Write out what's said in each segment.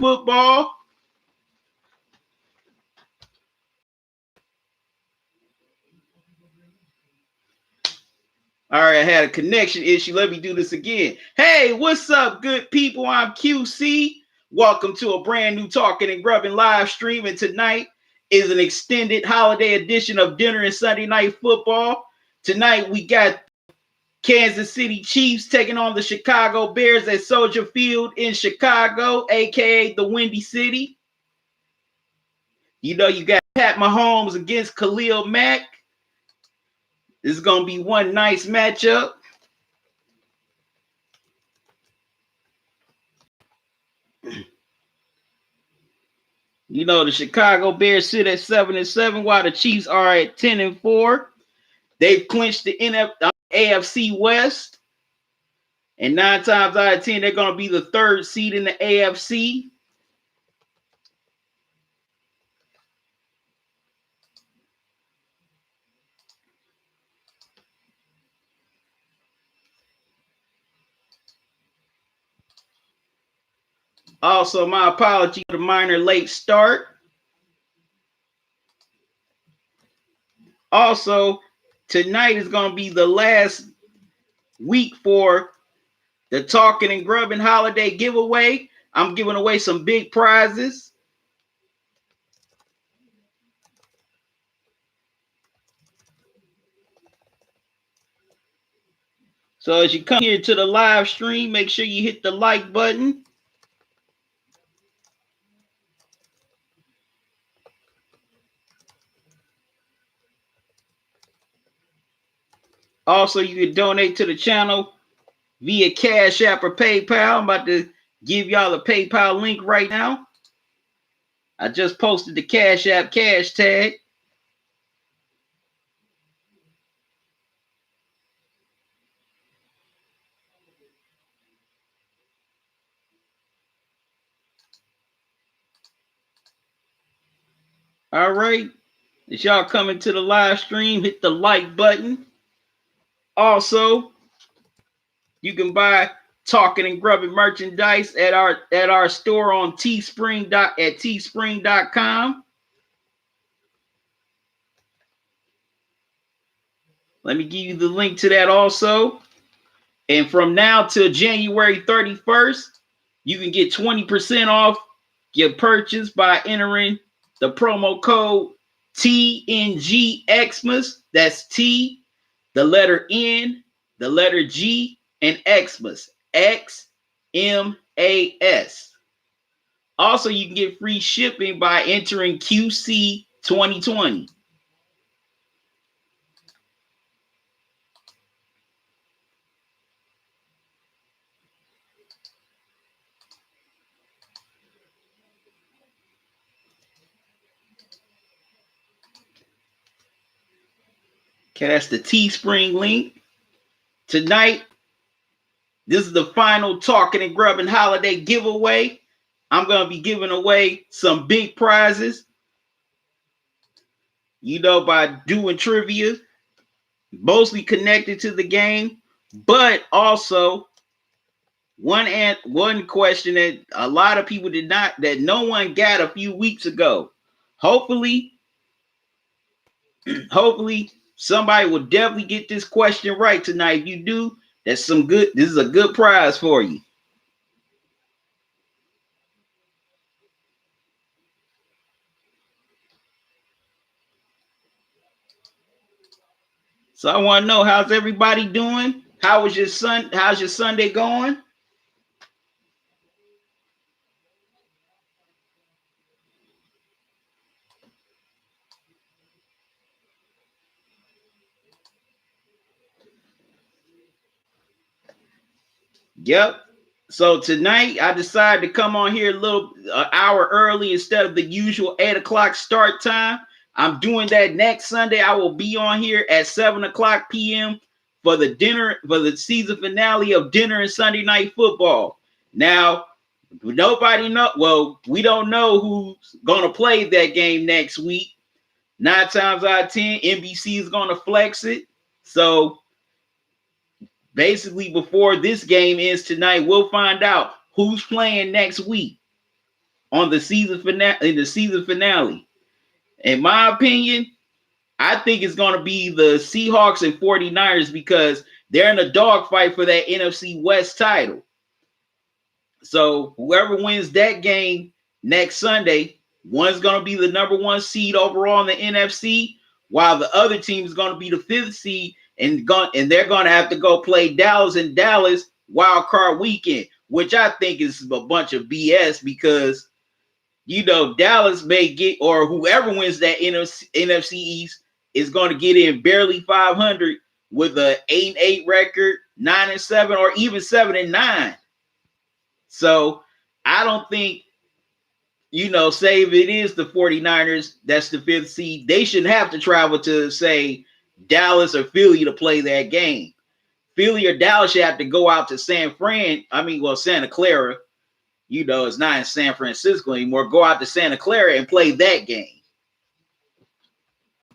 Football. All right, I had a connection issue. Let me do this again. Hey, what's up, good people? I'm QC. Welcome to a brand new Talkin and Grubbin live stream. And tonight is an extended holiday edition of Dinner and Sunday Night Football. Tonight we got Kansas City Chiefs taking on the Chicago Bears at Soldier Field in Chicago, aka the Windy City. You know, you got Pat Mahomes against Khalil Mack. This is going to be one nice matchup. You know, the Chicago Bears sit at 7-7, while the Chiefs are at 10-4. They've clinched the AFC West. And 9 times out of 10, they're going to be the third seed in the AFC. Also, my apology for the minor late start. Also, tonight is going to be the last week for the Talkin and Grubbin holiday giveaway. I'm giving away some big prizes. So as you come here to the live stream, make sure you hit the like button. Also, you can donate to the channel via Cash App or PayPal. I'm about to give y'all a PayPal link right now. I just posted the Cash App cash tag. All right. As y'all coming to the live stream, hit the like button. Also, you can buy Talkin and Grubbin merchandise at our store on teespring.com. Let me give you the link to that also. And from now till January 31st, you can get 20% off your purchase by entering the promo code TNGXmas. That's T, the letter N, the letter G, and Xmas. XMAS. Also, you can get free shipping by entering QC 2020. Okay, that's the Teespring link. Tonight, this is the final Talkin and Grubbin holiday giveaway. I'm going to be giving away some big prizes, you know, by doing trivia, mostly connected to the game, but also one question that a lot of people did not, that no one got a few weeks ago. Hopefully somebody will definitely get this question right tonight. If you do, this is a good prize for you. So I want to know, how's everybody doing? How's your Sunday going? Yep. So tonight I decided to come on here an hour early instead of the usual 8 o'clock start time. I'm doing that next Sunday. I will be on here at 7 o'clock p.m. for the season finale of Dinner and Sunday Night Football. Now, we don't know who's gonna play that game next week. 9 times out of 10, NBC is gonna flex it. So basically, before this game ends tonight, we'll find out who's playing next week. on the season finale. In the season finale, in my opinion, I think it's going to be the Seahawks and 49ers because they're in a dogfight for that NFC West title. So whoever wins that game next Sunday, one's going to be the number one seed overall in the NFC, while the other team is going to be the fifth seed, and they're going to have to go play Dallas in Dallas wild card weekend, which I think is a bunch of BS because Dallas may get, or whoever wins that NFC East is going to get in barely 500 with a 8-8 record, 9-7, or even 7-9. So I don't think, say if it is the 49ers, that's the fifth seed, they shouldn't have to travel to, say, Dallas or Philly to play that game. Philly or Dallas should have to go out to Santa Clara. It's not in San Francisco anymore. Go out to Santa Clara and play that game.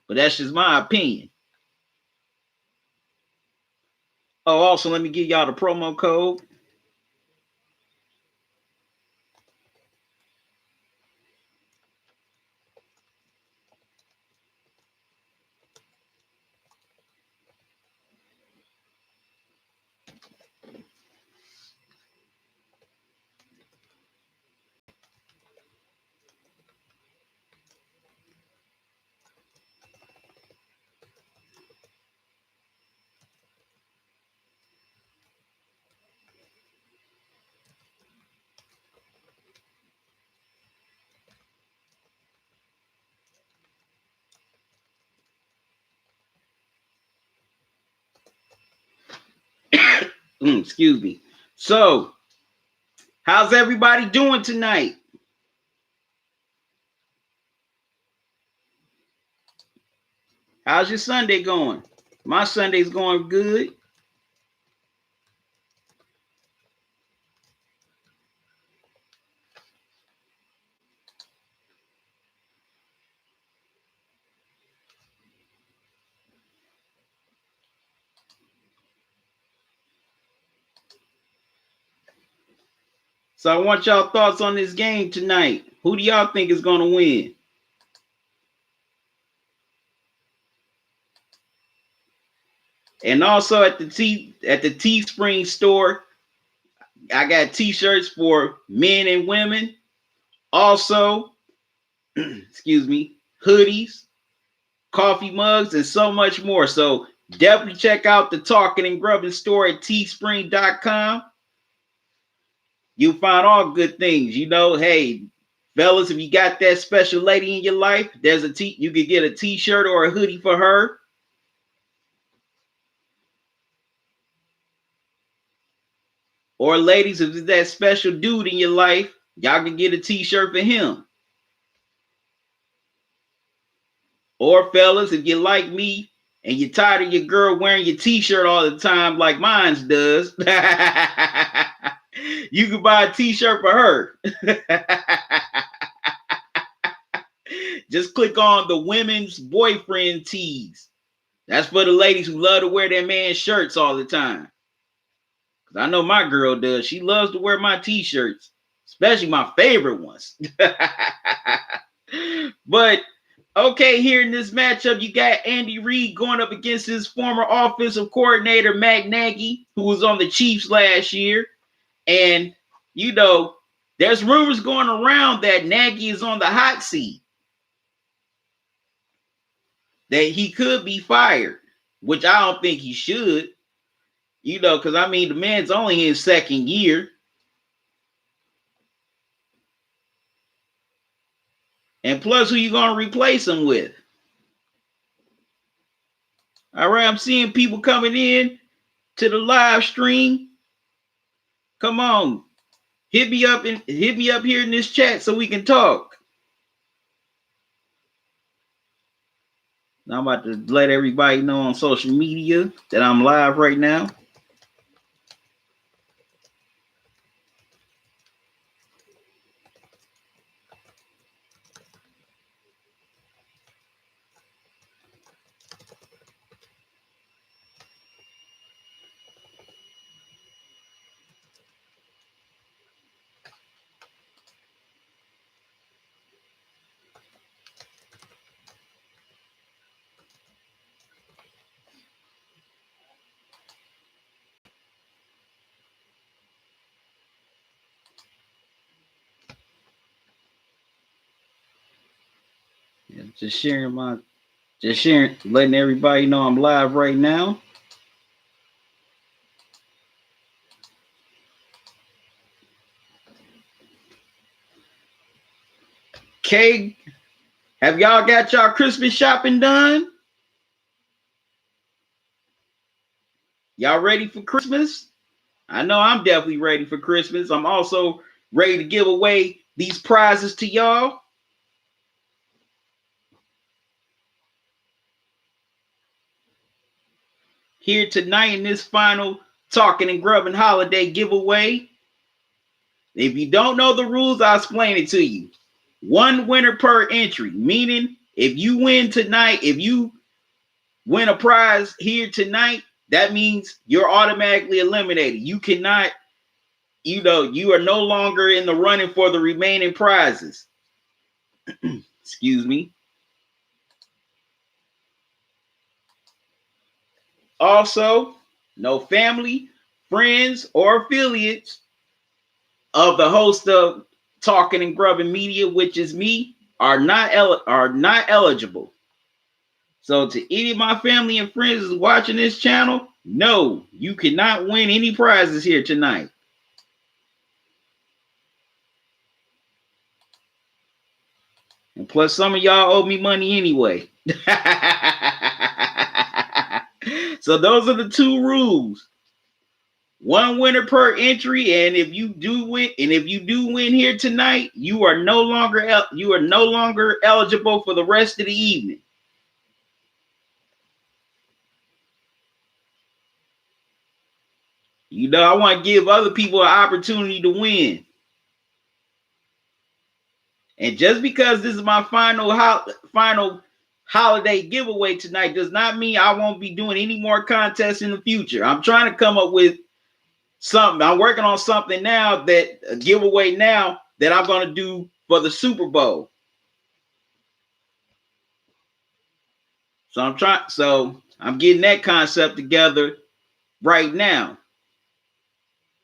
But that's just my opinion. Oh, also, let me give y'all the promo code. Excuse me. So, how's everybody doing tonight? How's your Sunday going? My Sunday's going good. So I want y'all thoughts on this game tonight. Who do y'all think is going to win? And also at the Teespring store, I got t-shirts for men and women. Also, excuse me, hoodies, coffee mugs, and so much more. So definitely check out the Talkin and Grubbin store at teespring.com. You'll find all good things. Hey, fellas, if you got that special lady in your life, you could get a t-shirt or a hoodie for her. Or ladies, if it's that special dude in your life, y'all can get a t-shirt for him. Or fellas, if you like me and you're tired of your girl wearing your t-shirt all the time like mine does, you can buy a t-shirt for her. Just click on the women's boyfriend tees. That's for the ladies who love to wear their man's shirts all the time. Because I know my girl does. She loves to wear my t-shirts, especially my favorite ones. But okay, here in this matchup, you got Andy Reid going up against his former offensive coordinator, Matt Nagy, who was on the Chiefs last year. And, there's rumors going around that Nagy is on the hot seat, that he could be fired, which I don't think he should, because, the man's only in his second year. And plus, who you going to replace him with? All right, I'm seeing people coming in to the live stream. Come on, hit me up here in this chat so we can talk. I'm about to let everybody know on social media that I'm live right now. Just sharing, letting everybody know I'm live right now. Okay, have y'all got y'all Christmas shopping done? Y'all ready for Christmas? I know I'm definitely ready for Christmas. I'm also ready to give away these prizes to y'all. Here tonight in this final Talking and Grubbin holiday giveaway. If you don't know the rules, I'll explain it to you. One winner per entry, meaning if you win tonight, if you win a prize here tonight, that means you're automatically eliminated. You cannot, you are no longer in the running for the remaining prizes. Excuse me. Also, no family, friends, or affiliates of the host of Talking and Grubbin Media, which is me, are not eligible. So to any of my family and friends who's watching this channel, no, you cannot win any prizes here tonight. And plus, some of y'all owe me money anyway. So those are the two rules. One winner per entry, and if you do win here tonight, you are no longer eligible for the rest of the evening. I want to give other people an opportunity to win. And just because this is my final holiday giveaway tonight does not mean I won't be doing any more contests in the future. I'm trying to come up with something. I'm working on something now, that a giveaway now that I'm going to do for the Super Bowl. So I'm getting that concept together right now.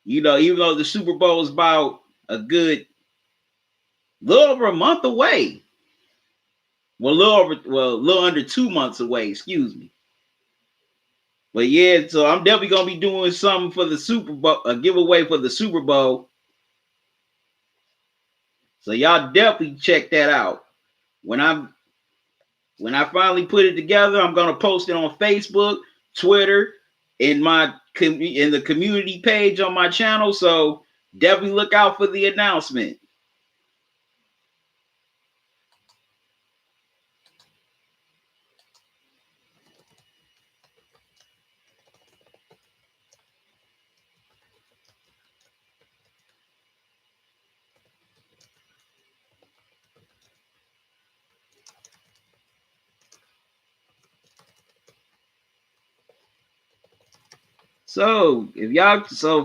Even though the Super Bowl is about a little over a month away. A little under 2 months away, excuse me. But yeah, so I'm definitely gonna be doing something for the Super Bowl, a giveaway for the Super Bowl. So y'all definitely check that out. When I finally put it together, I'm gonna post it on Facebook, Twitter, in the community page on my channel. So definitely look out for the announcement. So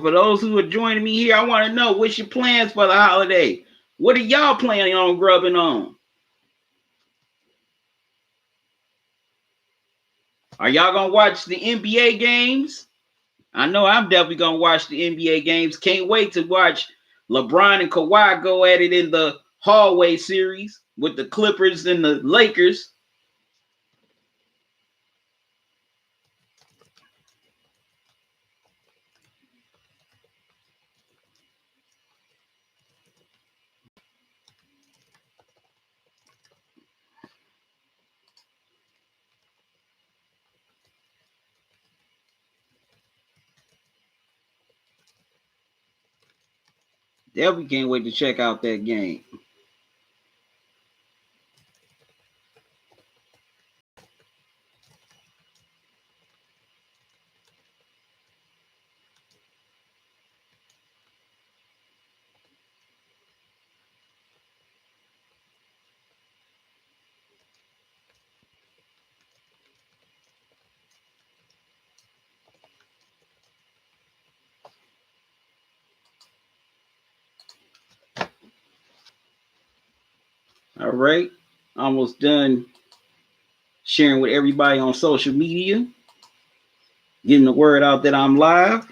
for those who are joining me here, I want to know, what's your plans for the holiday? What are y'all planning on grubbing on? Are y'all gonna watch the NBA games? I know I'm definitely gonna watch the NBA games. Can't wait to watch LeBron and Kawhi go at it in the hallway series with the Clippers and the Lakers. Definitely can't wait to check out that game. All right. Almost done sharing with everybody on social media, getting the word out that I'm live.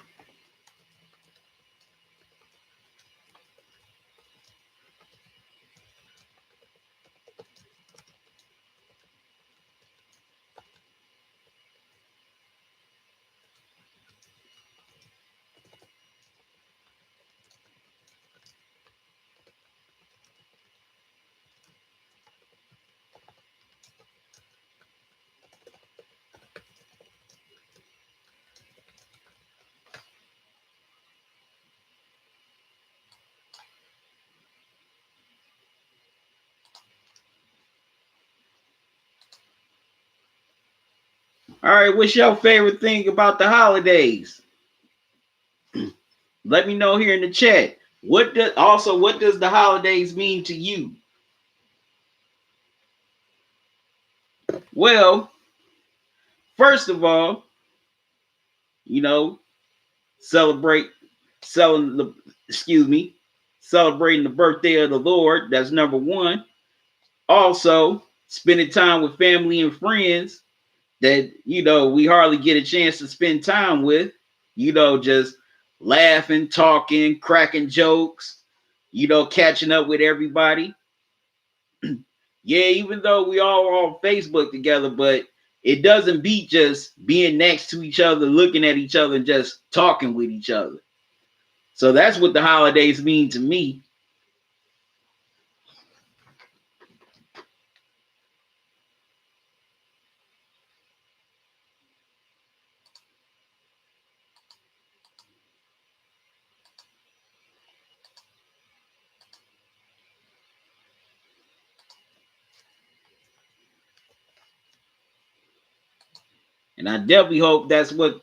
All right, what's your favorite thing about the holidays? Let me know here in the chat. What does the holidays mean to you? Well, first of all, you know, celebrate celebrating celebrating the birthday of the Lord. That's number one. Also, spending time with family and friends that we hardly get a chance to spend time with. Just laughing, talking, cracking jokes. Catching up with everybody. Yeah, even though we all are on Facebook together, but it doesn't beat just being next to each other, looking at each other, and just talking with each other. So that's what the holidays mean to me. And I definitely hope that's what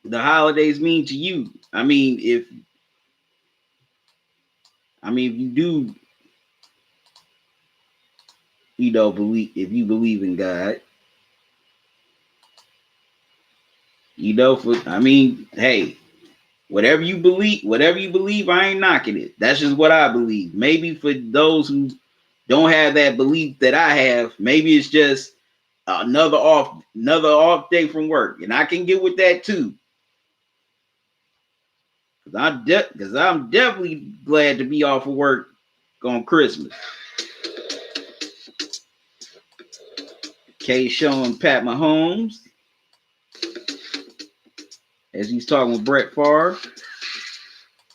the holidays mean to you. If you do, believe, if you believe in God, hey, whatever you believe, I ain't knocking it. That's just what I believe. Maybe for those who don't have that belief that I have, maybe it's just another off day from work, and I can get with that too. Because I'm definitely glad to be off of work on Christmas. K showing Pat Mahomes as he's talking with Brett Favre.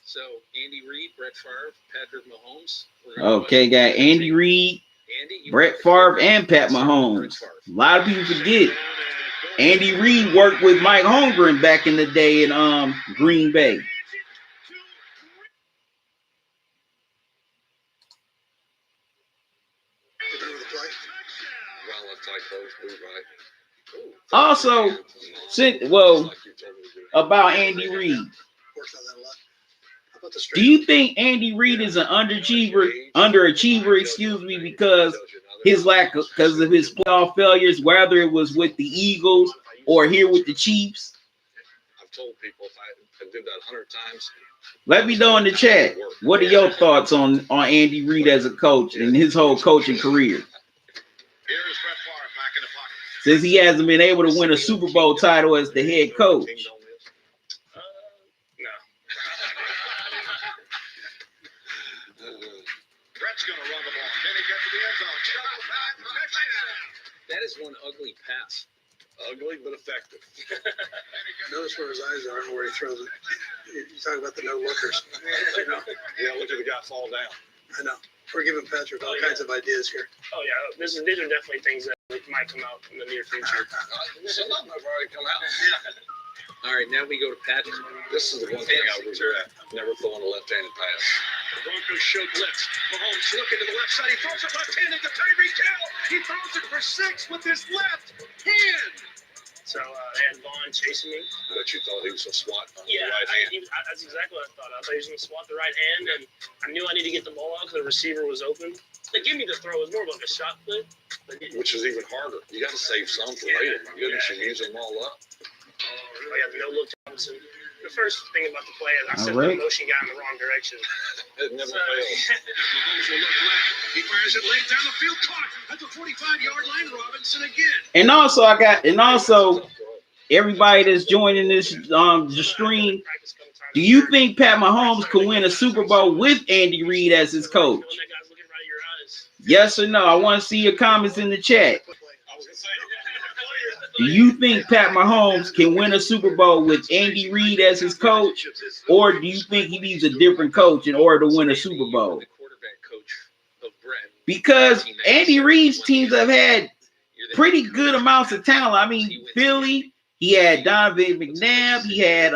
So Andy Reid, Brett Favre, Patrick Mahomes. Okay, got Andy Reid, Brett Favre, and Pat Mahomes. A lot of people forget Andy Reid worked with Mike Holmgren back in the day in Green Bay. Also, about Andy Reid. Do you think Andy Reid is an underachiever, because because of his playoff failures, whether it was with the Eagles or here with the Chiefs? I've told people if I did that 100 times. Let me know in the chat. What are your thoughts on Andy Reid as a coach and his whole coaching career? Since he hasn't been able to win a Super Bowl title as the head coach. Going to run the ball. Then he gets to the end zone. That is one ugly pass. Ugly but effective. Notice where his eyes are and where he throws it. You talk about the no-lookers. I know. Yeah, look at the guy fall down. I know. We're giving Patrick all kinds of ideas here. Oh, yeah. These are definitely things that might come out in the near future. Some of them have already come out. All right, now we go to Patrick. This is the one thing I was never throwing a left-handed pass. The Broncos show blitz. Mahomes looking to the left side. He throws it left-handed to Tyreek Hill. He throws it for 6 with his left hand. So they had Vaughn chasing me. But you thought he was a SWAT on the Yeah, right hand. that's exactly what I thought. I thought he was going to swat the right hand, and I knew I needed to get the ball out because the receiver was open. They gave me the throw. It was more of like a shot play. Which is even harder. You got to save some for later. My goodness, you use them all up. Oh, yeah, no-look Thompson. The first thing about the play is I sent the motion guy in the wrong direction. It never fails. Mahomes will look left. He fires it late down the field. Caught at the 45-yard line. Robinson again. And also, everybody that's joining this the stream, do you think Pat Mahomes could win a Super Bowl with Andy Reid as his coach? Yes or no? I want to see your comments in the chat. Do you think Pat Mahomes can win a Super Bowl with Andy Reid as his coach, or do you think he needs a different coach in order to win a Super Bowl? Because Andy Reid's teams have had pretty good amounts of talent. I mean, Philly, he had Donovan McNabb, he had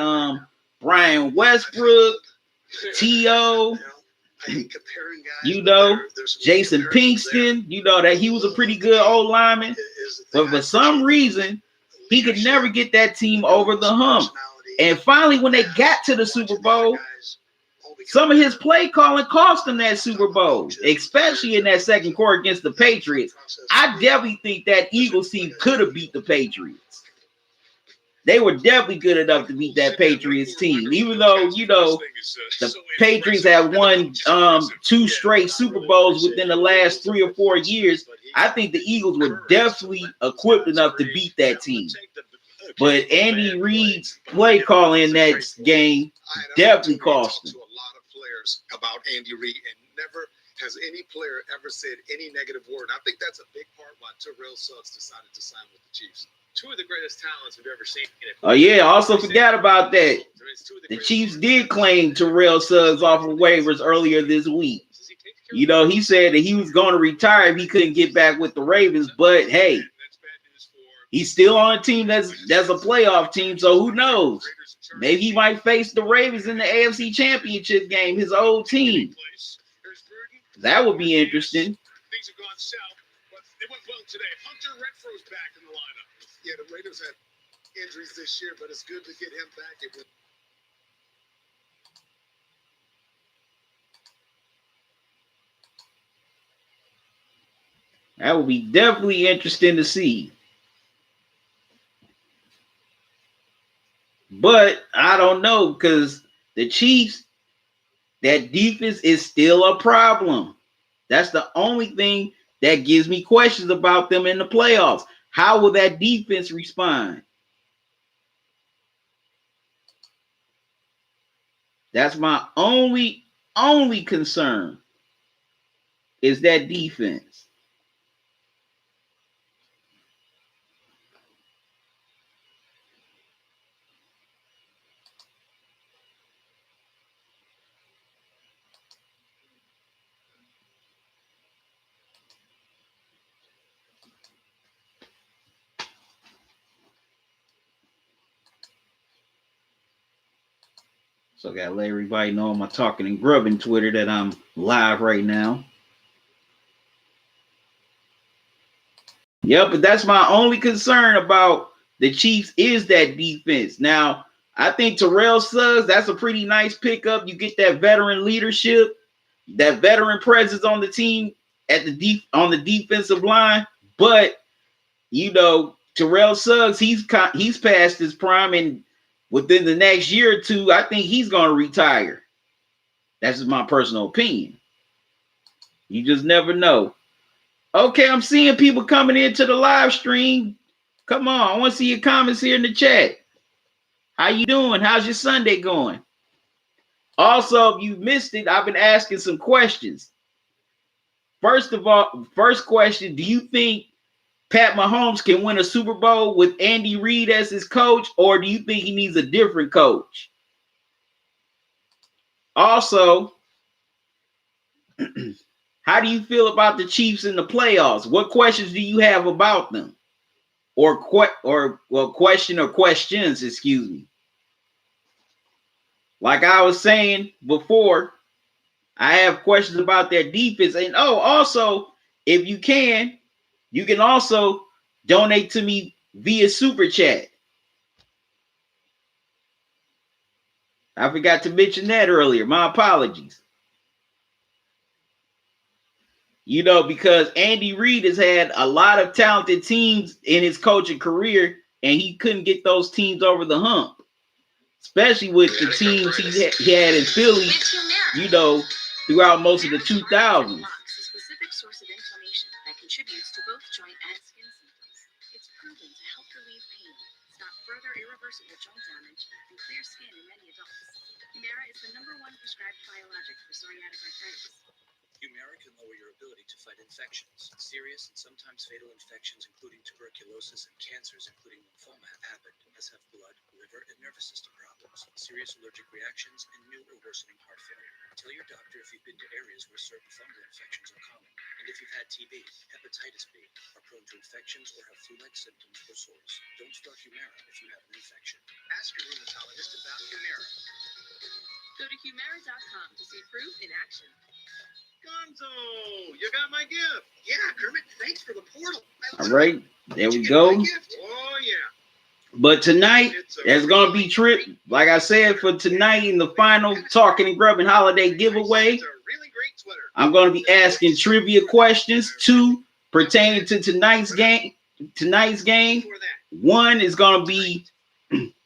Brian Westbrook, T.O., Jason Pinkston, that he was a pretty good old lineman. But for some reason, he could never get that team over the hump. And finally, when they got to the Super Bowl, some of his play calling cost them that Super Bowl, especially in that second quarter against the Patriots. I definitely think that Eagles team could have beat the Patriots. They were definitely good enough to beat that Patriots team, even though, you know, the Patriots have won 2 straight Super Bowls within the last 3 or 4 years. I think the Eagles were definitely equipped enough to beat that team. But Andy Reid's play call in that game definitely cost them. A lot of players about Andy Reid, and never has any player ever said any negative word. I think that's a big part why Terrell Suggs decided to sign with the Chiefs. 2 of the greatest talents we've ever seen. Oh yeah, I also forgot about that. The Chiefs did claim Terrell Suggs off of waivers earlier this week. You know, he said that he was going to retire if he couldn't get back with the Ravens, but hey, he's still on a team that's a playoff team, so who knows? Maybe he might face the Ravens in the AFC Championship game, his old team. That would be interesting. Things have gone south, but they went well today. Hunter Renfro's back in the lineup. Yeah, the Raiders had injuries this year, but it's good to get him back. That would be definitely interesting to see. But I don't know, because the Chiefs, that defense is still a problem. That's the only thing that gives me questions about them in the playoffs. How will that defense respond? That's my only concern, is that defense. So I gotta let everybody know on my Talkin and Grubbin Twitter that I'm live right now. Yep, but that's my only concern about the Chiefs is that defense. Now, I think Terrell Suggs, that's a pretty nice pickup. You get that veteran leadership, that veteran presence on the team on the defensive line. But you know, Terrell Suggs, he's past his prime, and within the next year or two, I think he's going to retire. That's just my personal opinion. You just never know. Okay, I'm seeing people coming into the live stream. Come on, I want to see your comments here in the chat. How you doing? How's your Sunday going? Also, if you missed it, I've been asking some questions. First of all, first question, do you think Pat Mahomes can win a Super Bowl with Andy Reid as his coach, or do you think he needs a different coach? Also, how do you feel about the Chiefs in the playoffs? What questions do you have about them? Or questions, excuse me. Like I was saying before, I have questions about their defense. And also, if you can also donate to me via Super Chat. I forgot to mention that earlier. My apologies. You know, because Andy Reid has had a lot of talented teams in his coaching career, and he couldn't get those teams over the hump. Especially with the teams he had in Philly, you know, throughout most of the 2000s. Contributes to both joint and skin symptoms. It's proven to help relieve pain, stop further irreversible joint damage, and clear skin in many adults. Humira is the #1 prescribed biologic for psoriatic arthritis. Humira can lower your ability to fight infections. Serious and sometimes fatal infections, including tuberculosis and cancers, including lymphoma, have happened, as have blood, liver, and nervous system problems, serious allergic reactions, and new or worsening heart failure. Tell your doctor if you've been to areas where certain fungal infections are common, and if you've had TB, hepatitis B, are prone to infections, or have flu-like symptoms or sores. Don't start Humira if you have an infection. Ask your rheumatologist about Humira. Go to Humira.com to see proof in action. Gonzo, you got my gift. Yeah, Kermit, thanks for the portal. All right, there we go. Oh, yeah. But tonight, there's going to be trip. Like I said, for tonight in the final Talking and Grubbin holiday giveaway, I'm going to be asking trivia questions, 2 pertaining to tonight's game. One is going to be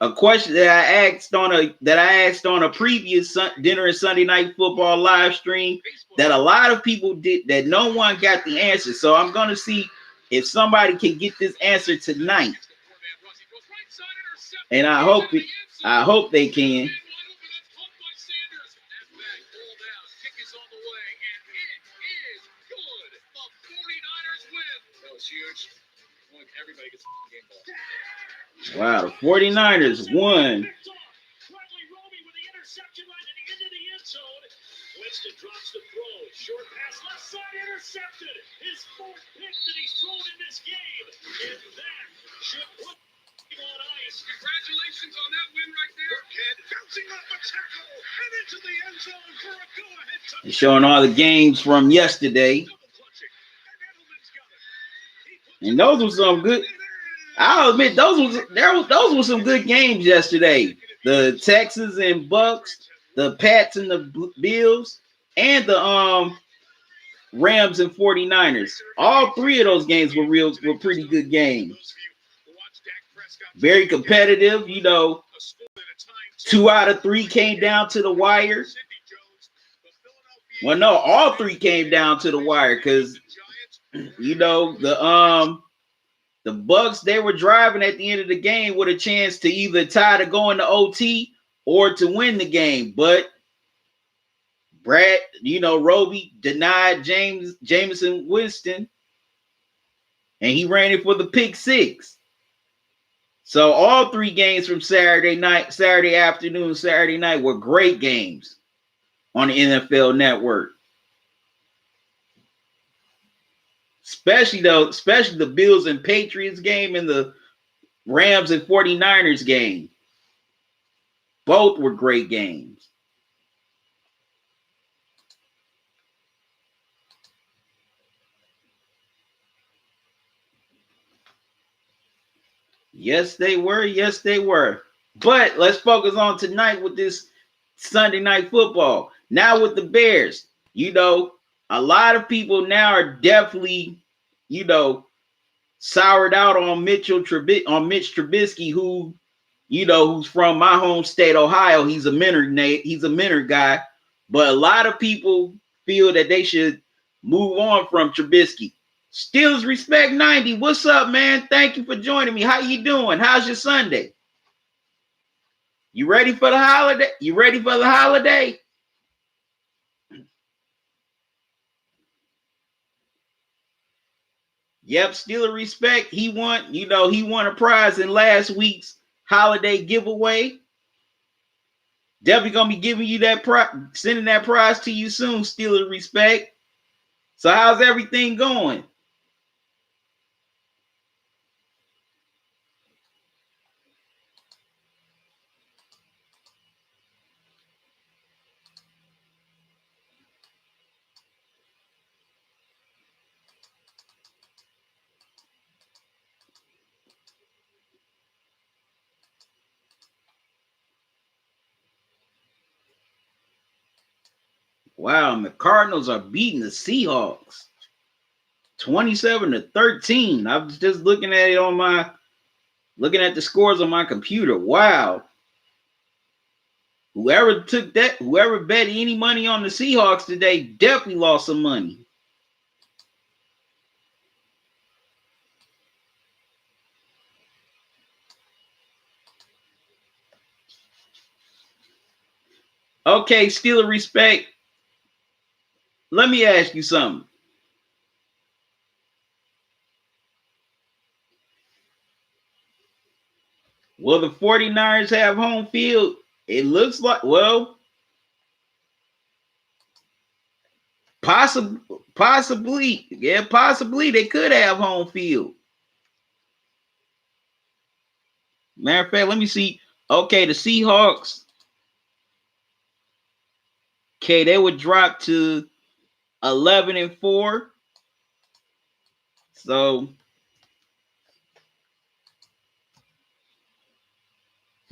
a question that I asked on a previous dinner and Sunday night football live stream that a lot of people did, that no one got the answer. So I'm going to see if somebody can get this answer tonight. And I hope they can. Wow, the 49ers won. Winston drops the throw. Short pass left side intercepted. His 4th pick that he's thrown in this game. And that should put him on ice. Congratulations on that win right there. Burkhead bouncing off a tackle and into the end zone for a go-ahead touchdown. Showing all the games from yesterday. And those were some good. I'll admit those were some good games yesterday. The Texans and Bucks, the Pats and the Bills, and the Rams and 49ers. All 3 of those games were pretty good games. Very competitive, 2 out of 3 came down to the wire. Well, no, all 3 came down to the wire because the Bucks, they were driving at the end of the game with a chance to either tie to go into OT or to win the game. But Brad, Roby denied Jameson Winston, and he ran it for the pick 6. So all 3 games from Saturday afternoon, Saturday night were great games on the NFL Network. Especially the Bills and Patriots game and the Rams and 49ers game. Both were great games. Yes, they were. Yes, they were. But let's focus on tonight with this Sunday night football. Now with the Bears, a lot of people now are definitely, soured out on Mitch Trubisky, who, who's from my home state, Ohio. He's a Minard guy. But a lot of people feel that they should move on from Trubisky. Steelers Respect 90. What's up, man? Thank you for joining me. How you doing? How's your Sunday? You ready for the holiday? Yep, Steeler Respect. He won a prize in last week's holiday giveaway. Definitely gonna be giving you that sending that prize to you soon, Steeler Respect. So how's everything going? Wow, and the Cardinals are beating the Seahawks 27-13. I was just looking at the scores on my computer. Wow. Whoever bet any money on the Seahawks today definitely lost some money. Okay, Steeler Respect. Let me ask you something. Will the 49ers have home field? It looks like, possibly. Yeah, possibly they could have home field. Matter of fact, let me see. Okay, the Seahawks. Okay, they would drop to 11-4. So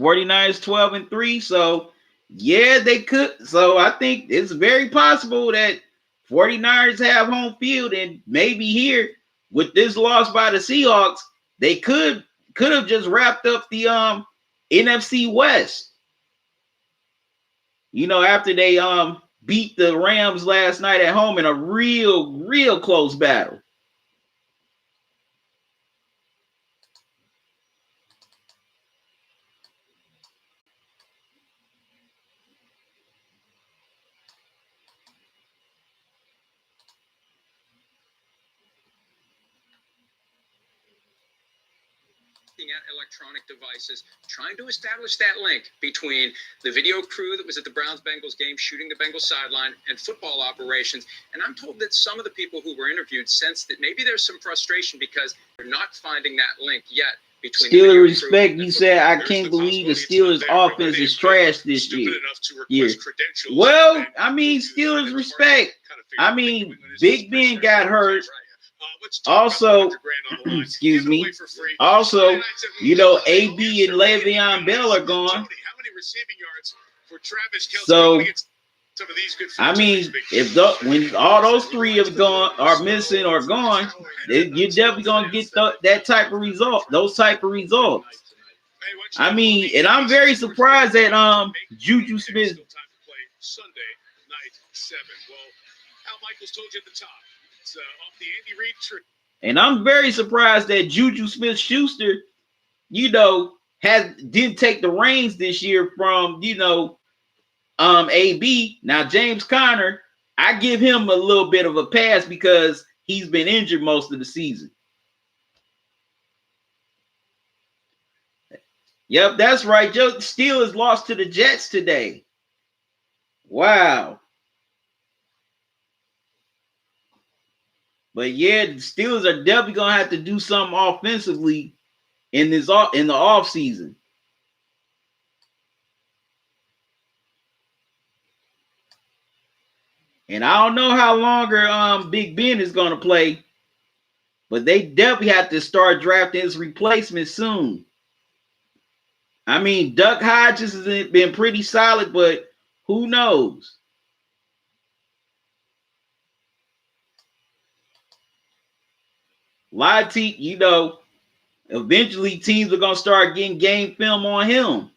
49ers 12-3. So yeah, they could. So I think it's very possible that 49ers have home field, and maybe here with this loss by the Seahawks, they could have just wrapped up the NFC West. You know, after they beat the Rams last night at home in a real close battle. At electronic devices, trying to establish that link between the video crew that was at the Browns-Bengals game shooting the Bengals sideline and football operations. And I'm told that some of the people who were interviewed sensed that maybe there's some frustration because they're not finding that link yet between Steelers respect. You said I can't believe the Steelers offense is trash this year. Well, I mean, Steelers respect. I mean, Big Ben got hurt. Also, excuse me. Also, you know, AB and Le'Veon Bell are gone. So, I mean, if when all those three are missing or gone, you're definitely gonna get that type of result. Those type of results. I mean, and I'm very surprised that Juju Smith. Sunday night 7. Well, Al Michaels told you at the top. It's off the Andy Reid tree. And I'm very surprised that Juju Smith-Schuster, you know, didn't take the reins this year from, you know, AB. Now, James Conner, I give him a little bit of a pass because he's been injured most of the season. Yep, that's right. Joe Steelers lost to the Jets today. Wow. But yeah, the Steelers are definitely gonna have to do something offensively in the offseason. And I don't know how longer Big Ben is gonna play, but they definitely have to start drafting his replacement soon. I mean, Duck Hodges has been pretty solid, but who knows? A lot of teams, you know, eventually teams are going to start getting game film on him.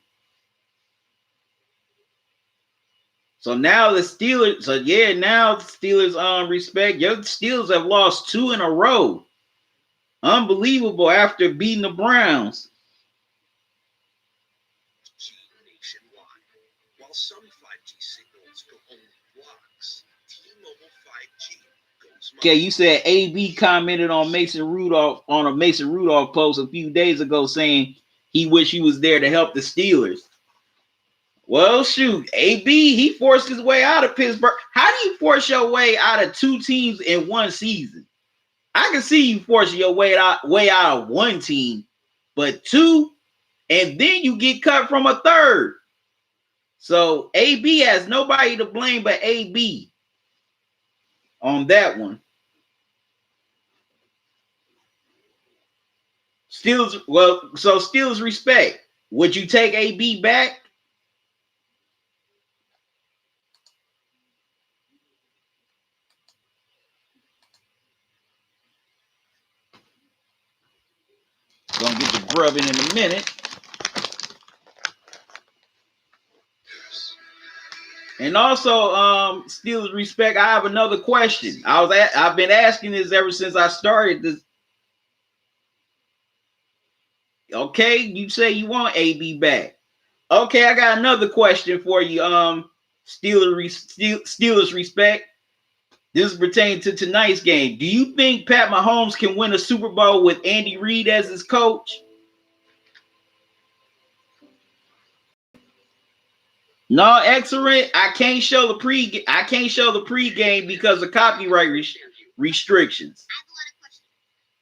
So now the Steelers, now the Steelers respect. Your Steelers have lost 2 in a row. Unbelievable after beating the Browns. While some 5G signals go on blocks, T-Mobile 5G goes. Okay, you said AB commented on Mason Rudolph on a Mason Rudolph post a few days ago saying he wished he was there to help the Steelers. Well, shoot, AB, he forced his way out of Pittsburgh. How do you force your way out of 2 teams in one season? I can see you forcing your way out of one team, but 2, and then you get cut from a 3rd. So AB has nobody to blame but AB on that one. Steelers respect. Would you take AB back? Gonna get to Grubbin in a minute. And also, Steelers respect. I have another question. I've been asking this ever since I started this. Okay, you say you want AB back. Okay, I got another question for you. Steelers respect. This pertains to tonight's game. Do you think Pat Mahomes can win a Super Bowl with Andy Reid as his coach? No, excellent. I can't show the pregame because of copyright restrictions.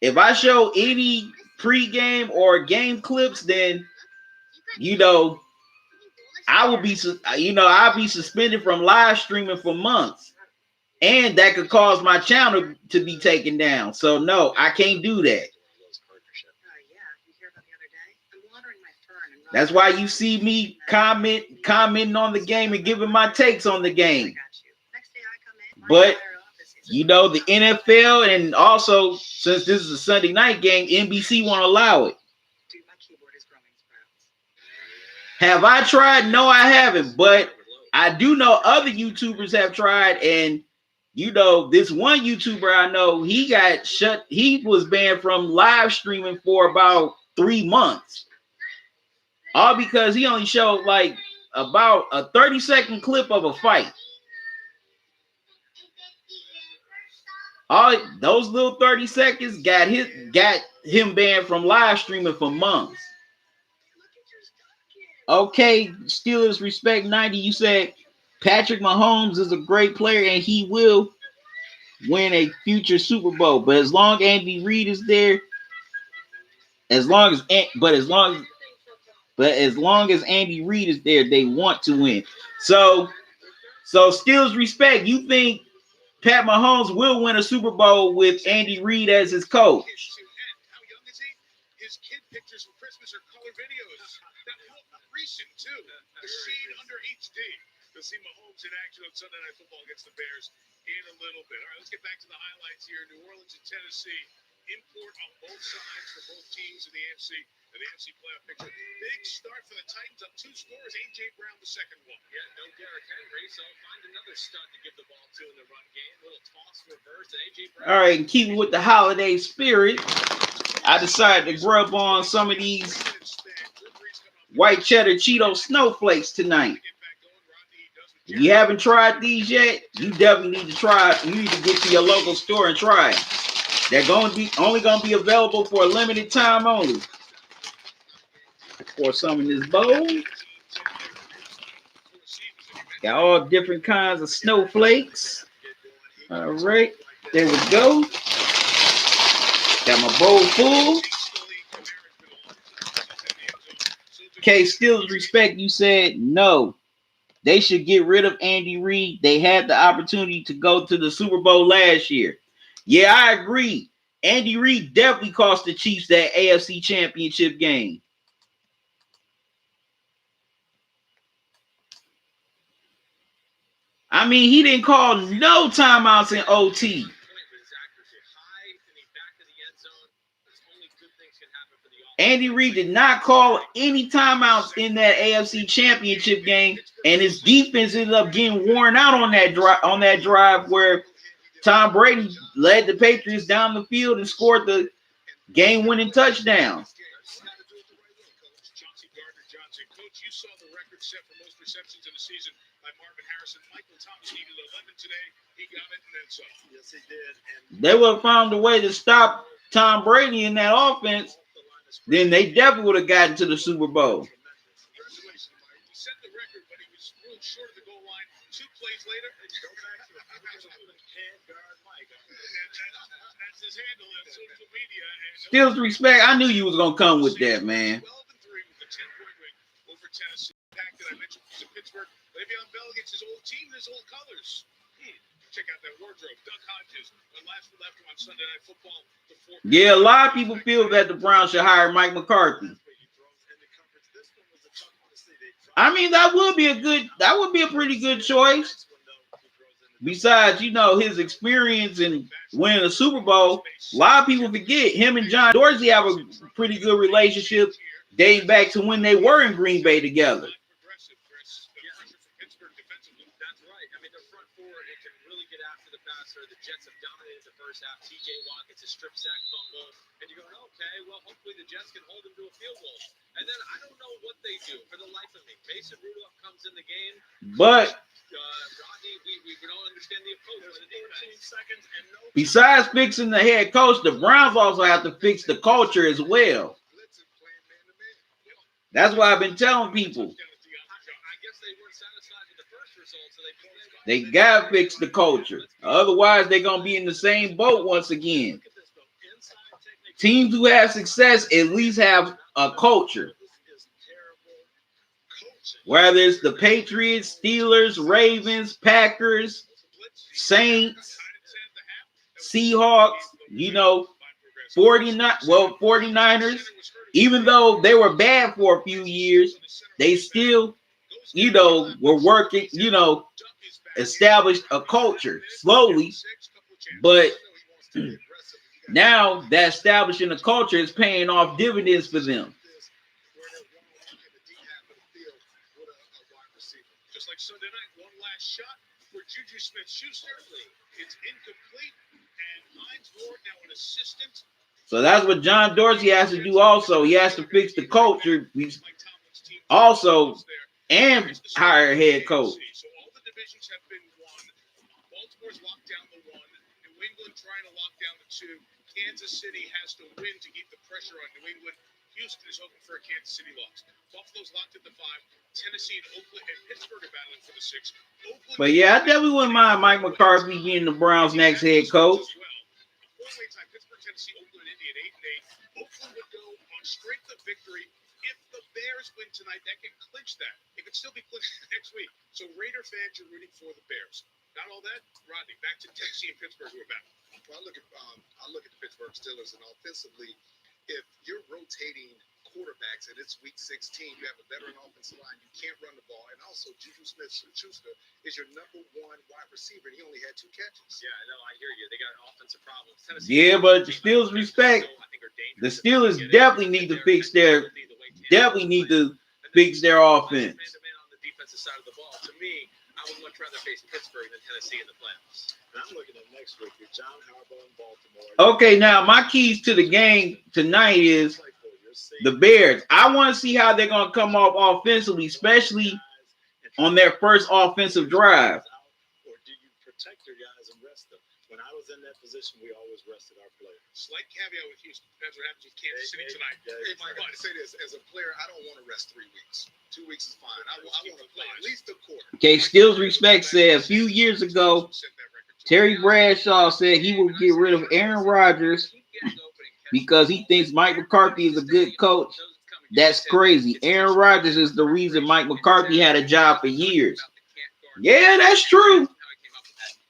If I show any pregame or game clips, then I'll be suspended from live streaming for months, and that could cause my channel to be taken down. So no, I can't do that. That's why you see me commenting on the game and giving my takes on the game. But you know, the NFL and also since this is a Sunday night game, NBC won't allow it. Have I tried? No, I haven't. But I do know other YouTubers have tried, and you know, this one YouTuber I know, he got shut. He was banned from live streaming for about 3 months. All because he only showed like about a 30-second clip of a fight. All those little 30 seconds got him banned from live streaming for months. Okay, Steelers respect 90. You said Patrick Mahomes is a great player and he will win a future Super Bowl. But as long as Andy Reid is there, as long as Andy Reid is there, they want to win. So Steelers respect. You think Pat Mahomes will win a Super Bowl with Andy Reid as his coach? How young is he? His kid pictures from Christmas are color videos. That look recent too. The shade under HD. You'll see Mahomes in action on Sunday Night Football against the Bears in a little bit. All right, let's get back to the highlights here. New Orleans and Tennessee. Import on both sides for both teams in the AFC and the AFC playoff picture. Big start for the Titans, up 2 scores. A.J. Brown, the second one. Yeah, no Derrick Henry, so find another stud to give the ball to in the run game. A little toss reverse, and A.J. Brown. All right, and keeping with the holiday spirit, I decided to grub on some of these white cheddar Cheeto snowflakes tonight. If you haven't tried these yet, you definitely need to try. You need to get to your local store and try it. They're only going to be available for a limited time only. Pour some in this bowl. Got all different kinds of snowflakes. All right, there we go. Got my bowl full. Okay, Steelers respect. You said no. They should get rid of Andy Reid. They had the opportunity to go to the Super Bowl last year. Yeah, I agree. Andy Reid definitely cost the Chiefs that AFC Championship game. I mean, he didn't call no timeouts in OT. Andy Reid did not call any timeouts in that AFC Championship game, and his defense ended up getting worn out on that drive where Tom Brady led the Patriots down the field and scored the game-winning touchdown. Coach, you saw the record set for most receptions in the season by Marvin Harrison. Michael Thomas needed 11 today. He got it and then some. Yes, he did. And they would have found a way to stop Tom Brady in that offense, then they definitely would have gotten to the Super Bowl. Congratulations, Mike. He set the record, but he was a little short of the goal line. 2 plays later, go back to the hand guard Mike. That's his handle on social media. Steelers respect. I knew you was gonna come with that, man. 12-3 with the 10-point win over Tennessee. Pack that I mentioned was in Pittsburgh. Le'Veon Bell gets his old team and his old colors. Check out that wardrobe. Doug Hodges, when last we left him on Sunday Night Football. Yeah, a lot of people feel that the Browns should hire Mike McCarthy. I mean, that would be a pretty good choice. Besides, you know, his experience in winning a Super Bowl, a lot of people forget him and John Dorsey have a pretty good relationship dating back to when they were in Green Bay together. The Jets have dominated the first half. TJ Watt gets a strip sack fumble, and you're going, okay, well, hopefully the Jets can hold him to a field goal. And then I don't know what they do for the life of me. Mason Rudolph comes in the game, but Rodney, we don't understand the approach for the defense. Besides fixing the head coach, the Browns also have to fix the culture as well. That's why I've been telling people. They gotta fix the culture. Otherwise, they're gonna be in the same boat once again. Teams who have success at least have a culture. Whether it's the Patriots, Steelers, Ravens, Packers, Saints, Seahawks, you know, 49ers. Even though they were bad for a few years, they still, were working, established a culture slowly, but now that establishing a culture is paying off dividends for them. Just like Sunday night, one last shot for Juju Smith-Schuster. It's incomplete, and Hines Ward now an assistant. So that's what John Dorsey has to do also. He has to fix the culture also and hire a head coach. So all the divisions have been won. Baltimore's locked down the one. New England trying to lock down the two. Kansas City has to win to keep the pressure on New England. Houston is hoping for a Kansas City loss. Buffalo's locked at the 5. Tennessee and Oakland and Pittsburgh are battling for the 6. But yeah, I definitely wouldn't mind Mike McCarthy being the Browns' next head coach. Four-way tie: Pittsburgh, Tennessee, Oakland, Indy at 8-8. Oakland would go on strength of victory. If the Bears win tonight, that can clinch that. It could still be clinched next week. So Raider fans, you're rooting for the Bears. Got all that? Rodney, back to Tennessee and Pittsburgh who are back. Well, I look at the Pittsburgh Steelers, and offensively, if you're rotating quarterbacks and it's week 16, you have a veteran offensive line, you can't run the ball, and also Juju Smith-Schuster is your #1 wide receiver, and he only had 2 catches. Yeah, no, I hear you. They got offensive problems. Yeah, but the Steelers respect. The Steelers definitely need to fix their offense. On the defensive side of the ball. To me, I would much rather face Pittsburgh than Tennessee in the playoffs. And I'm looking at next week with John Harbaugh in Baltimore. Okay, now my keys to the game tonight is the Bears. I want to see how they're going to come off offensively, especially on their first offensive drive. Or do you protect your guys and rest them? When I was in that position, we always rested our players. Slight caveat with Houston. Depends what happens with Kansas City tonight. Hey, Mike, I say this. As a player, I don't want to rest 3 weeks. 2 weeks is fine. I want to play at least a quarter. Okay, Steelers Respect said a few years ago, Terry Bradshaw said he will get rid of Aaron Rodgers because he thinks Mike McCarthy is a good coach. That's crazy. Aaron Rodgers is the reason Mike McCarthy had a job for years. Yeah, that's true.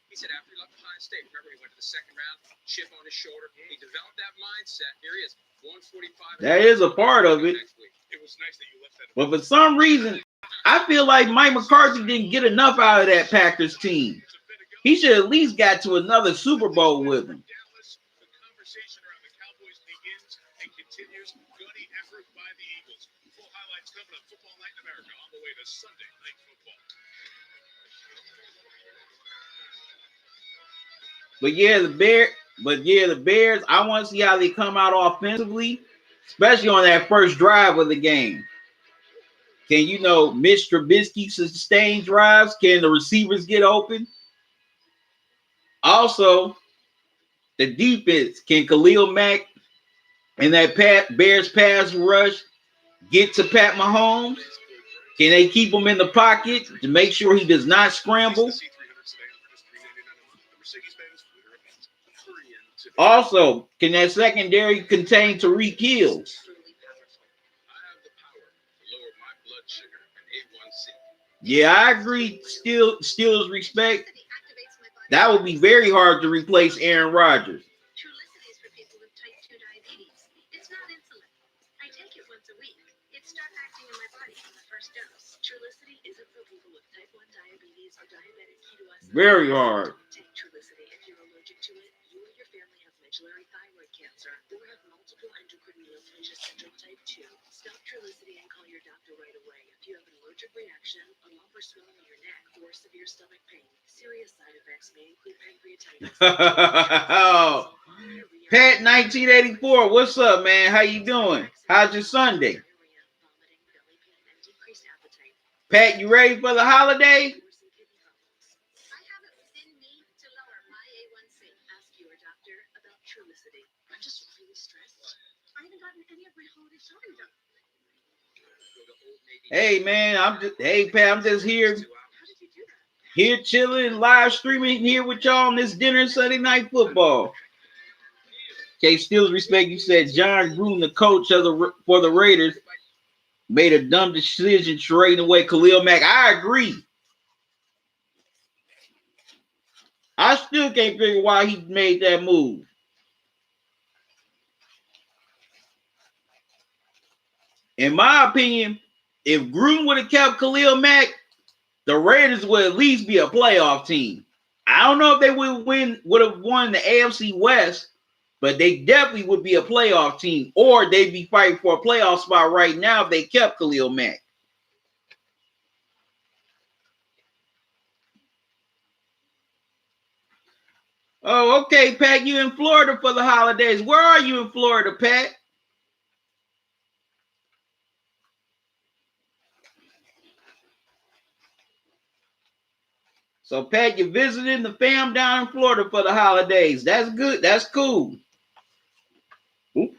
He said after he left Ohio State, remember he went to the second round, chip on his shoulder. He developed that mindset. Here he is, 145. That is a part of it. It was nice that you left that. But for some reason, I feel like Mike McCarthy didn't get enough out of that Packers team. He should at least got to another Super Bowl with him. The conversation around the Cowboys begins and continues. Gutty effort by the Eagles. Full highlights coming up. Football Night in America on the way to Sunday Night Football. But yeah, the Bears, I want to see how they come out offensively, especially on that first drive of the game. Can Mitch Trubisky sustain drives? Can the receivers get open? Also, the defense, can Khalil Mack and that Bears pass rush get to Pat Mahomes? Can they keep him in the pocket to make sure he does not scramble? Also, can that secondary contain Tariq Hill? Yeah, I agree. Steelers Respect. That would be very hard to replace Aaron Rodgers. Trulicity is for people with type 2 diabetes. It's not insulin. I take it once a week. It starts acting in my body on the first dose. Trulicity isn't for people with type 1 diabetes or diabetic ketoacidosis. Very hard. Take Trulicity if you're allergic to it, you or your family have medullary thyroid cancer, or have multiple endocrine neoplasia syndrome type 2. Stop Trulicity and call your doctor right away if you have an allergic reaction, a lump or swelling in your neck, or severe stomach pain. Serious side effects may include pancreatitis. Pat 1984, what's up, man? How you doing? How's your Sunday? Pat, you ready for the holiday? I have it within me to lower my A1C. Ask your doctor about Trulicity. I'm just really stressed. I haven't gotten any of my holiday shopping done. Hey, man, Pat, I'm just here. How did you do that? Here chilling, live streaming here with y'all on this dinner Sunday Night Football. Okay, Steelers Respect, you said John Gruden, the coach for the Raiders, made a dumb decision trading away Khalil Mack. I agree. I still can't figure why he made that move. in my opinion, if Gruden would have kept Khalil Mack, the Raiders would at least be a playoff team. I don't know if they would have won the AFC West, but they definitely would be a playoff team, or they'd be fighting for a playoff spot right now if they kept Khalil Mack. Oh, okay, Pat, you in Florida for the holidays. Where are you in Florida, Pat? So, Pat, you're visiting the fam down in Florida for the holidays. That's good. That's cool. Oop.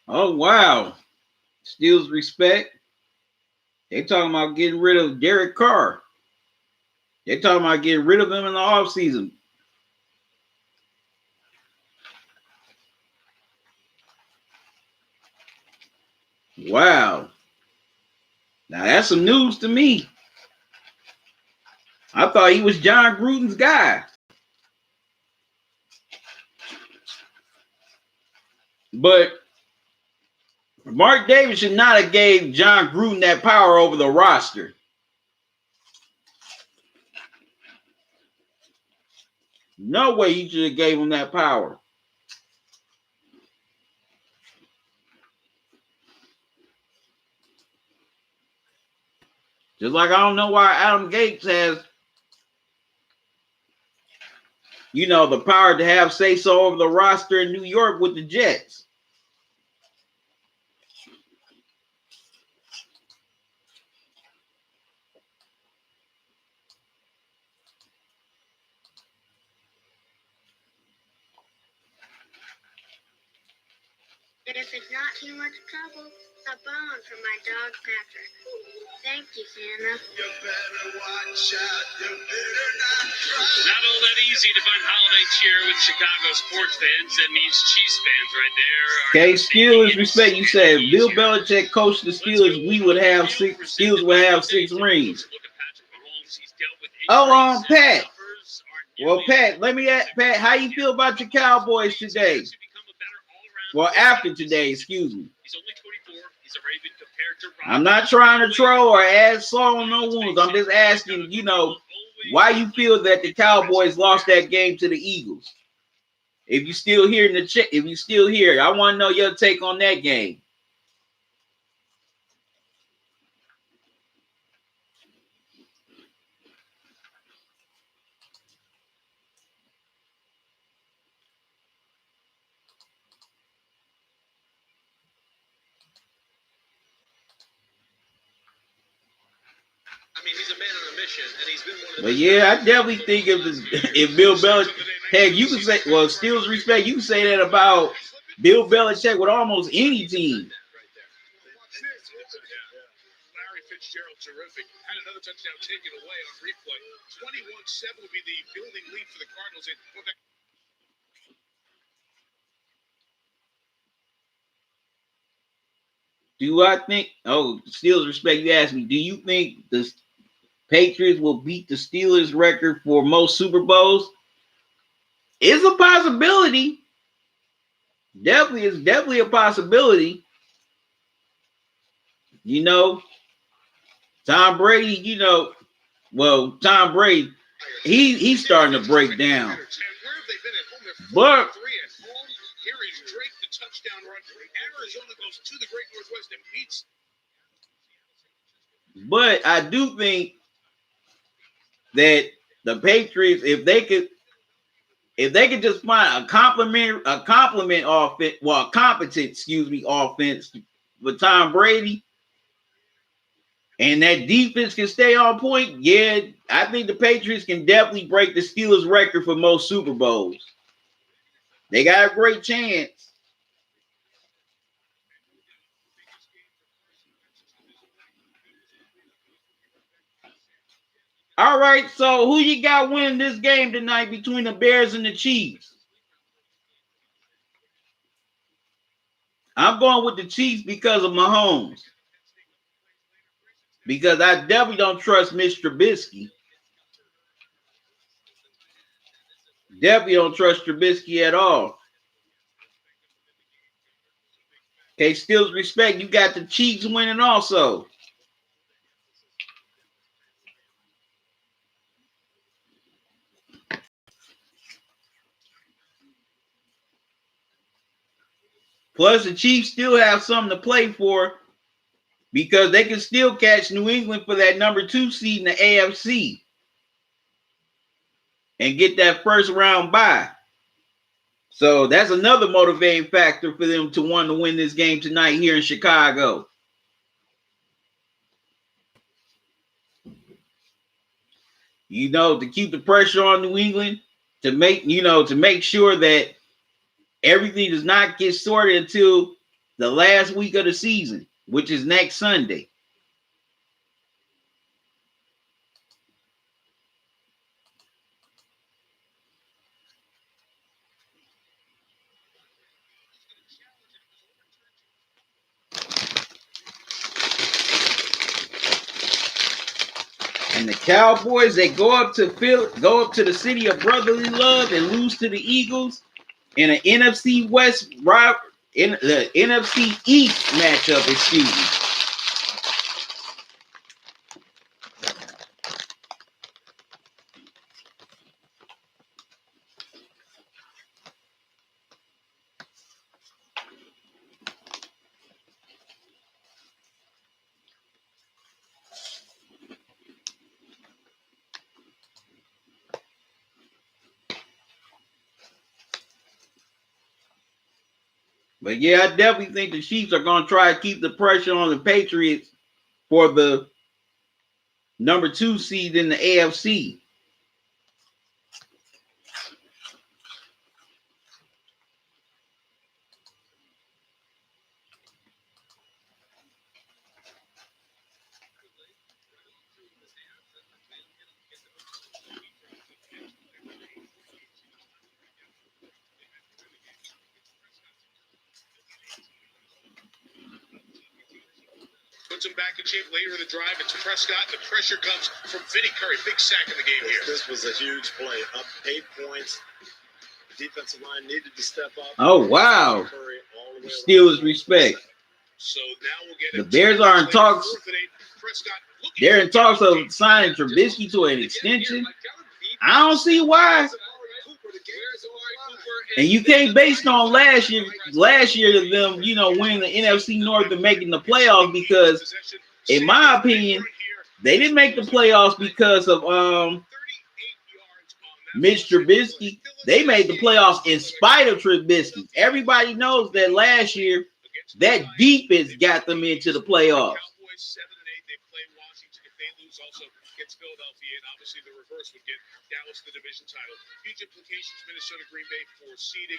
Oh, wow. Steals respect. They talking about getting rid of Derek Carr. They talking about getting rid of him in the offseason. Wow. Now, that's some news to me. I thought he was John Gruden's guy. But Mark Davis should not have gave John Gruden that power over the roster. No way he should have gave him that power. Just like I don't know why Adam Gates has, the power to have say-so over the roster in New York with the Jets. If it's not too much trouble, a bone for my dog Patrick. Thank you, Santa. You better watch out. You better not cry. Not all that easy to find holiday cheer with Chicago sports fans. That means Chiefs fans right there. Okay, Steelers respect. You said if Bill Belichick coached the Steelers, would have six rings. Oh, Pat. Well, Pat, let me ask Pat, how you feel about your Cowboys today? Well, after today, excuse me. I'm not trying to troll or add salt on no wounds. I'm just asking, why you feel that the Cowboys lost that game to the Eagles. If you still here in the chat, if you still here, I want to know your take on that game. He's a man on a mission, and he's been one of the But yeah, I definitely think if Bill Belichick, heck, you can say, well, Steelers respect, you can say that about Bill Belichick with almost any team. Larry Fitzgerald, terrific. And another touchdown taken away on replay. 21-7 will be the building lead for the Cardinals. Do I think, Steelers respect, you asked me, do you think the Patriots will beat the Steelers record for most Super Bowls? It's a possibility. Definitely a possibility. Tom Brady, Tom Brady, he's starting to break down. But here is Drake, the touchdown run. Arizona goes to the Great Northwest and beats. But I do think that the Patriots, if they could just find a competent offense with Tom Brady, and that defense can stay on point, yeah, I think the Patriots can definitely break the Steelers record for most Super Bowls. They got a great chance. All right, so who you got winning this game tonight between the Bears and the Chiefs? I'm going with the Chiefs because of Mahomes. Because I definitely don't trust Mr. Trubisky. Definitely don't trust Trubisky at all. Okay, still respect. You got the Chiefs winning also. Plus, the Chiefs still have something to play for because they can still catch New England for that number 2 seed in the AFC and get that first round bye. So that's another motivating factor for them to want to win this game tonight here in Chicago. You know, to keep the pressure on New England, to make sure that everything does not get sorted until the last week of the season, which is next Sunday. And the Cowboys, they go up to the city of brotherly love and lose to the Eagles in an NFC West in the NFC East matchup, excuse me. But yeah, I definitely think the Chiefs are going to try to keep the pressure on the Patriots for the number 2 seed in the AFC. Puts him back in shape later in the drive. It's Prescott. The pressure comes from Vinny Curry. Big sack in the game here. This was a huge play. Up 8 points. The defensive line needed to step up. Oh, wow. Steelers respect. So now we'll get the Bears are in talks. They're in talks of signing Trubisky to an extension. I don't see why. And you can't base it on last year of them, winning the NFC North and making the playoffs because, in my opinion, they didn't make the playoffs because of Mitch Trubisky. They made the playoffs in spite of Trubisky. Everybody knows that last year, that defense got them into the playoffs. Philadelphia, and obviously the reverse would get Dallas the division title. Huge implications, Minnesota, Green Bay for seeding,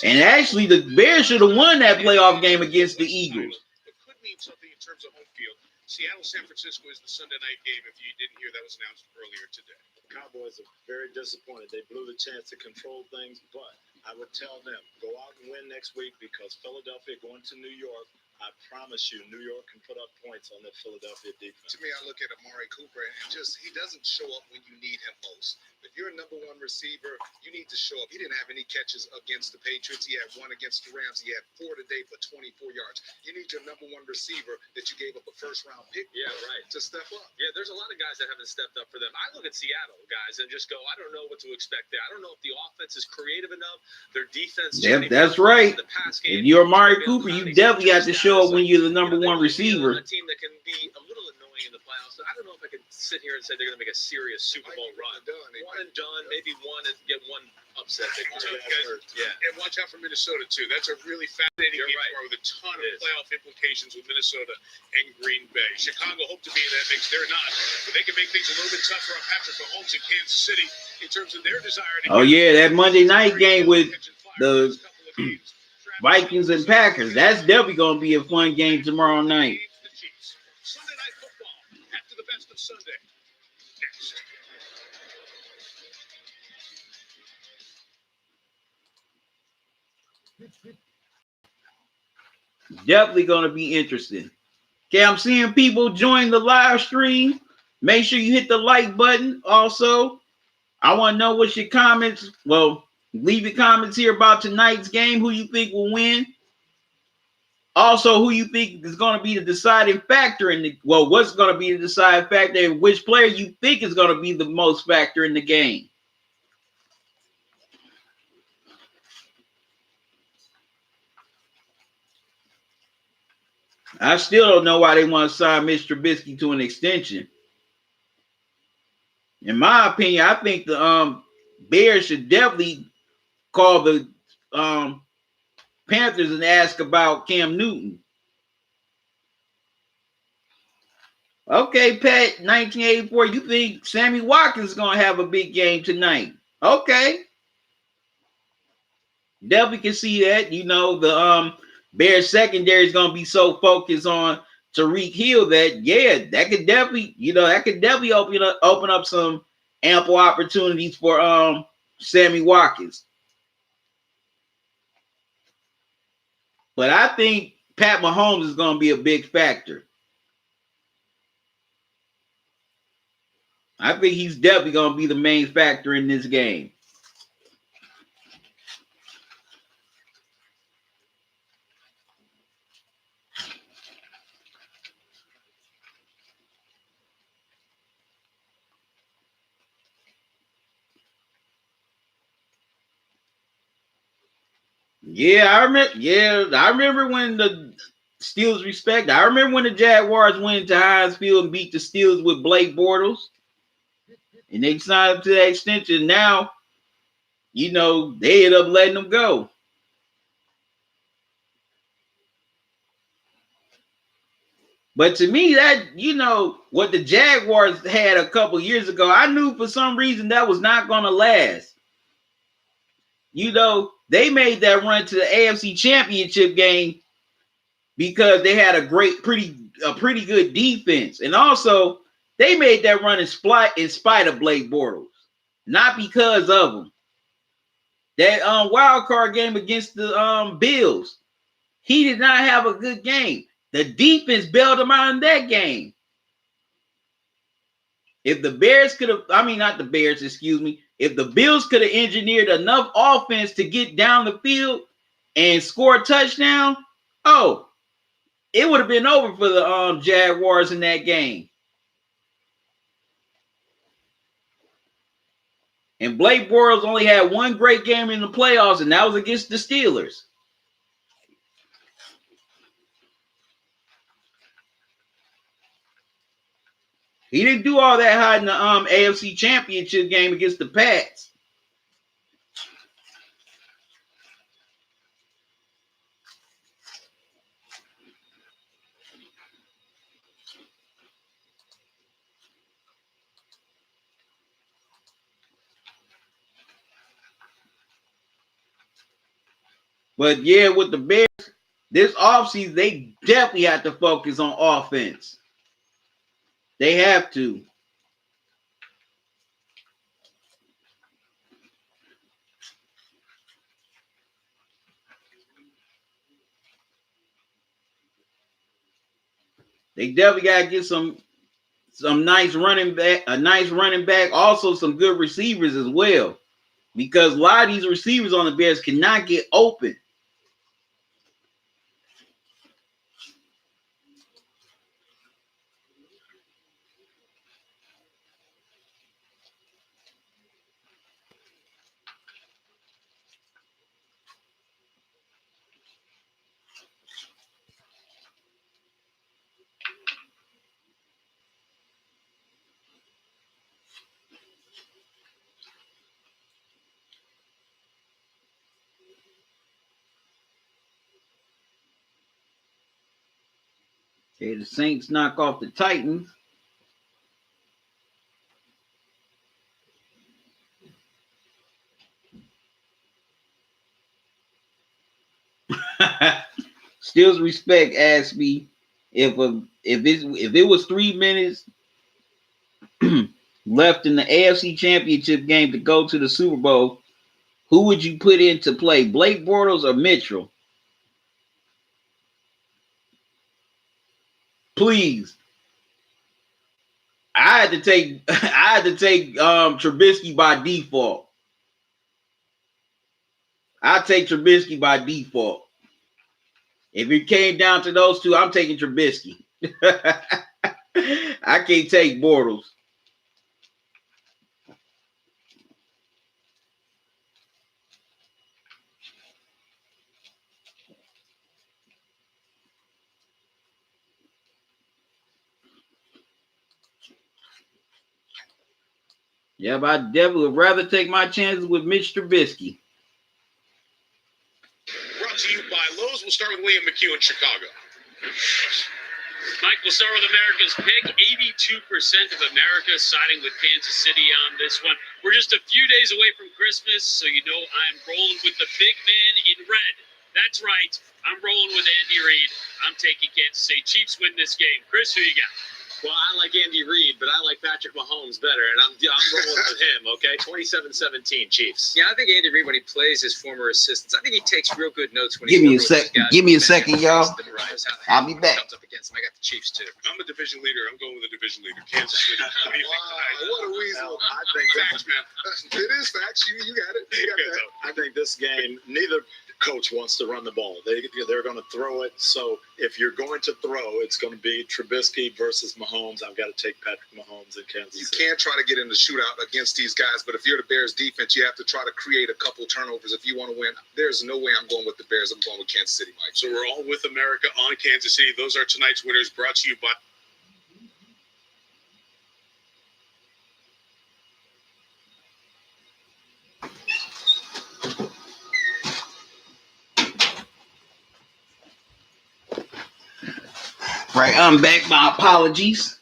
and actually the Bears should have won that playoff game against the Eagles. It could mean something in terms of home field. Seattle, San Francisco is the Sunday night game. If you didn't hear, that was announced earlier today. The Cowboys are very disappointed. They blew the chance to control things, but I would tell them, go out and win next week because Philadelphia going to New York. I promise you, New York can put up points on that Philadelphia defense. To me, I look at Amari Cooper and he doesn't show up when you need him most. If you're a number 1 receiver, you need to show up. He didn't have any catches against the Patriots. He had 1 against the Rams. He had 4 today for 24 yards. You need your number 1 receiver that you gave up a first-round pick to step up. Yeah, there's a lot of guys that haven't stepped up for them. I look at Seattle, guys, and just go, I don't know what to expect there. I don't know if the offense is creative enough. Their defense. Yep, that's right. If you're Amari Cooper, you definitely got to show up when you're the number 1 receiver. A team that can be a little annoying in the playoffs. I don't know if I could sit here and say they're going to make a serious Super Bowl run. One and done, maybe one and get one upset. And watch out for Minnesota, too. That's a really fascinating game tomorrow with a ton of playoff implications with Minnesota and Green Bay. Chicago hope to be in that mix. They're not. But they can make things a little bit tougher on Patrick Mahomes in Kansas City in terms of their desire to that Monday night game with the Vikings and Packers. That's definitely going to be a fun game tomorrow night. Sunday night football after the best of Sunday. Definitely going to be interesting. Okay, I'm seeing people join the live stream. Make sure you hit the like button. Also, I want to know what's your comments. Well, leave your comments here about tonight's game. Who you think will win? Also, who you think is going to be the deciding factor in the, well, what's going to be the deciding factor, and which player you think is going to be the most factor in the game? I still don't know why they want to sign Mr. Trubisky to an extension. In my opinion, I think the Bears should definitely call the Panthers and ask about Cam Newton. Okay, Pat, 1984, you think Sammy Watkins is going to have a big game tonight? Okay. Definitely can see that. You know, the Bears secondary is going to be so focused on Tyreek Hill that, yeah, that could definitely, open up some ample opportunities for Sammy Watkins. But I think Pat Mahomes is going to be a big factor. I think he's definitely going to be the main factor in this game. I remember when the Steelers respect. I remember when the Jaguars went to Heinz Field and beat the Steelers with Blake Bortles. And they signed up to that extension. Now, you know, they ended up letting them go. But to me, that, you know, what the Jaguars had a couple years ago, I knew for some reason that was not going to last. You know, they made that run to the AFC Championship game because they had a pretty good defense. And also, they made that run in spite of Blake Bortles, not because of him. That wild card game against the Bills, he did not have a good game. The defense bailed him out in that game. If the Bears could have, not the Bears, excuse me. If the Bills could have engineered enough offense to get down the field and score a touchdown, it would have been over for the Jaguars in that game. And Blake Bortles only had one great game in the playoffs, and that was against the Steelers. He didn't do all that hot in the AFC Championship game against the Pats. But yeah, with the Bears, this offseason, they definitely have to focus on offense. They have to. They definitely got to get some nice running back, also some good receivers as well. Because a lot of these receivers on the Bears cannot get open. Okay, the Saints knock off the Titans. Stills Respect asked me if it was 3 minutes left in the AFC Championship game to go to the Super Bowl, who would you put in to play, Blake Bortles or Mitchell? Please. I had to take Trubisky by default. I take Trubisky by default. If it came down to those two, I'm taking Trubisky. I can't take Bortles. Yeah, but I definitely would rather take my chances with Mitch Trubisky. Brought to you by Lowe's. We'll start with Liam McHugh in Chicago. Mike, we'll start with America's pick. 82% of America siding with Kansas City on this one. We're just a few days away from Christmas, so you know I'm rolling with the big man in red. That's right. I'm rolling with Andy Reid. I'm taking Kansas City. Chiefs win this game. Chris, who you got? Well, I like Andy Reid, but I like Patrick Mahomes better, and I'm rolling with him, okay? 27-17 Chiefs. Yeah, I think Andy Reid, when he plays his former assistants, I think he takes real good notes when Give he's me a working with sec. these guys. Give me a second, y'all. I'll be back. Comes up against him. I got the Chiefs too. I'm a division leader. I'm going with a division leader. Kansas City. What do you think tonight? What a weasel. I think Facts, man. It is facts. You got it. You got that. I think this game, neither coach wants to run the ball. They're going to throw it. So if you're going to throw, it's going to be Trubisky versus Mahomes. I've got to take Patrick Mahomes in Kansas You City. can't try to get in the shootout against these guys, but if you're the Bears defense, you have to try to create a couple turnovers if you want to win. There's no way I'm going with the Bears. I'm going with Kansas City, Mike. So we're all with America on Kansas City. Those are tonight's winners, brought to you by Right, I'm back. My apologies.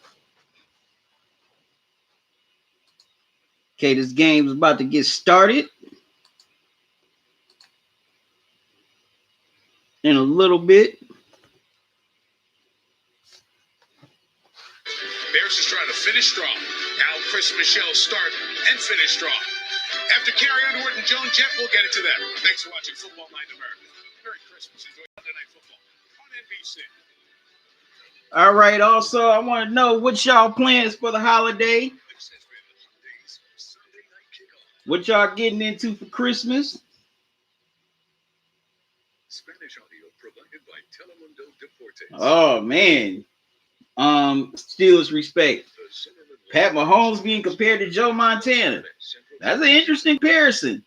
Okay, this game's about to get started in a little bit. Bears is trying to finish strong. Now Chris and Michelle start and finish strong. After Carrie Underwood and Joan Jett, we'll get it to them. Thanks for watching Football Night in America. Merry Christmas. Enjoy Sunday Night Football on NBC. All right, also, I want to know what y'all plans for the holiday. What y'all getting into for Christmas? Spanish audio provided by Telemundo Deportes. Oh, man. Steelers respect. Pat Mahomes being compared to Joe Montana. That's an interesting comparison.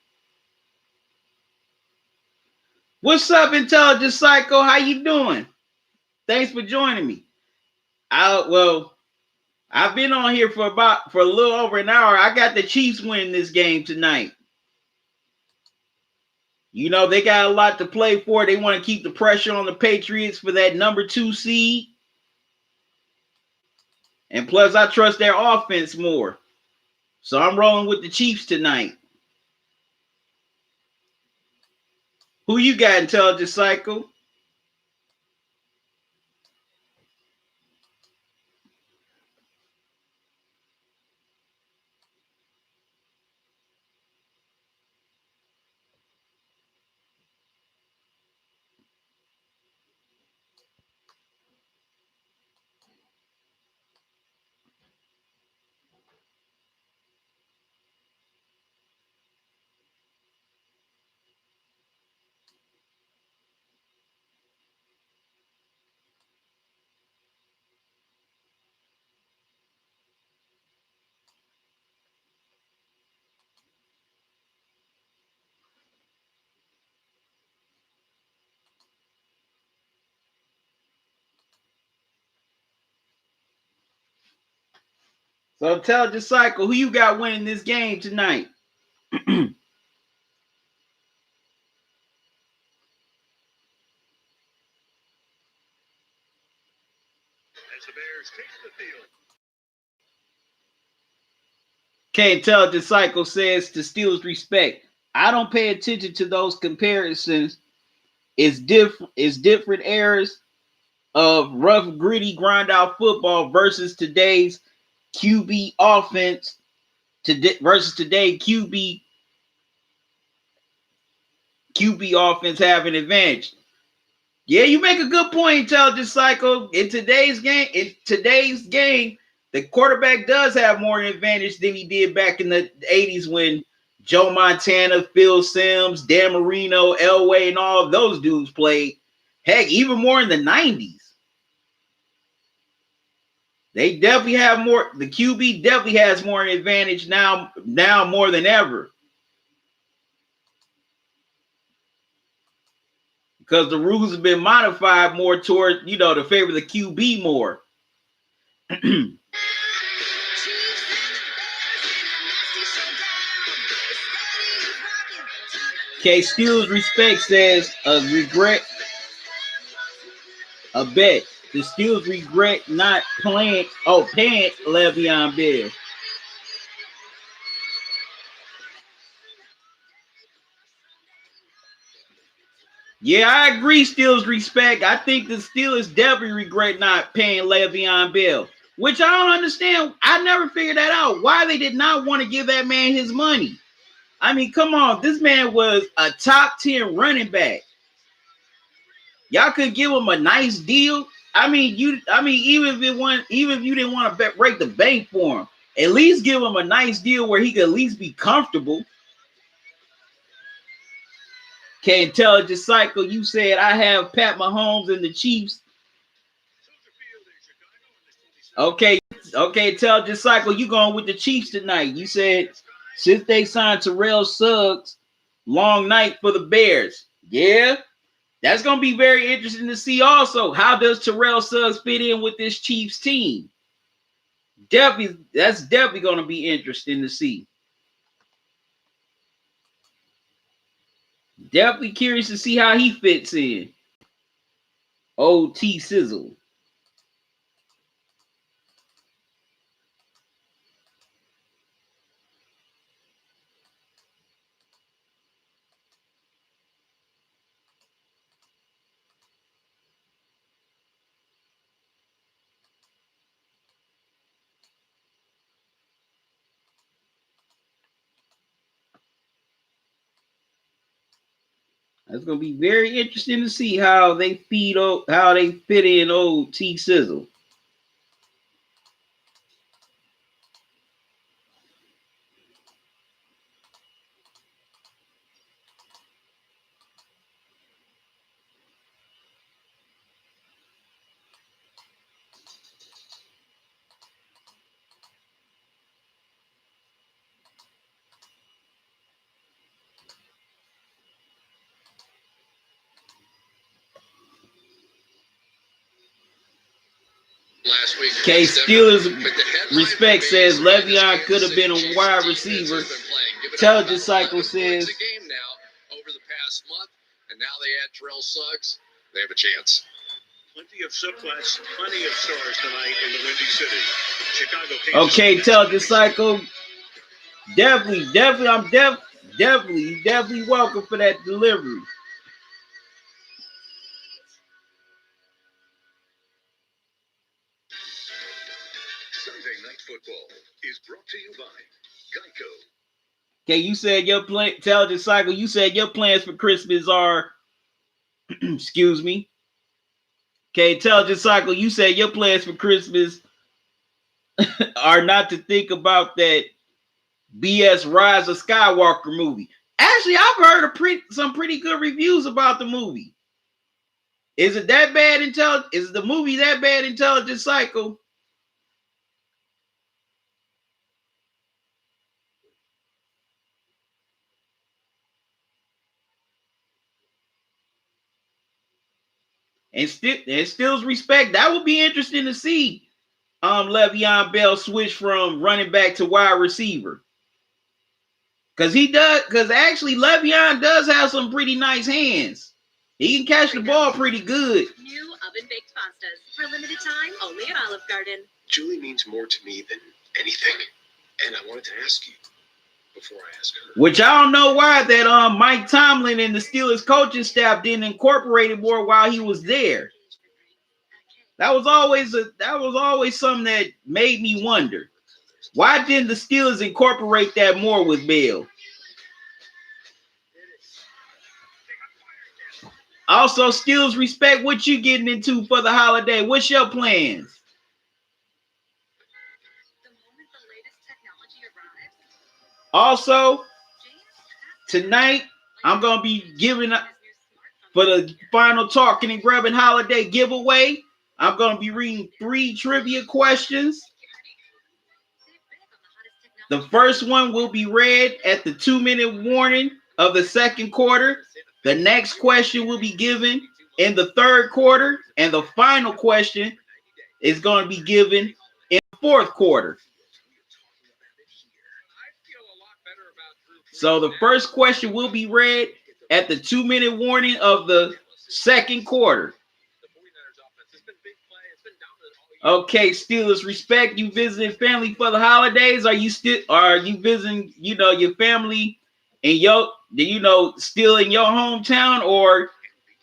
What's up, Intelligent Psycho? How you doing? Thanks for joining me. I've been on here for a little over an hour. I got the Chiefs winning this game tonight. You know, they got a lot to play for. They want to keep the pressure on the Patriots for that number 2 seed. And plus, I trust their offense more. So I'm rolling with the Chiefs tonight. Who you got, Intelligent Psycho? So Intelligent Cycle, who you got winning this game tonight? As the Bears take the field. Okay, Intelligent Cycle says to Steelers respect. I don't pay attention to those comparisons. It's different eras of rough, gritty, grind out football versus today's QB offense today versus today QB offense have an advantage. Yeah, you make a good point, Intelligent Cycle. In today's game, the quarterback does have more advantage than he did back in the 80s when Joe Montana, Phil Simms, Dan Marino, Elway, and all of those dudes played. Heck, even more in the 90s. They definitely have more. The QB definitely has more advantage now more than ever. Because the rules have been modified more toward, to favor the QB more. Okay, Steelers Respect says a bet. The Steelers regret not paying Le'Veon Bell. Yeah, I agree, Steelers Respect. I think the Steelers definitely regret not paying Le'Veon Bell, which I don't understand. I never figured that out. Why they did not want to give that man his money. I mean, come on. This man was a top 10 running back. Y'all could give him a nice deal. Even if you didn't want to break the bank for him, at least give him a nice deal where he could at least be comfortable. Okay, Intelligent Cycle, you said I have Pat Mahomes and the Chiefs. Okay, Intelligent Cycle, you going with the Chiefs tonight. You said since they signed Terrell Suggs, long night for the Bears. Yeah, that's going to be very interesting to see also. How does Terrell Suggs fit in with this Chiefs team? That's definitely going to be interesting to see. Definitely curious to see how he fits in. Old T Sizzle. It's gonna be very interesting to see how they fit in old T Sizzle. Last week. Okay, Steelers Respect says Le'Veon could have been a wide receiver. Intelligent Cycle says game now over the past month, and now they add Terrell Suggs. They have a chance. Plenty of subclass, plenty of stars tonight in the Windy City. Chicago. Okay, Intelligent Cycle. I'm definitely welcome for that delivery. Sunday Night Football is brought to you by Geico. Okay, you said your plan, Intelligent Cycle. You said your plans for Christmas are, excuse me. Okay, Intelligent Cycle. You said your plans for Christmas are not to think about that BS Rise of Skywalker movie. Actually, I've heard some pretty good reviews about the movie. Is it that bad? Is the movie that bad? Intelligent Cycle. And Steelers Respect, that would be interesting to see. Le'Veon Bell switch from running back to wide receiver. Because actually Le'Veon does have some pretty nice hands. He can catch the ball pretty good. New oven-baked pastas. For a limited time, only at Olive Garden. Julie means more to me than anything. And I wanted to ask you before I ask her. Which I don't know why that Mike Tomlin and the Steelers coaching staff didn't incorporate it more while he was there. That was always something that made me wonder. Why didn't the Steelers incorporate that more with Bell? Also, Steelers respect what you getting into for the holiday. What's your plans? Also, tonight, I'm going to be giving up for the final Talking and Grubbin holiday giveaway. I'm going to be reading 3 trivia questions. The first one will be read at the 2-minute warning of the second quarter. The next question will be given in the third quarter. And the final question is going to be given in the fourth quarter. So the first question will be read at the 2-minute warning of the second quarter. Okay, Steelers respect. You visiting family for the holidays? Are you visiting, your family and still in your hometown, or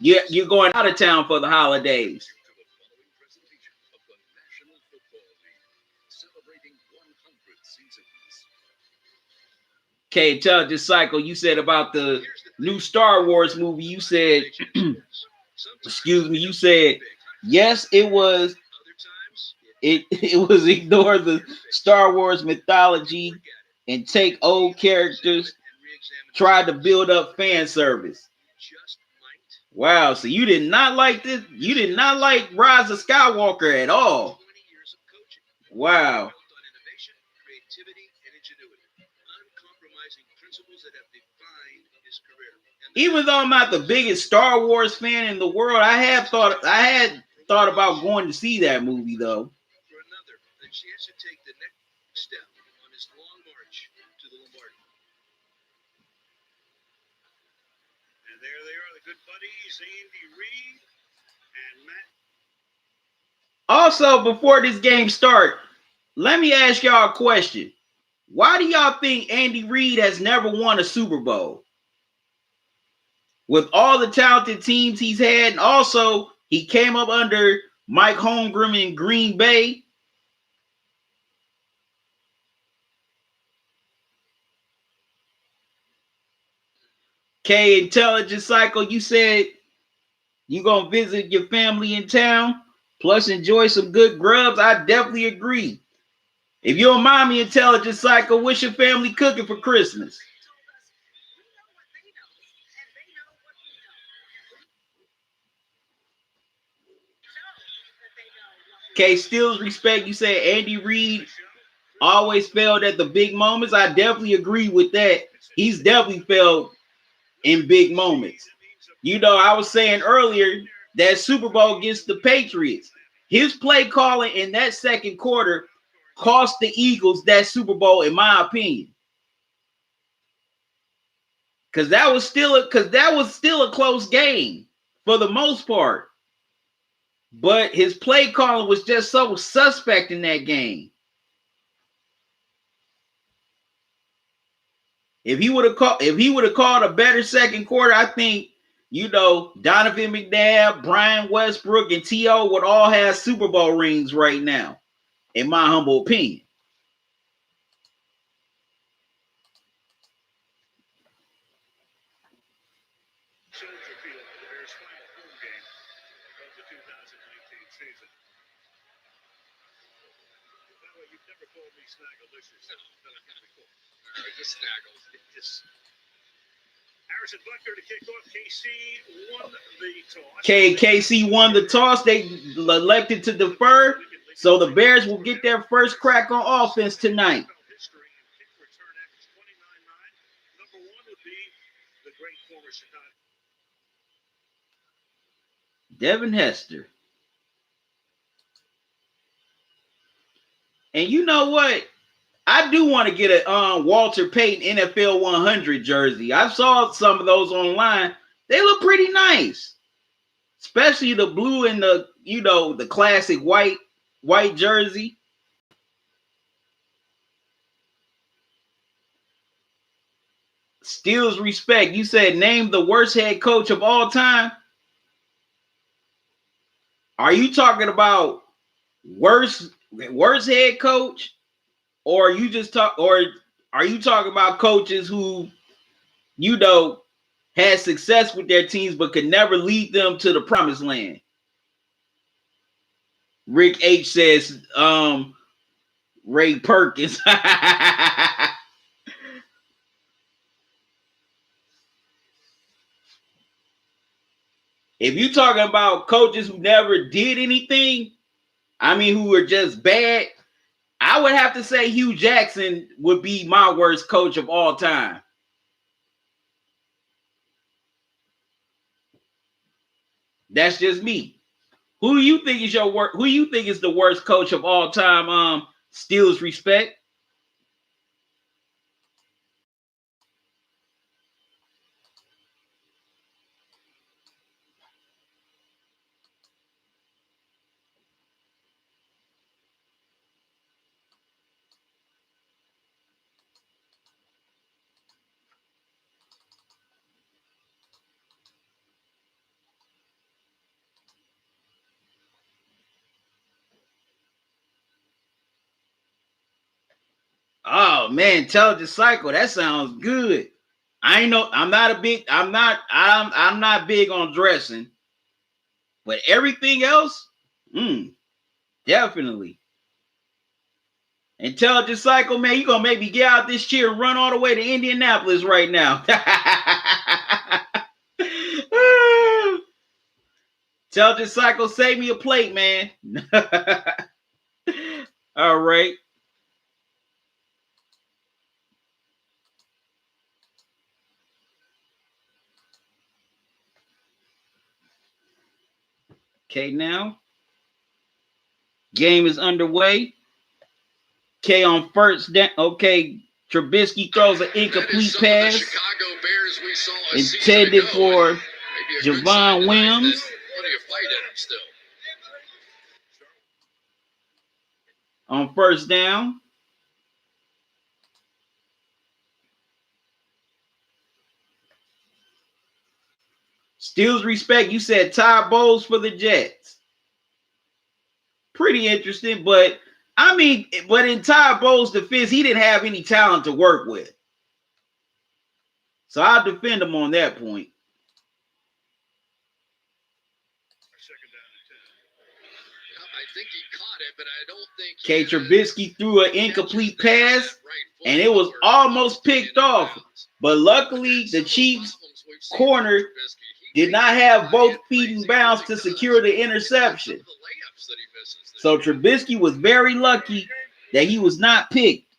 you're going out of town for the holidays? Okay, Intelligence Cycle, you said about the new Star Wars movie, you said, excuse me, you said, yes, it was ignore the Star Wars mythology and take old characters, try to build up fan service. Wow, so you did not like this, you did not like Rise of Skywalker at all. Wow. Even though I'm not the biggest Star Wars fan in the world, I had thought about going to see that movie though. And there they are, the good buddies, Andy Reid and Matt. Also, before this game starts, let me ask y'all a question. Why do y'all think Andy Reid has never won a Super Bowl? With all the talented teams he's had, and also he came up under Mike Holmgren in Green Bay. Okay, Intelligence Cycle, you said you're going to visit your family in town, plus enjoy some good grubs. I definitely agree. If you don't mind me, Intelligence Cycle, what's your family cooking for Christmas? Okay, Steelers respect. You say Andy Reid always failed at the big moments. I definitely agree with that. He's definitely failed in big moments. I was saying earlier that Super Bowl against the Patriots, his play calling in that second quarter cost the Eagles that Super Bowl, in my opinion. Because that was still a close game for the most part. But his play calling was just so suspect in that game. If he would have called a better second quarter, I think, Donovan McNabb, Brian Westbrook, and T.O. would all have Super Bowl rings right now, in my humble opinion. Harrison Butker to kick off. KC won the toss. KC won the toss. They elected to defer, so the Bears will get their first crack on offense tonight. Number 1 would be the great former Chicago. Devin Hester. And you know what? I do want to get a Walter Payton NFL 100 jersey. I saw some of those online. They look pretty nice, especially the blue and the classic white jersey. Steelers respect. You said name the worst head coach of all time. Are you talking about worst head coach or you just talk, or are you talking about coaches who, you know, had success with their teams but could never lead them to the promised land? Rick H says, Ray Perkins. If you're talking about coaches who never did anything, I mean, who were just bad, I would have to say Hugh Jackson would be my worst coach of all time. That's just me. Who do you think is who do you think is the worst coach of all time? Steelers respect. Oh man, Intelligent Cycle. That sounds good. I ain't know. I'm not big on dressing, but everything else, definitely. Intelligent Cycle, man, you gonna make me get out this chair and run all the way to Indianapolis right now. Intelligent Cycle, save me a plate, man. All right. Okay, now game is underway. Okay, on first down. Okay, Trubisky throws an incomplete pass intended for Javon Williams. On first down. Steelers respect. You said Todd Bowles for the Jets. Pretty interesting, but I mean, but in Todd Bowles' defense, he didn't have any talent to work with. So I'll defend him on that point. Okay, Trubisky threw an incomplete pass, and it was almost picked off. But luckily, the Chiefs' corner did not have both feet in bounds to secure the interception. So Trubisky was very lucky that he was not picked.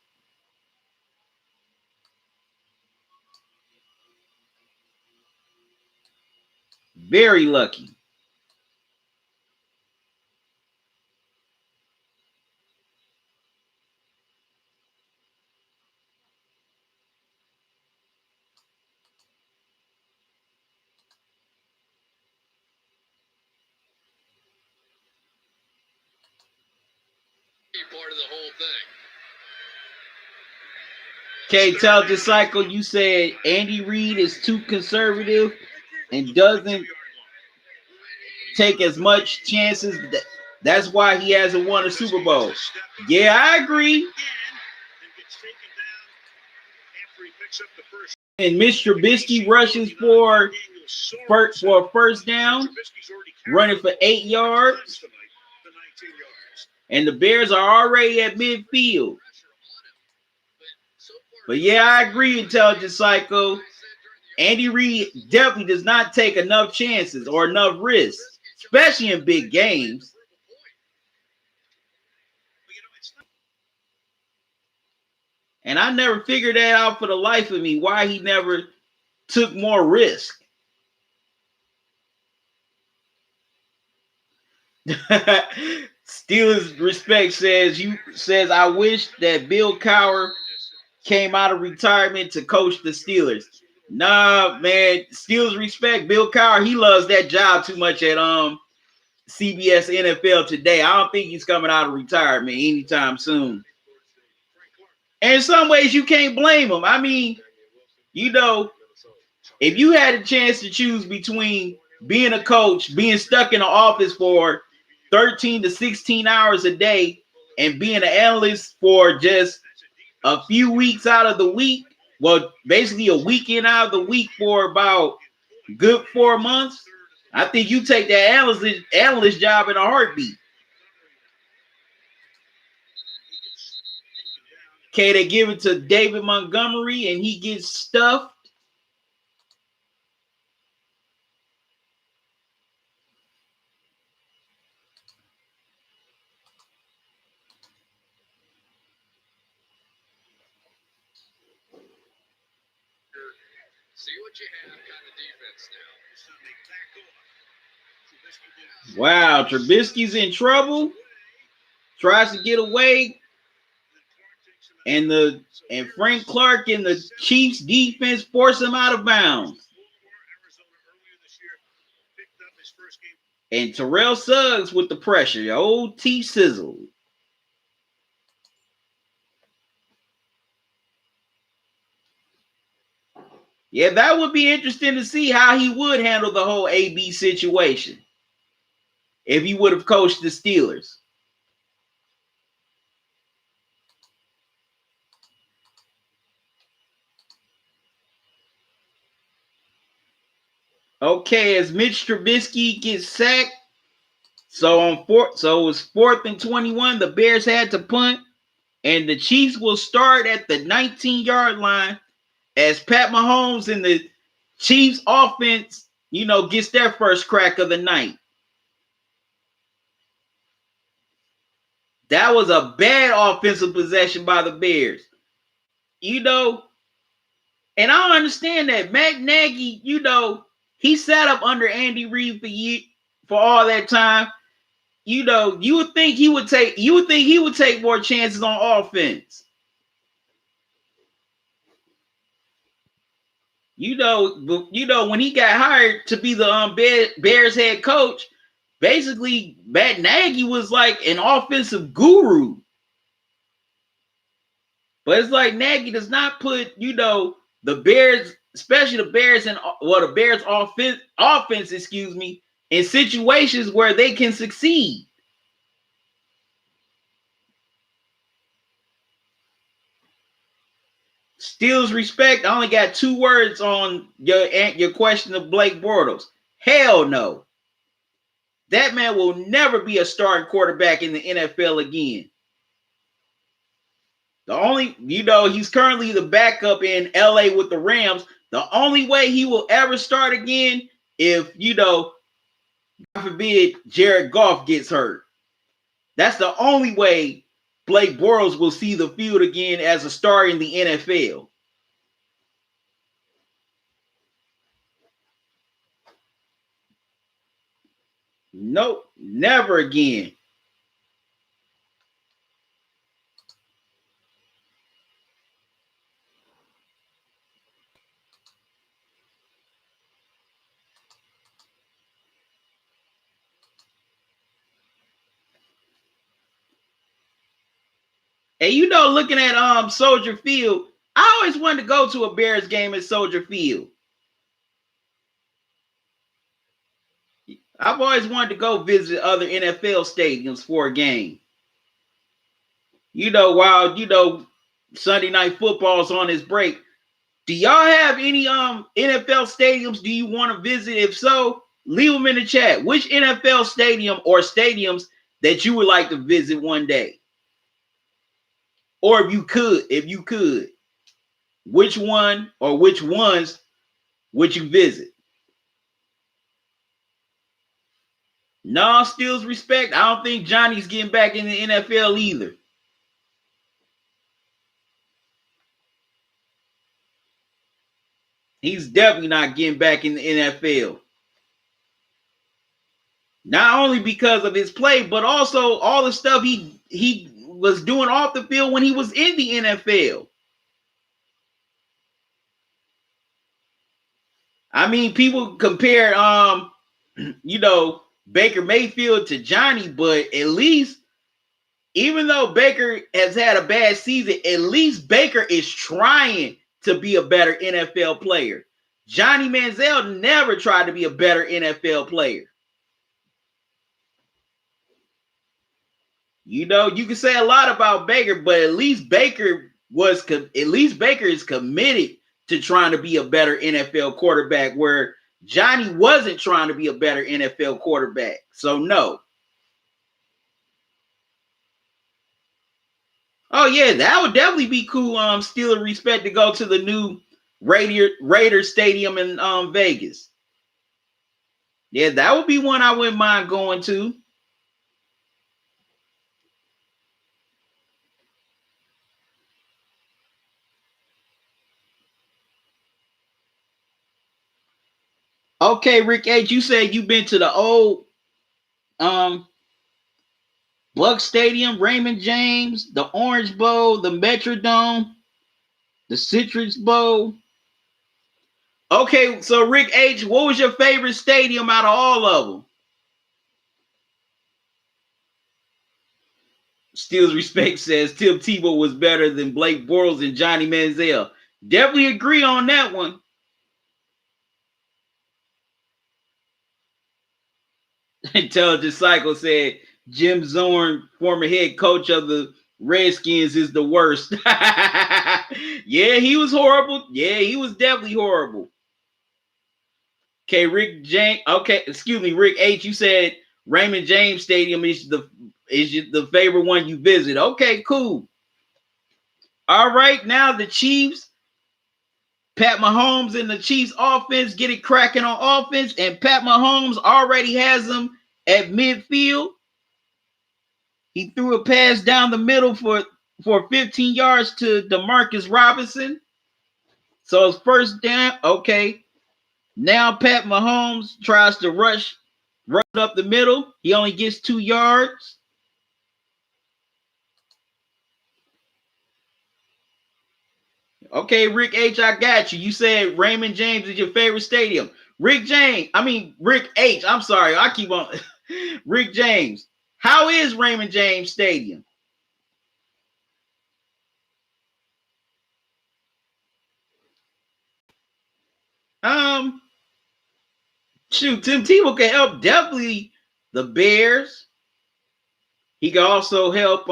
Very lucky. Part of the whole thing. Okay, Intelligent Cycle, you said Andy Reid is too conservative and doesn't take as much chances. That's why he hasn't won a Super Bowl. Yeah, I agree. And Mitch Trubisky rushes for a first down, running for 8 yards. And the Bears are already at midfield. But yeah, I agree, Intelligent Psycho. Andy Reid definitely does not take enough chances or enough risks, especially in big games. And I never figured that out for the life of me, why he never took more risk. Steelers respect says I wish that Bill Cowher came out of retirement to coach the Steelers. Nah, man. Steelers respect Bill Cowher. He loves that job too much at CBS NFL Today. I don't think he's coming out of retirement anytime soon. And in some ways, you can't blame him. I mean, you know, if you had a chance to choose between being a coach, being stuck in an office for 13 to 16 hours a day, and being an analyst for just a few weeks out of the week. Well, basically a weekend out of the week for about good 4 months. I think you take that analyst job in a heartbeat. Okay, they give it to David Montgomery and he gets stuffed. See what you have kind of defense now. Wow, Trubisky's in trouble. Tries to get away. And Frank Clark and the Chiefs defense force him out of bounds. And Terrell Suggs with the pressure. Old T-Sizzle. Yeah, that would be interesting to see how he would handle the whole AB situation if he would have coached the Steelers. Okay, as Mitch Trubisky gets sacked, so it was 4th and 21. The Bears had to punt, and the Chiefs will start at the 19-yard line as Pat Mahomes and the Chiefs offense, gets their first crack of the night. That was a bad offensive possession by the Bears. And I don't understand that. Matt Nagy, he sat up under Andy Reid for all that time. You would think he would take more chances on offense. When he got hired to be the Bears head coach, basically Matt Nagy was like an offensive guru. But it's like Nagy does not put, the Bears, especially the Bears the Bears offense, in situations where they can succeed. Steelers respect. I only got 2 words on your question of Blake Bortles. Hell no. That man will never be a starting quarterback in the NFL again. He's currently the backup in LA with the Rams. The only way he will ever start again if, God forbid, Jared Goff gets hurt. That's the only way Blake Bortles will see the field again as a star in the NFL. Nope, never again. And looking at Soldier Field, I always wanted to go to a Bears game at Soldier Field. I've always wanted to go visit other NFL stadiums for a game. While Sunday Night Football's on its break. Do y'all have any NFL stadiums do you want to visit? If so, leave them in the chat. Which NFL stadium or stadiums that you would like to visit one day? Or if you could, which one or which ones would you visit? No, Steelers respect. I don't think Johnny's getting back in the NFL either. He's definitely not getting back in the NFL. Not only because of his play, but also all the stuff he was doing off the field when he was in the NFL. I mean, people compare, Baker Mayfield to Johnny, but at least, even though Baker has had a bad season, at least Baker is trying to be a better NFL player. Johnny Manziel never tried to be a better NFL player. You can say a lot about Baker, but at least Baker at least Baker is committed to trying to be a better NFL quarterback, where Johnny wasn't trying to be a better NFL quarterback. So no. Oh yeah, that would definitely be cool. Steeler respect to go to the new Raider Stadium in Vegas. Yeah, that would be one I wouldn't mind going to. Okay, Rick H, you said you've been to the old Buck Stadium, Raymond James, the Orange Bowl, the Metrodome, the Citrus Bowl. Okay, so Rick H, what was your favorite stadium out of all of them? Steel's Respect says Tim Tebow was better than Blake Bortles and Johnny Manziel. Definitely agree on that one. Intelligent Cycle said Jim Zorn, former head coach of the Redskins, is the worst. Yeah, he was horrible. Yeah, he was definitely horrible. Okay, Rick James. Okay, excuse me, Rick H. You said Raymond James Stadium is the favorite one you visit. Okay, cool. All right, now the Chiefs. Pat Mahomes and the Chiefs offense get it cracking on offense, and Pat Mahomes already has them at midfield. He threw a pass down the middle for 15 yards to DeMarcus Robinson. So it's first down. Okay. Now Pat Mahomes tries to rush up the middle. He only gets 2 yards. Okay, Rick H, I got you. You said Raymond James is your favorite stadium. Rick H, I'm sorry. I keep on. Rick James. How is Raymond James Stadium? Shoot, Tim Tebow can help definitely the Bears. He can also help.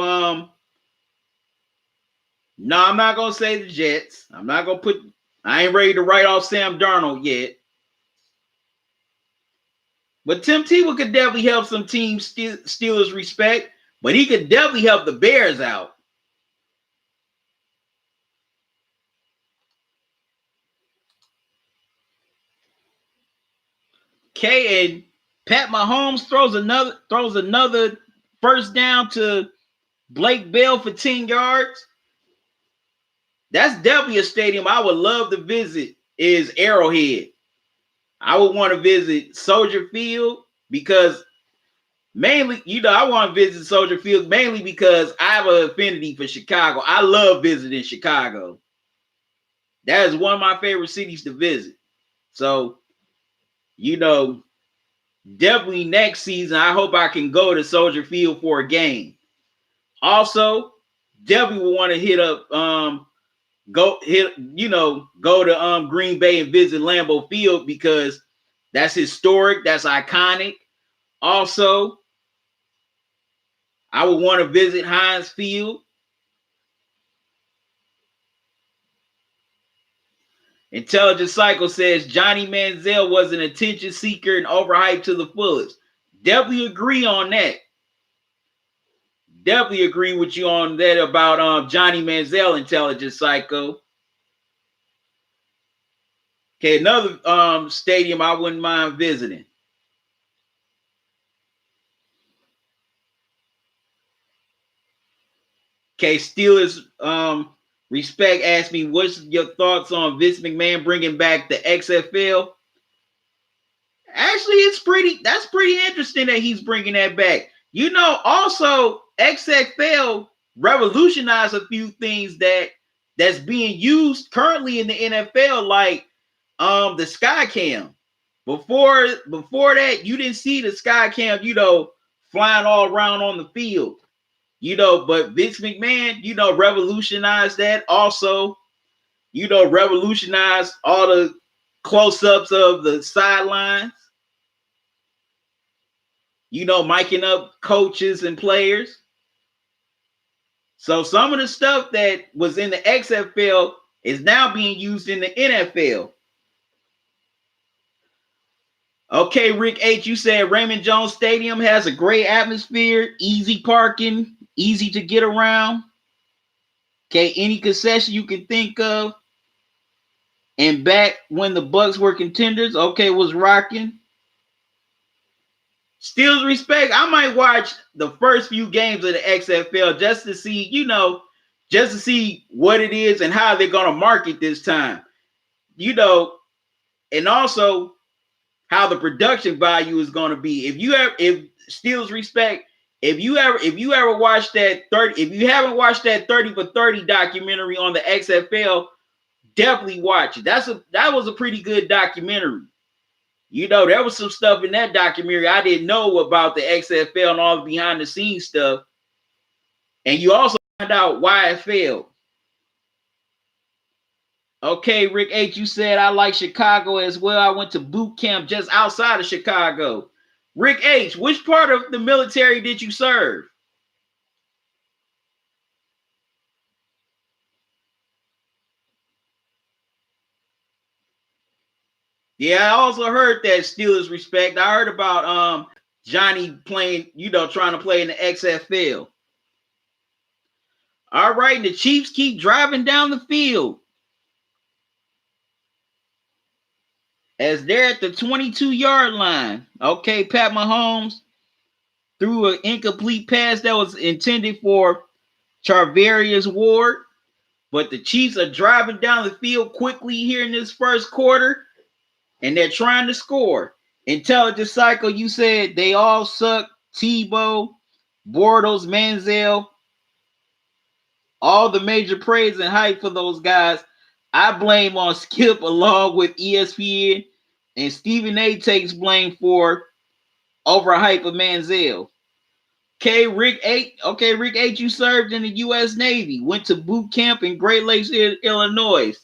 No, I'm not gonna say the Jets. I ain't ready to write off Sam Darnold yet. But Tim Tebow could definitely help some teams Steelers respect, but he could definitely help the Bears out. Okay, and Pat Mahomes throws another first down to Blake Bell for 10 yards. That's definitely a stadium I would love to visit, is Arrowhead. I would want to visit Soldier Field because mainly, I want to visit Soldier Field mainly because I have an affinity for Chicago. I love visiting Chicago. That is one of my favorite cities to visit. So, definitely next season, I hope I can go to Soldier Field for a game. Also, definitely will want to hit up, go to Green Bay and visit Lambeau Field because that's historic, that's iconic. Also, I would want to visit Heinz Field. Intelligent Cycle says Johnny Manziel was an attention seeker and overhyped to the fullest. Definitely agree on that. Definitely agree with you on that about Johnny Manziel, Intelligent Psycho. Okay, another stadium I wouldn't mind visiting. Okay, Steelers Respect asked me, what's your thoughts on Vince McMahon bringing back the XFL? Actually, that's pretty interesting that he's bringing that back. Also XFL revolutionized a few things that's being used currently in the NFL, like the sky cam. Before that, you didn't see the sky cam, flying all around on the field. But Vince McMahon, revolutionized that. Also, revolutionized all the close-ups of the sidelines. Miking up coaches and players. So some of the stuff that was in the XFL is now being used in the NFL. Okay, Rick H., you said Raymond Jones Stadium has a great atmosphere, easy parking, easy to get around. Okay, any concession you can think of. And back when the Bucks were contenders, okay, was rocking. Steelers respect. I might watch the first few games of the XFL just to see, just to see what it is and how they're going to market this time. And also how the production value is going to be. If Steelers respect, if you ever watched that 30, if you haven't watched that 30 for 30 documentary on the XFL, definitely watch it. That was a pretty good documentary. There was some stuff in that documentary I didn't know about the XFL and all the behind the scenes stuff. And you also find out why it failed. Okay, Rick H., you said I like Chicago as well. I went to boot camp just outside of Chicago. Rick H., which part of the military did you serve? Yeah, I also heard that Steelers respect. I heard about Johnny playing, trying to play in the XFL. All right, the Chiefs keep driving down the field. As they're at the 22-yard line. Okay, Pat Mahomes threw an incomplete pass that was intended for Charvarius Ward. But the Chiefs are driving down the field quickly here in this first quarter. And they're trying to score. Intelligence Cycle, you said they all suck. Tebow, Bortles, Manziel, all the major praise and hype for those guys. I blame on Skip along with ESPN, and Stephen A takes blame for overhype of Manziel. Okay, Rick H., you served in the U.S. Navy, went to boot camp in Great Lakes, Illinois.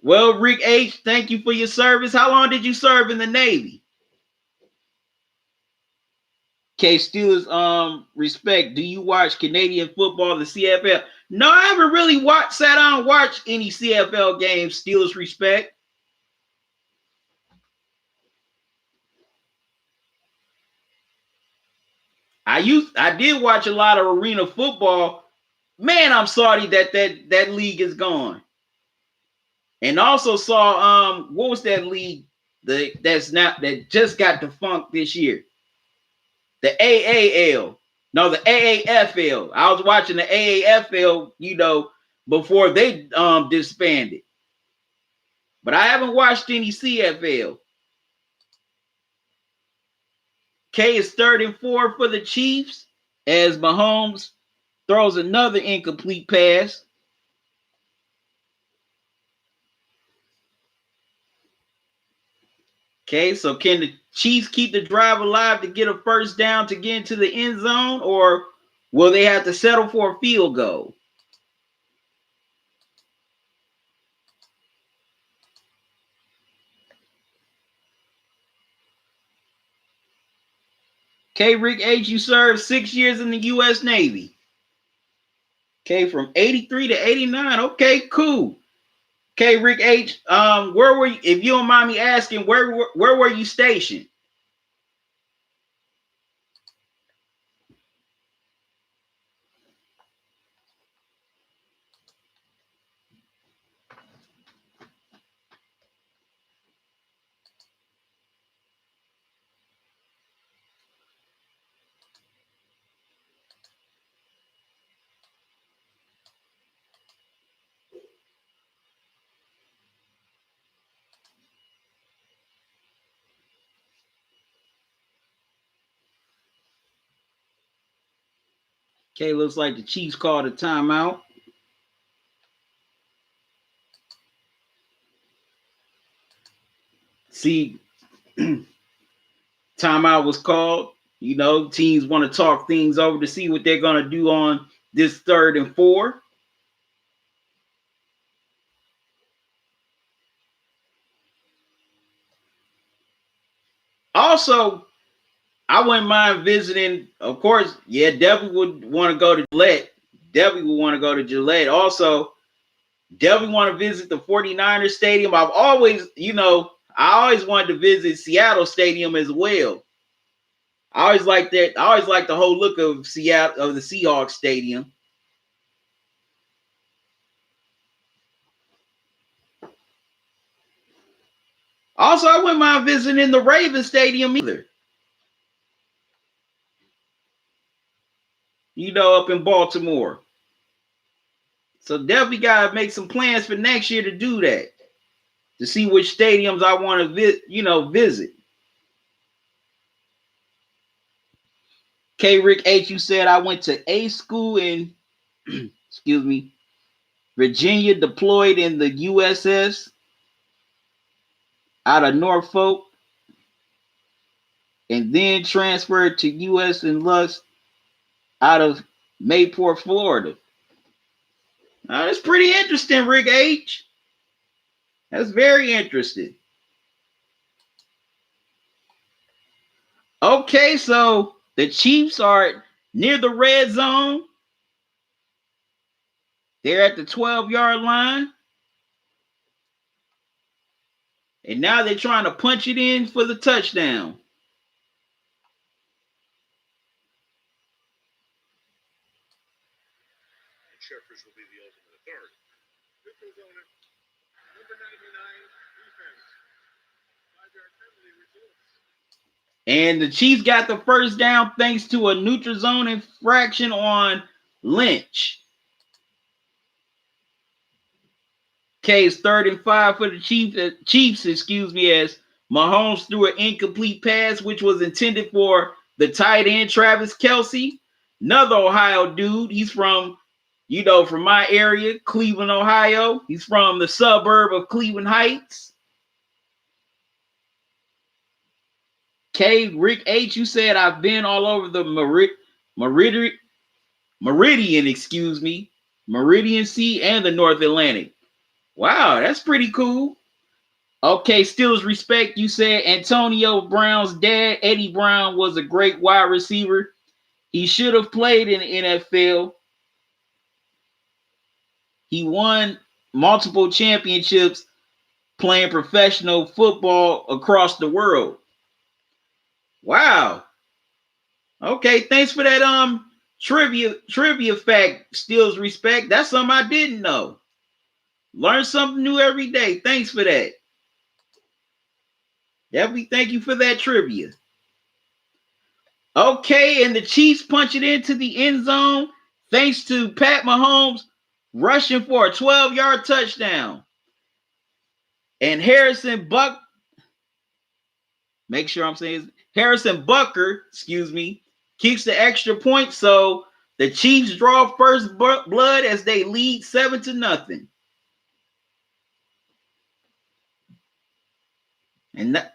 Well, Rick H., thank you for your service. How long did you serve in the Navy? Okay, Steelers, respect. Do you watch Canadian football, the CFL? No, I haven't really sat down and watched any CFL games, Steelers respect. I did watch a lot of arena football. Man, I'm sorry that league is gone. And also saw what was that league that just got defunct this year? The AAL. No, the AAFL. I was watching the AAFL, before they disbanded. But I haven't watched any CFL. K is 3rd and 4 for the Chiefs as Mahomes throws another incomplete pass. Okay, so can the Chiefs keep the drive alive to get a first down to get into the end zone, or will they have to settle for a field goal? Okay, Rick H., you served 6 years in the U.S. Navy. Okay, from 83 to 89. Okay, cool. Okay, Rick H., where were you, if you don't mind me asking, where were you stationed? Okay, looks like the Chiefs called a timeout. See, timeout was called. Teams want to talk things over to see what they're going to do on this 3rd and 4. Also, I wouldn't mind visiting. Of course, yeah, definitely would want to go to Gillette. Definitely would want to go to Gillette. Also, definitely want to visit the 49ers Stadium. I've always, I always wanted to visit Seattle Stadium as well. I always like that. I always like the whole look of Seattle, of the Seahawks Stadium. Also, I wouldn't mind visiting the Ravens Stadium either. Up in Baltimore. So definitely gotta make some plans for next year to do that. To see which stadiums I want to visit. K Rick H, you said I went to A school in excuse me, Virginia, deployed in the USS out of Norfolk, and then transferred to US and Lux out of Mayport, Florida. Now, that's pretty interesting, Rick H. That's very interesting. Okay, so the Chiefs are near the red zone. They're at the 12-yard line. And now they're trying to punch it in for the touchdown. Sheffers will be the ultimate authority. Neutral zone it. Number 99 defense. 5-yard penalty results. And the Chiefs got the first down thanks to a neutral zone infraction on Lynch. It's 3rd and 5 for the Chiefs, as Mahomes threw an incomplete pass, which was intended for the tight end, Travis Kelce. Another Ohio dude. He's from, from my area, Cleveland, Ohio. He's from the suburb of Cleveland Heights. Rick H, you said I've been all over the Meridian Sea and the North Atlantic. Wow, that's pretty cool. Okay, Steelers respect. You said Antonio Brown's dad, Eddie Brown, was a great wide receiver. He should have played in the NFL. He won multiple championships playing professional football across the world. Wow. Okay, thanks for that trivia fact, Steelers respect. That's something I didn't know. Learn something new every day. Thanks for that. Definitely thank you for that trivia. Okay, and the Chiefs punch it into the end zone thanks to Pat Mahomes rushing for a 12-yard touchdown. And Harrison Bucker, kicks the extra point, so the Chiefs draw first blood as they lead 7-0. And that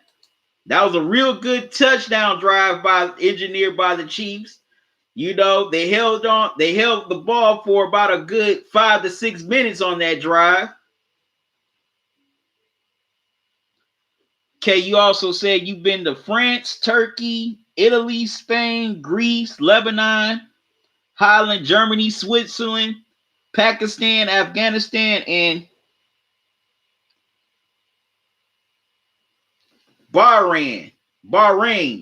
was a real good touchdown drive engineered by the Chiefs. They held the ball for about a good 5 to 6 minutes on that drive. Okay, you also said you've been to France, Turkey, Italy, Spain, Greece, Lebanon, Holland, Germany, Switzerland, Pakistan, Afghanistan, and Bahrain.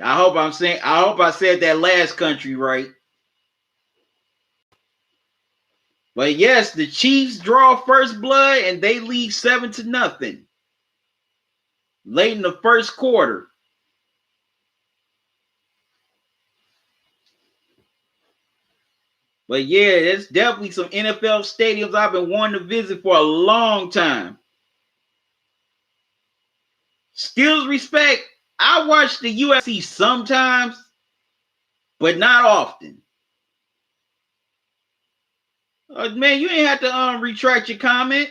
I hope I said that last country right. But yes, the Chiefs draw first blood and they lead 7-0 late in the first quarter. But yeah, there's definitely some NFL stadiums I've been wanting to visit for a long time. Steelers respect. I watch the UFC sometimes, but not often. Man, you ain't have to retract your comment.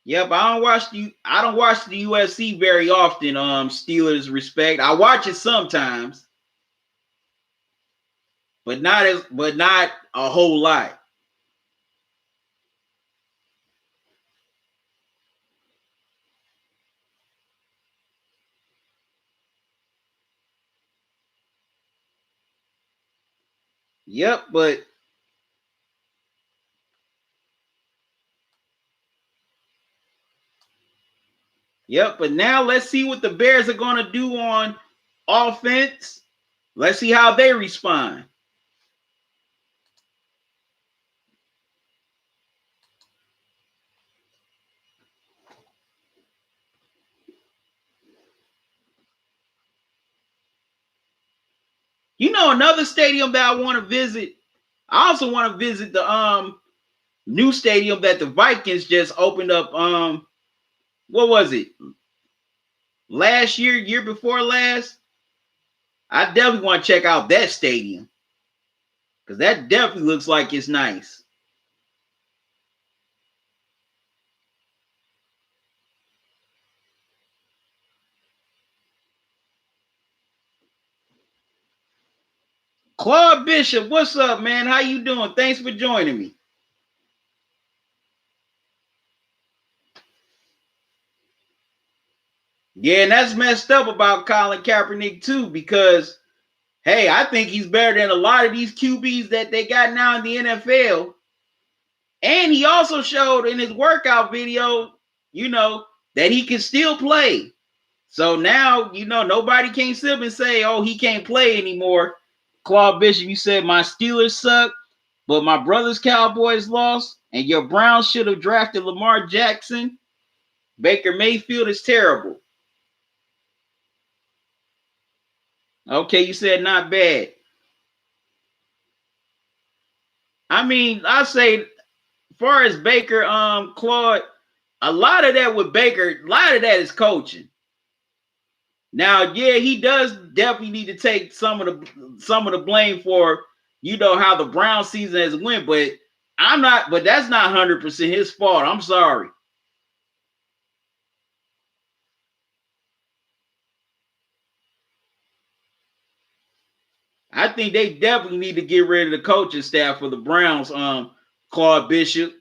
Yep, I don't watch the UFC very often. Steelers respect. I watch it sometimes, but not a whole lot. Yep, but now let's see what the Bears are going to do on offense. Let's see how they respond. You know, another stadium that I want to visit. I also want to visit the new stadium that the Vikings just opened up. What was it? Last year, year before last? I definitely want to check out that stadium because that definitely looks like it's nice. Claude Bishop, what's up, man? How you doing? Thanks for joining me. Yeah, and that's messed up about Colin Kaepernick too, because hey, I think he's better than a lot of these QBs that they got now in the NFL. And he also showed in his workout video, you know, that he can still play. So now, you know, nobody can sit up and say, oh, he can't play anymore. Claude Bishop, you said my Steelers suck, but my brother's Cowboys lost, and your Browns should have drafted Lamar Jackson. Baker Mayfield is terrible. Okay, you said not bad. I mean, I say, as far as Baker, Claude, a lot of that with Baker, a lot of that is coaching. Now, yeah, he does definitely need to take some of the blame for, you know, how the Brown season has went, but that's not 100% his fault. I'm sorry. I think they definitely need to get rid of the coaching staff for the Browns, Claude Bishop.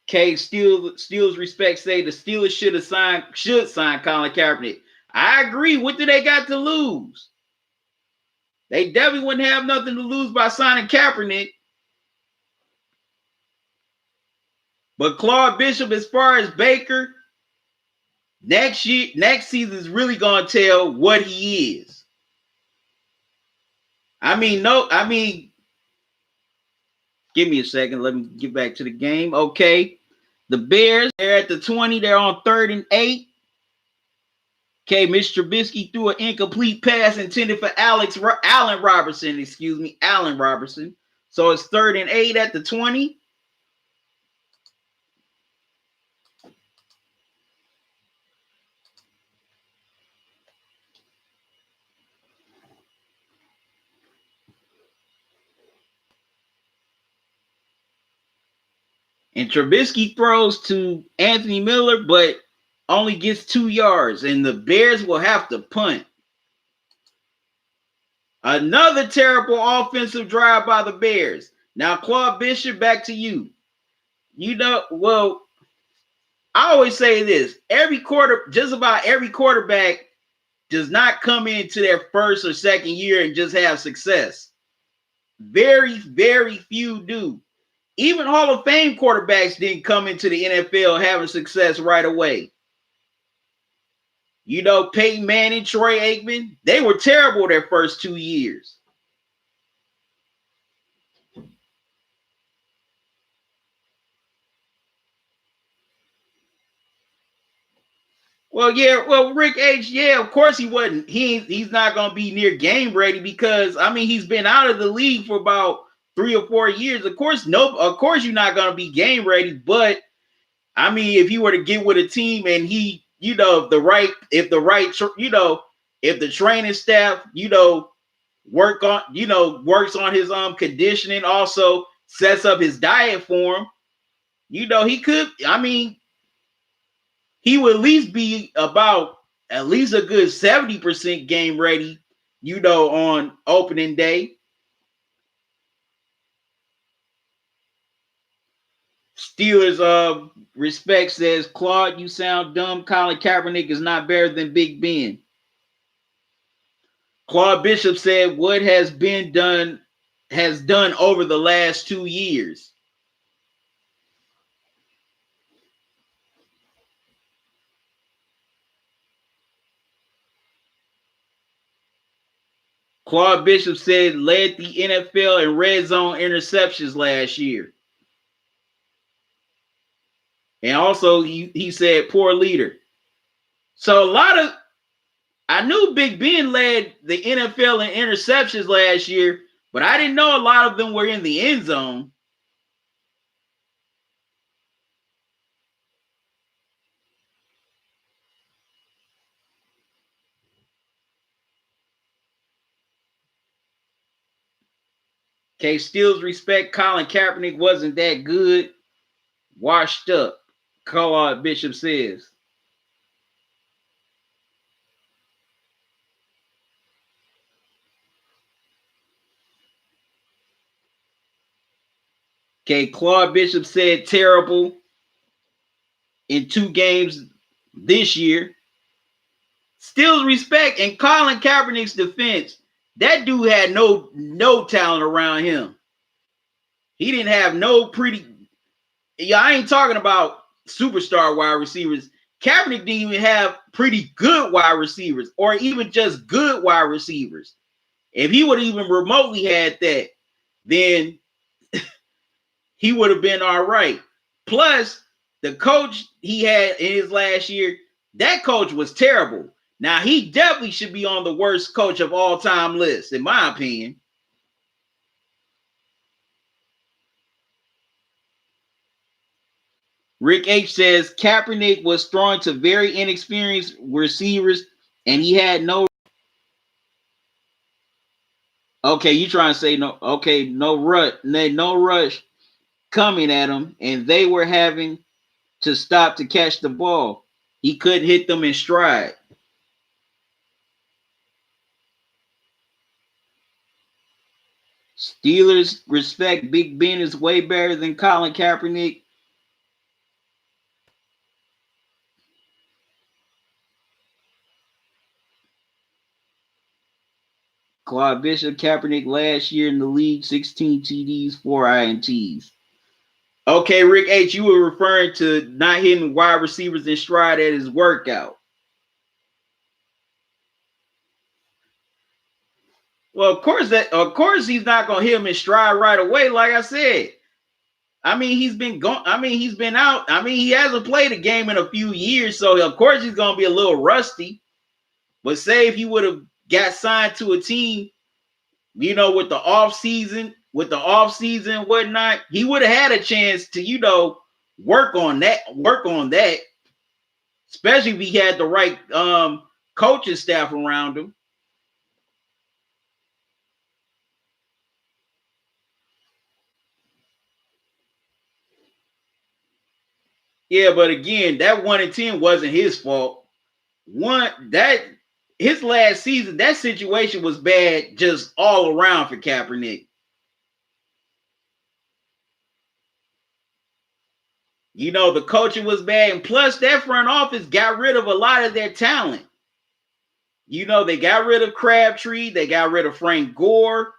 K Steelers respect say the Steelers should sign Colin Kaepernick. I agree. What do they got to lose? They definitely wouldn't have nothing to lose by signing Kaepernick. But Claude Bishop, as far as Baker, next season is really gonna tell what he is. Give me a second. Let me get back to the game. Okay. The Bears, they're at the 20. They're on 3rd and 8. Okay, Mr. Trubisky threw an incomplete pass intended for Allen Robertson. So it's 3rd and 8 at the 20. And Trubisky throws to Anthony Miller, but only gets 2 yards. And the Bears will have to punt. Another terrible offensive drive by the Bears. Now, Claude Bishop, back to you. You know, well, I always say this. Just about every quarterback does not come into their first or second year and just have success. Very, very few do. Even Hall of Fame quarterbacks didn't come into the NFL having success right away. You know, Peyton Manning, Troy Aikman, they were terrible their first 2 years. Well, Rick H, yeah, of course he wasn't. He's not going to be near game ready because, I mean, he's been out of the league for about 3 or 4 years. Of course, you're not going to be game ready, but I mean, if he were to get with a team and he, you know, if the training staff, you know, works on his conditioning, also sets up his diet for him, you know, he would at least be about at least a good 70% game ready, you know, on opening day. Steelers respect says, Claude, you sound dumb. Colin Kaepernick is not better than Big Ben. Claude Bishop said what has done over the last 2 years. Claude Bishop said led the NFL in red zone interceptions last year. And also he said poor leader. So I knew Big Ben led the NFL in interceptions last year, but I didn't know a lot of them were in the end zone. Okay, Steele's respect. Colin Kaepernick wasn't that good. Washed up, Claude Bishop says. Okay, Claude Bishop said terrible in 2 games this year. Steele's respect. And Colin Kaepernick's defense, that dude had no talent around him. He didn't have no pretty. Yeah, I ain't talking about superstar wide receivers. Kaepernick didn't even have pretty good wide receivers or even just good wide receivers. If he would have even remotely had that, then he would have been all right. Plus, the coach he had in his last year, that coach was terrible. Now, he definitely should be on the worst coach of all time list, in my opinion. Rick H says Kaepernick was throwing to very inexperienced receivers, and he had no. Okay, you trying to say no? Okay, no rush coming at him, and they were having to stop to catch the ball. He couldn't hit them in stride. Steelers respect Big Ben is way better than Colin Kaepernick. Claude Bishop, Kaepernick last year in the league, 16 TDs, 4 INTs. Okay, Rick H., you were referring to not hitting wide receivers in stride at his workout. Well, of course he's not gonna hit him in stride right away, like I said. I mean, he's been out. I mean, he hasn't played a game in a few years, so of course he's gonna be a little rusty. But say if he would have got signed to a team, with the off season and whatnot, he would have had a chance to, work on that, especially if he had the right coaching staff around him. Yeah, but again, that 1-10 wasn't his fault. His last season, that situation was bad just all around for Kaepernick. The coaching was bad, and plus that front office got rid of a lot of their talent. They got rid of Crabtree, they got rid of Frank Gore.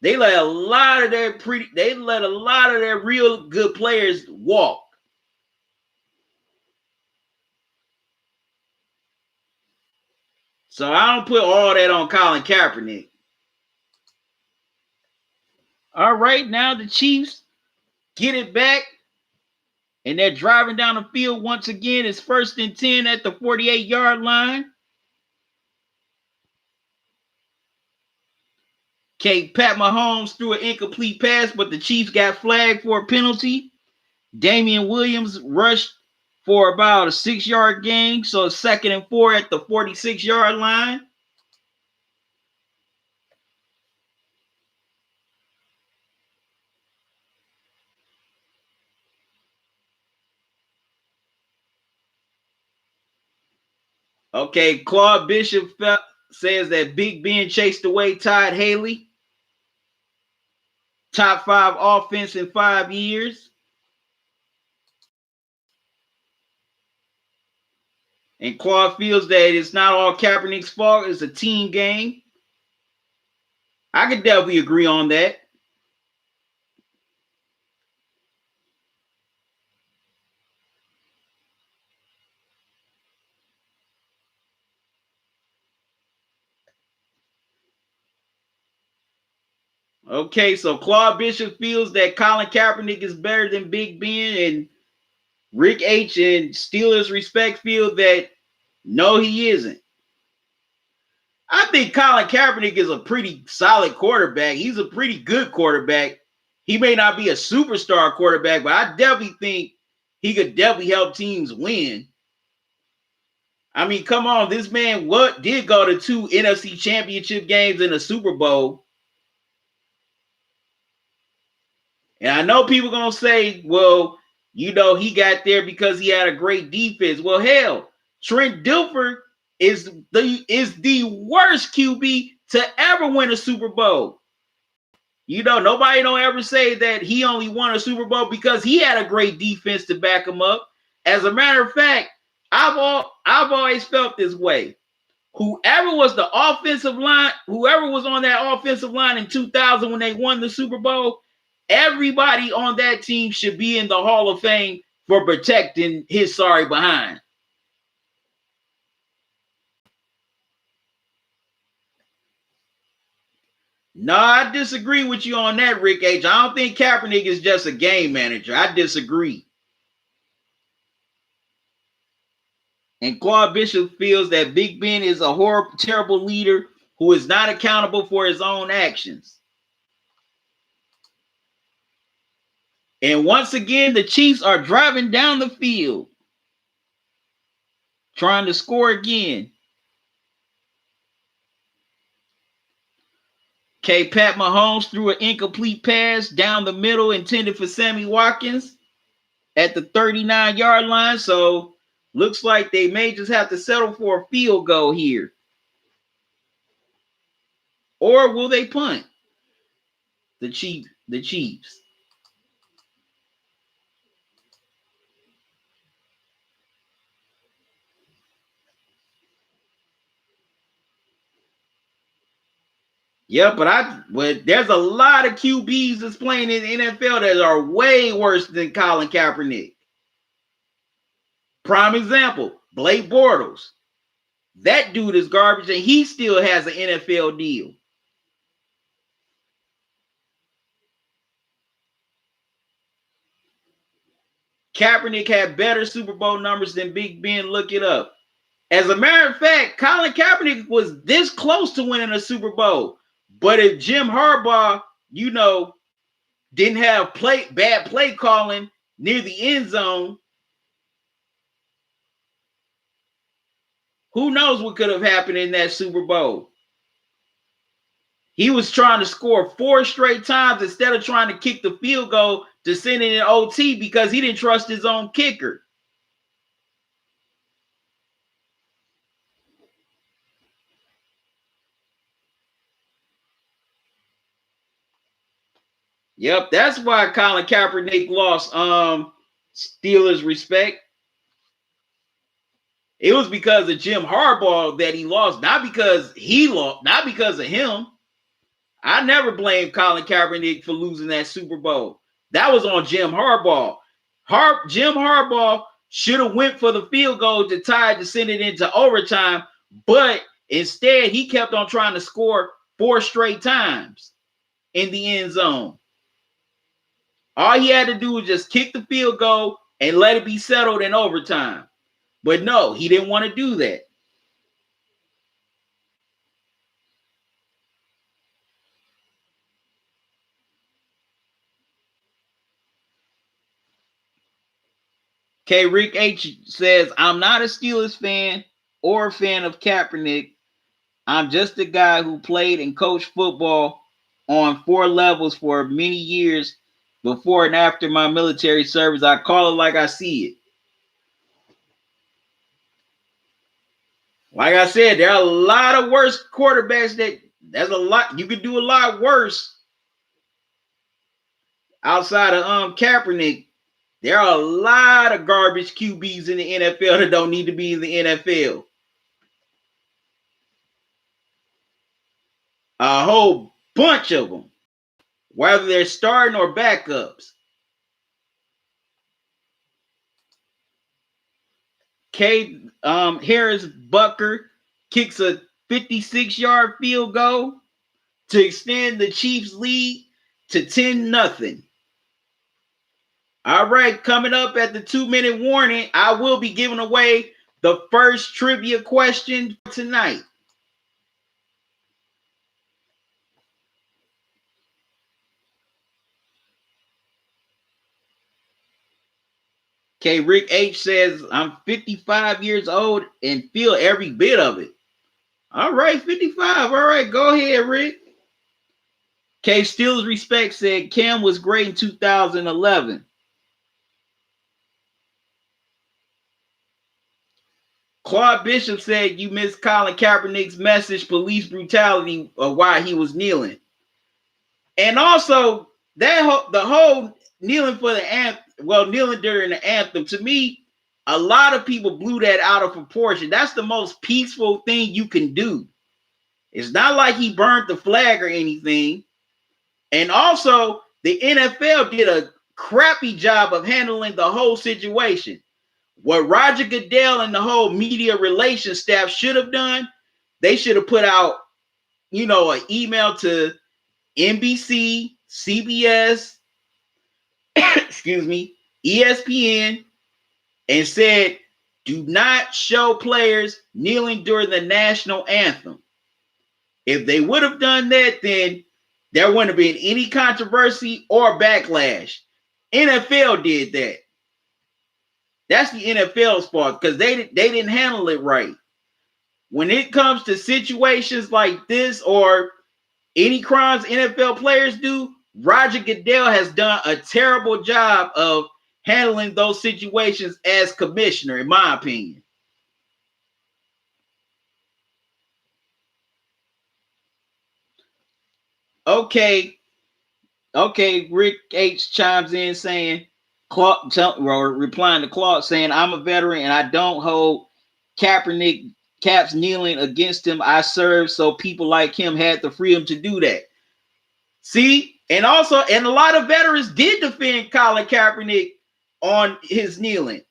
They let a lot of their real good players walk. So I don't put all that on Colin Kaepernick. All right, now the Chiefs get it back, and they're driving down the field once again. It's 1st and 10 at the 48-yard line. Okay, Pat Mahomes threw an incomplete pass, but the Chiefs got flagged for a penalty. Damian Williams rushed for about a 6-yard gain, so 2nd and 4 at the 46-yard line. Okay, Claude Bishop says that Big Ben chased away Todd Haley. Top 5 offense in 5 years. And Claude feels that it's not all Kaepernick's fault. It's a team game. I could definitely agree on that. Okay, so Claude Bishop feels that Colin Kaepernick is better than Big Ben, and Rick H and Steelers Respect feel that no, he isn't. I think Colin Kaepernick is a pretty solid quarterback. He's a pretty good quarterback. He may not be a superstar quarterback, but I definitely think he could definitely help teams win. I mean, come on, this man did go to 2 NFC championship games and a Super Bowl. And I know people are going to say, well, you know, he got there because he had a great defense. Well, hell, Trent Dilfer is the worst QB to ever win a Super Bowl. You know, nobody don't ever say that he only won a Super Bowl because he had a great defense to back him up. As a matter of fact, I've always felt this way. Whoever was the offensive line, whoever was on that offensive line in 2000 when they won the Super Bowl, everybody on that team should be in the Hall of Fame for protecting his sorry behind. No, I disagree with you on that, Rick H. I don't think Kaepernick is just a game manager. I disagree. And Claude Bishop feels that Big Ben is a horrible, terrible leader who is not accountable for his own actions. And once again, the Chiefs are driving down the field, trying to score again. Okay, Pat Mahomes threw an incomplete pass down the middle intended for Sammy Watkins at the 39-yard line. So looks like they may just have to settle for a field goal here. Or will they punt? The Chiefs. Yeah, but there's a lot of QBs that's playing in the NFL that are way worse than Colin Kaepernick. Prime example, Blake Bortles. That dude is garbage, and he still has an NFL deal. Kaepernick had better Super Bowl numbers than Big Ben. Look it up. As a matter of fact, Colin Kaepernick was this close to winning a Super Bowl. But if Jim Harbaugh, didn't have bad play calling near the end zone, who knows what could have happened in that Super Bowl? He was trying to score 4 straight times instead of trying to kick the field goal to send it in OT because he didn't trust his own kicker. Yep, that's why Colin Kaepernick lost Steelers Respect. It was because of Jim Harbaugh that he lost, not because he lost, not because of him. I never blamed Colin Kaepernick for losing that Super Bowl. That was on Jim Harbaugh. Jim Harbaugh should have went for the field goal to tie to send it into overtime, but instead he kept on trying to score 4 straight times in the end zone. All he had to do was just kick the field goal and let it be settled in overtime. But no, he didn't want to do that. Okay, Rick H says, I'm not a Steelers fan or a fan of Kaepernick. I'm just a guy who played and coached football on 4 levels for many years before and after my military service. I call it like I see it. Like I said, there are a lot of worse quarterbacks there's a lot. You could do a lot worse outside of Kaepernick. There are a lot of garbage QBs in the NFL that don't need to be in the NFL. A whole bunch of them, whether they're starting or backups. Harris Bucker kicks a 56-yard field goal to extend the Chiefs' lead to 10-0. All right, coming up at the 2-minute warning, I will be giving away the first trivia question tonight. Okay, Rick H says, I'm 55 years old and feel every bit of it. All right, 55. All right, go ahead, Rick. Okay, Steelers Respect said Cam was great in 2011. Claude Bishop said you missed Colin Kaepernick's message, police brutality, of why he was kneeling. And also, the whole kneeling for the anthem, kneeling during the anthem, to me, a lot of people blew that out of proportion. That's the most peaceful thing you can do. It's not like he burned the flag or anything. And also, the NFL did a crappy job of handling the whole situation. What Roger Goodell and the whole media relations staff should have done, they should have put out, an email to NBC, CBS, excuse me, ESPN, and said, do not show players kneeling during the national anthem. If they would have done that, then there wouldn't have been any controversy or backlash. NFL did that. That's the NFL's fault because they didn't handle it right. When it comes to situations like this or any crimes NFL players do, Roger Goodell has done a terrible job of handling those situations as commissioner, in my opinion. Okay, Rick H chimes in saying, replying to Clark saying, I'm a veteran and I don't hold Cap's kneeling against him. I served so people like him had the freedom to do that. See, and a lot of veterans did defend Colin Kaepernick on his kneeling,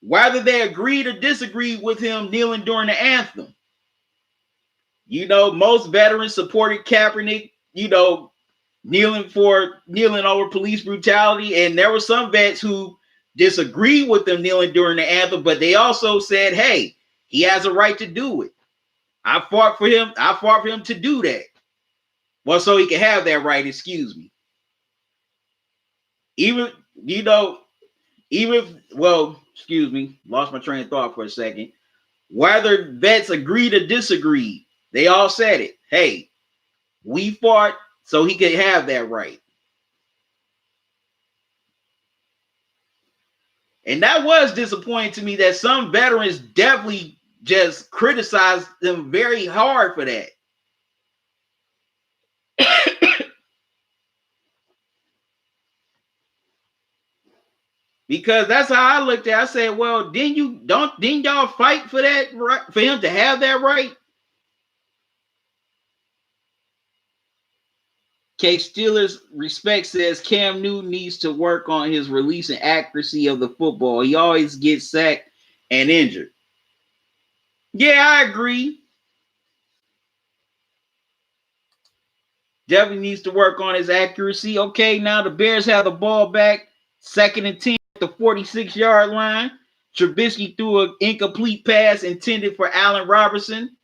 whether they agreed or disagreed with him kneeling during the anthem. Most veterans supported Kaepernick, kneeling over police brutality, and there were some vets who disagreed with them kneeling during the anthem, but they also said, hey, he has a right to do it. I fought for him to do that. Well, so he can have that right, excuse me. Excuse me, lost my train of thought for a second. Whether vets agreed or disagreed, they all said it. Hey, we fought so he could have that right. And that was disappointing to me that some veterans definitely just criticized them very hard for that. Because that's how I looked at it. I said, well, didn't y'all fight for that right, for him to have that right? Steelers Respect says Cam Newton needs to work on his release and accuracy of the football. He always gets sacked and injured. Yeah, I agree. Definitely needs to work on his accuracy. Okay, now the Bears have the ball back. 2nd and 10 at the 46-yard line. Trubisky threw an incomplete pass intended for Allen Robinson.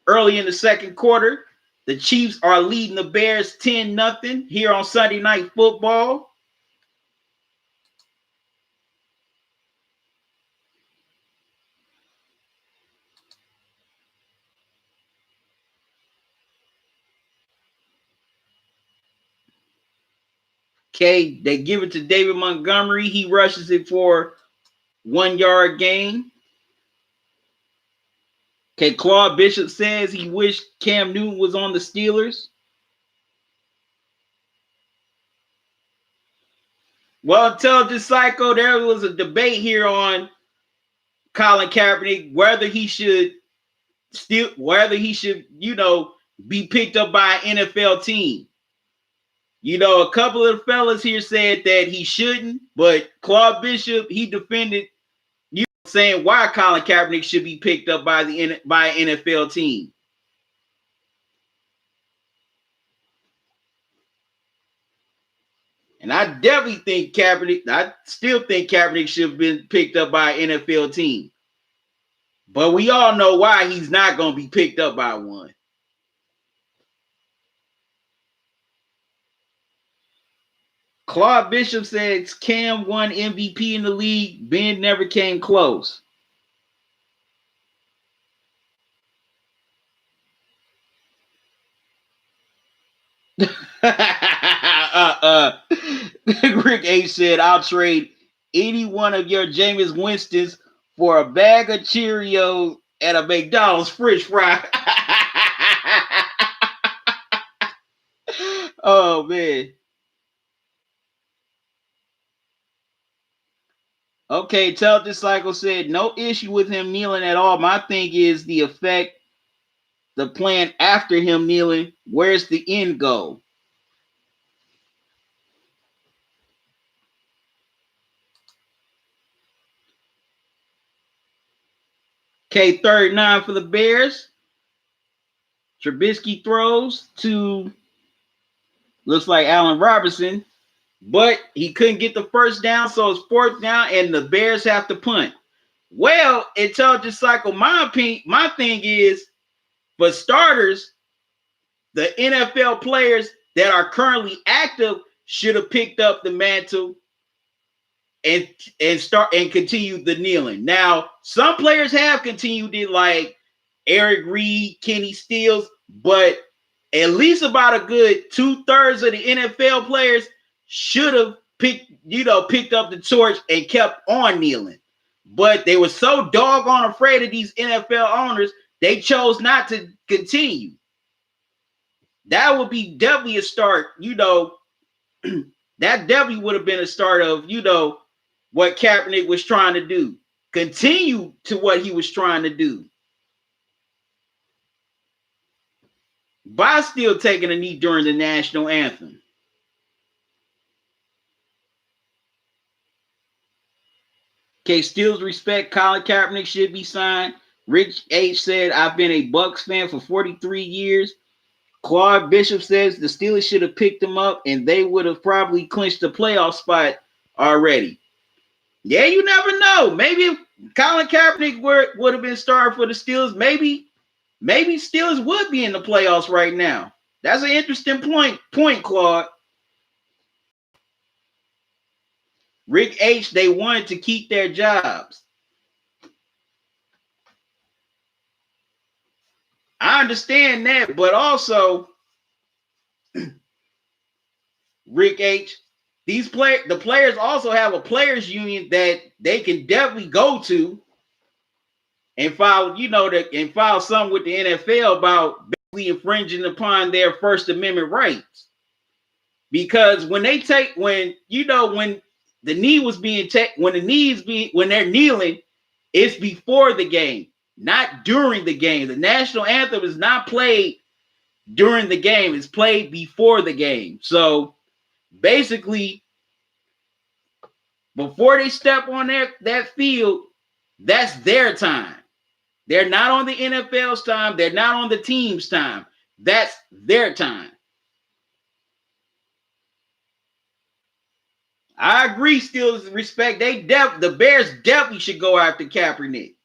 Early in the second quarter, the Chiefs are leading the Bears 10-0 here on Sunday Night Football. Okay, they give it to David Montgomery. He rushes it for 1-yard gain. Okay, Claude Bishop says he wished Cam Newton was on the Steelers. Well, Intelligent Psycho, there was a debate here on Colin Kaepernick, whether he should, be picked up by an NFL team. A couple of the fellas here said that he shouldn't, but Claude Bishop, he defended, saying why Colin Kaepernick should be picked up by an NFL team. And I still think Kaepernick should have been picked up by an NFL team. But we all know why he's not going to be picked up by one. Claude Bishop says Cam won MVP in the league. Ben never came close. Rick H said, I'll trade any one of your Jameis Winstons for a bag of Cheerios and a McDonald's French fry. Oh, man. Okay, Tell This Cycle said, no issue with him kneeling at all. My thing is the effect, the plan after him kneeling. Where's the end goal? Okay, 3rd-9 for the Bears. Trubisky throws to, looks like Allen Robinson, but he couldn't get the first down, so it's 4th down, and the Bears have to punt. Well, Intelligent Cycle, my thing is, for starters, the NFL players that are currently active should have picked up the mantle and continue the kneeling. Now, some players have continued it, like Eric Reed, Kenny Stills, but at least about a good 2/3 of the NFL players should have picked up the torch and kept on kneeling. But they were so doggone afraid of these NFL owners, they chose not to continue. That would be definitely a start, that definitely would have been a start of, what Kaepernick was trying to do. Continue to what he was trying to do. By still taking a knee during the national anthem. Okay, Stills respect. Colin Kaepernick should be signed. Rich H said, I've been a Bucks fan for 43 years. Claude Bishop says the Steelers should have picked him up and they would have probably clinched the playoff spot already. Yeah, you never know. Maybe if Colin Kaepernick would have been starting for the Steelers, maybe Steelers would be in the playoffs right now. That's an interesting point, Claude. Rick H, they wanted to keep their jobs. I understand that, but also, Rick H, the players also have a players union that they can definitely go to and file, file something with the NFL about basically infringing upon their First Amendment rights. Because when they're kneeling, it's before the game, not during the game. The national anthem is not played during the game, it's played before the game. So basically, before they step on that field, that's their time. They're not on the NFL's time. They're not on the team's time. That's their time. I agree, still respect. The Bears definitely should go after Kaepernick.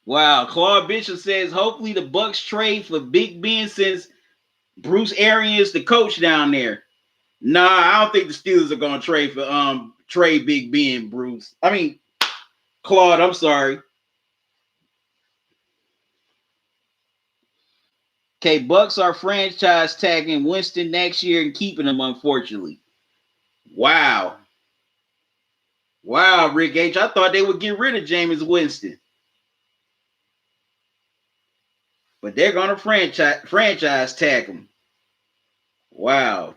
Wow, Claude Bishop says hopefully the Bucks trade for Big Ben since Bruce Arians the coach down there. Nah, I don't think the Steelers are gonna trade Big Ben, Bruce. I mean, Claude, I'm sorry. Okay, Bucks are franchise tagging Winston next year and keeping him, unfortunately. Wow. Wow, Rick H. I thought they would get rid of Jameis Winston. but they're gonna franchise tag him. Wow.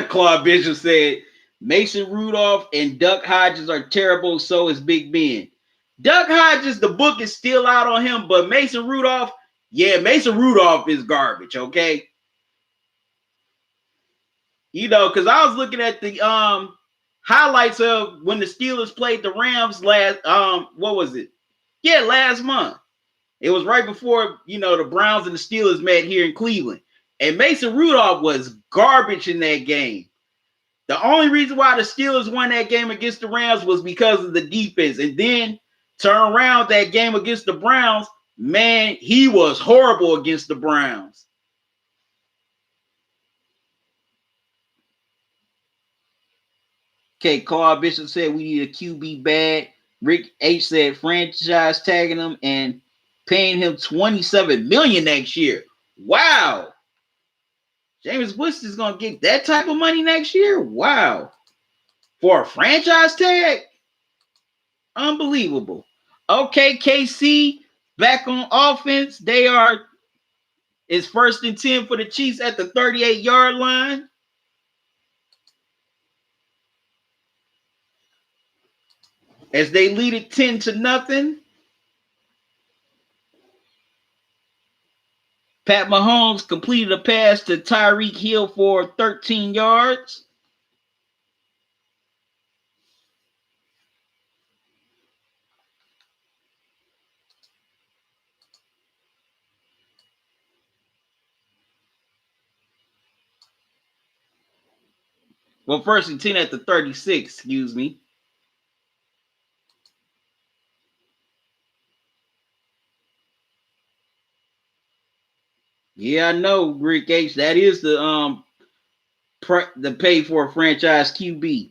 Claude Bishop said Mason Rudolph and Duck Hodges are terrible. So is Big Ben. Duck Hodges, the book is still out on him, but Mason Rudolph, yeah, Mason Rudolph is garbage. Okay, you know, because I was looking at the highlights of when the Steelers played the Rams last what was it? Yeah, last month. It was right before, you know, the Browns and the Steelers met here in Cleveland. And Mason Rudolph was garbage in that game. The only reason why the Steelers won that game against the Rams was because of the defense. And then turn around that game against the Browns, man, he was horrible against the Browns. Okay, Carl Bishop said we need a QB bad. Rick H said franchise tagging him and paying him $27 million next year. Wow. Jameis Winston is gonna get that type of money next year. Wow. For a franchise tag? Unbelievable. Okay, KC back on offense. It's 1st and 10 for the Chiefs at the 38-yard line. As they lead it 10-0. Pat Mahomes completed a pass to Tyreek Hill for 13 yards. Well, 1st and 10 at the 36, excuse me. Yeah, I know, Rick H. That is the pay for a franchise QB.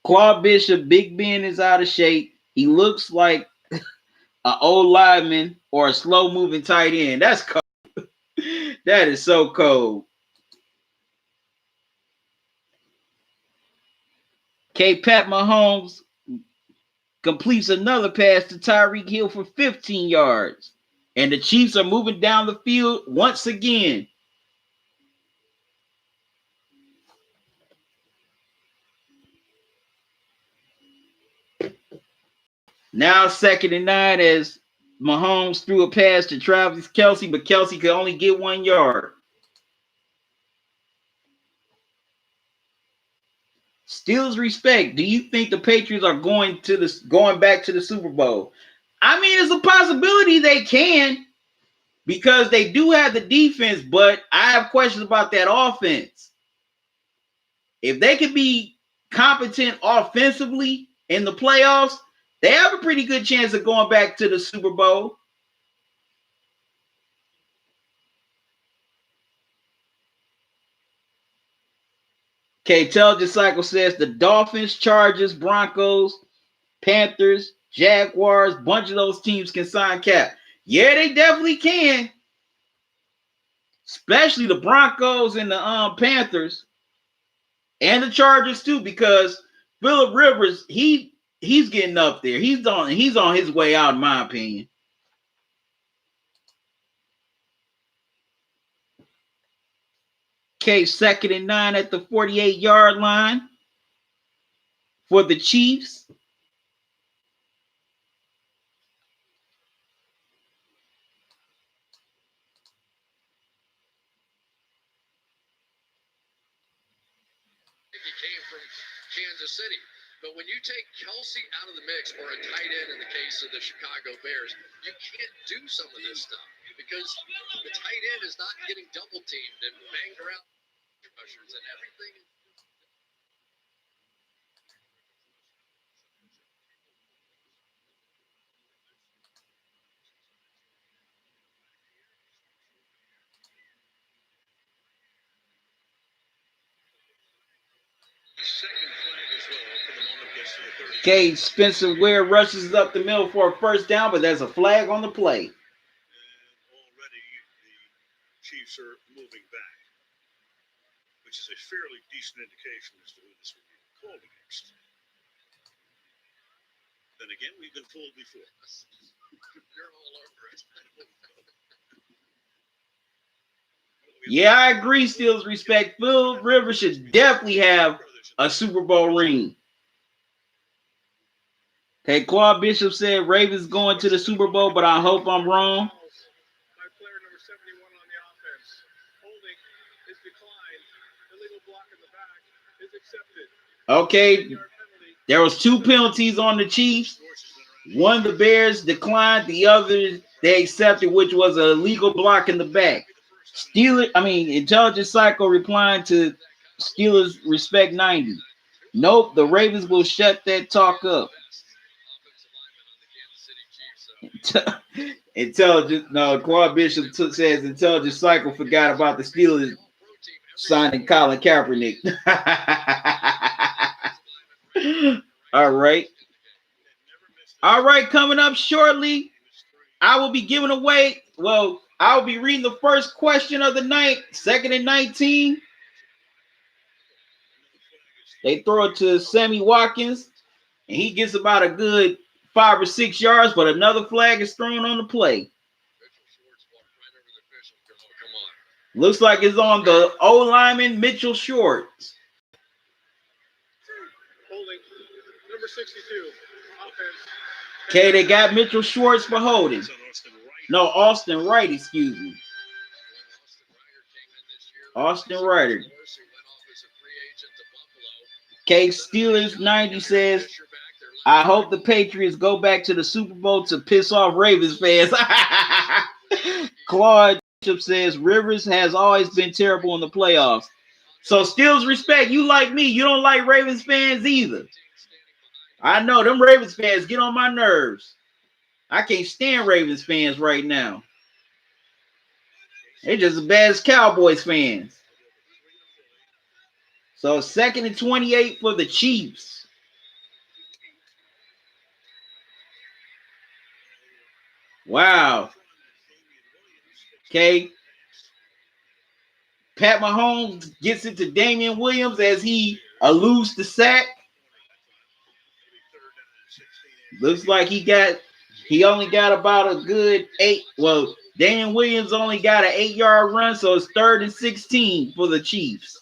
Claude Bishop, Big Ben is out of shape. He looks like an old lineman or a slow moving tight end. That's cold. That is so cold. Pat Mahomes completes another pass to Tyreek Hill for 15 yards. And the Chiefs are moving down the field once again. Now 2nd and 9 as Mahomes threw a pass to Travis Kelce, but Kelce could only get 1 yard. Steelers respect. Do you think the Patriots are going back to the Super Bowl? I mean, it's a possibility they can because they do have the defense, but I have questions about that offense. If they could be competent offensively in the playoffs, they have a pretty good chance of going back to the Super Bowl. Okay, Intelligence Cycle says the Dolphins, Chargers, Broncos, Panthers, Jaguars, bunch of those teams can sign Cap. Yeah, they definitely can. Especially the Broncos and the Panthers and the Chargers too, because Phillip Rivers, he's getting up there. He's on his way out, in my opinion. Okay, 2nd and 9 at the 48-yard line for the Chiefs. He came from Kansas City. But when you take Kelsey out of the mix, or a tight end in the case of the Chicago Bears, you can't do some of this stuff because the tight end is not getting double teamed and banged around rushers and everything. Okay, Spencer Ware rushes up the middle for a 1st down, but there's a flag on the play. And already the Chiefs are moving back, which is a fairly decent indication as to who this will be called against. Then again, we've been fooled before. You're all over it. Yeah, I agree. Steelers respect. Phil Rivers should definitely have a Super Bowl ring. Okay, Claude Bishop said Ravens going to the Super Bowl, but I hope I'm wrong. My player number 71 on the offense. Holding is declined. Illegal block in the back is accepted. Okay, there was 2 penalties on the Chiefs. One the Bears declined, the other they accepted, which was a legal block in the back. Intelligence Cycle replying to Steelers respect 90. Nope, the Ravens will shut that talk up. Claude Bishop says Intelligence Cycle forgot about the Steelers signing Colin Kaepernick. All right, coming up shortly, I will be giving away, I will be reading the first question of the night, 2nd and 19. They throw it to Sammy Watkins, and he gets about a good 5 or 6 yards, but another flag is thrown on the play. Looks like it's on the O lineman, Mitchell Schwartz. Holding number 62. Offense. Okay, they got Mitchell Schwartz for holding. No, Austin Wright, excuse me. Austin Ryder. Okay, Steelers 90 says, I hope the Patriots go back to the Super Bowl to piss off Ravens fans. Claude Bishop says, Rivers has always been terrible in the playoffs. So Steelers respect, you like me. You don't like Ravens fans either. I know, them Ravens fans get on my nerves. I can't stand Ravens fans right now. They're just as bad as Cowboys fans. So 2nd and 28 for the Chiefs. Wow. Okay. Pat Mahomes gets it to Damian Williams as he eludes the sack. Looks like he only got about a good 8. Well, Damian Williams only got an 8-yard run, so it's 3rd and 16 for the Chiefs.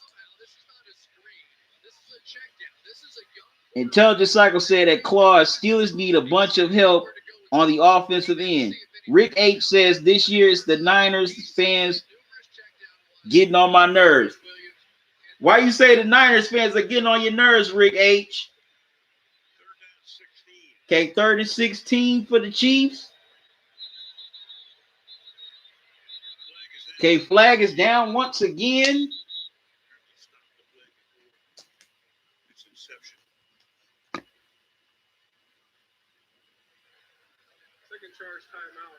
Intelligence Cycle said that Claude Steelers need a bunch of help on the offensive end. Rick H says this year it's the Niners fans getting on my nerves. Why you say the Niners fans are getting on your nerves, Rick H? Okay, 3rd and 16 for the Chiefs. Okay, flag is down once again. Second charge timeout.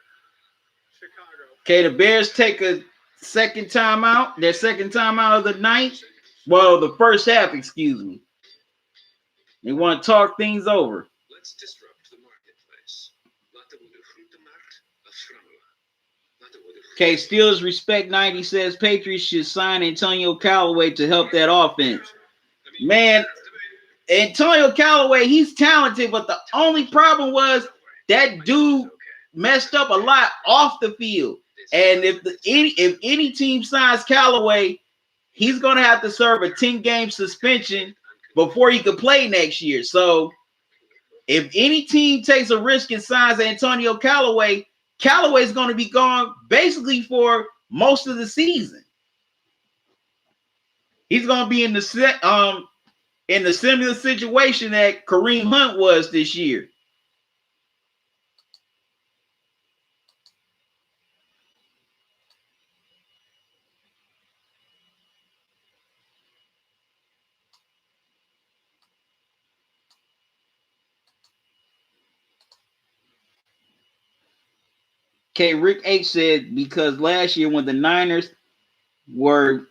Chicago. Okay, the Bears take a second timeout. Their second timeout of the night. Well, the first half, excuse me. They want to talk things over. Let's disrupt the marketplace. Okay, Steelers respect 90 says Patriots should sign Antonio Callaway to help that offense. Man, Antonio Callaway, he's talented, but the only problem was that dude messed up a lot off the field. And if any team signs Callaway, he's going to have to serve a 10-game suspension before he could play next year. So if any team takes a risk and signs Antonio Callaway, Callaway's going to be gone basically for most of the season. He's going to be in the similar situation that Kareem Hunt was this year. Okay, Rick H said because last year when the Niners were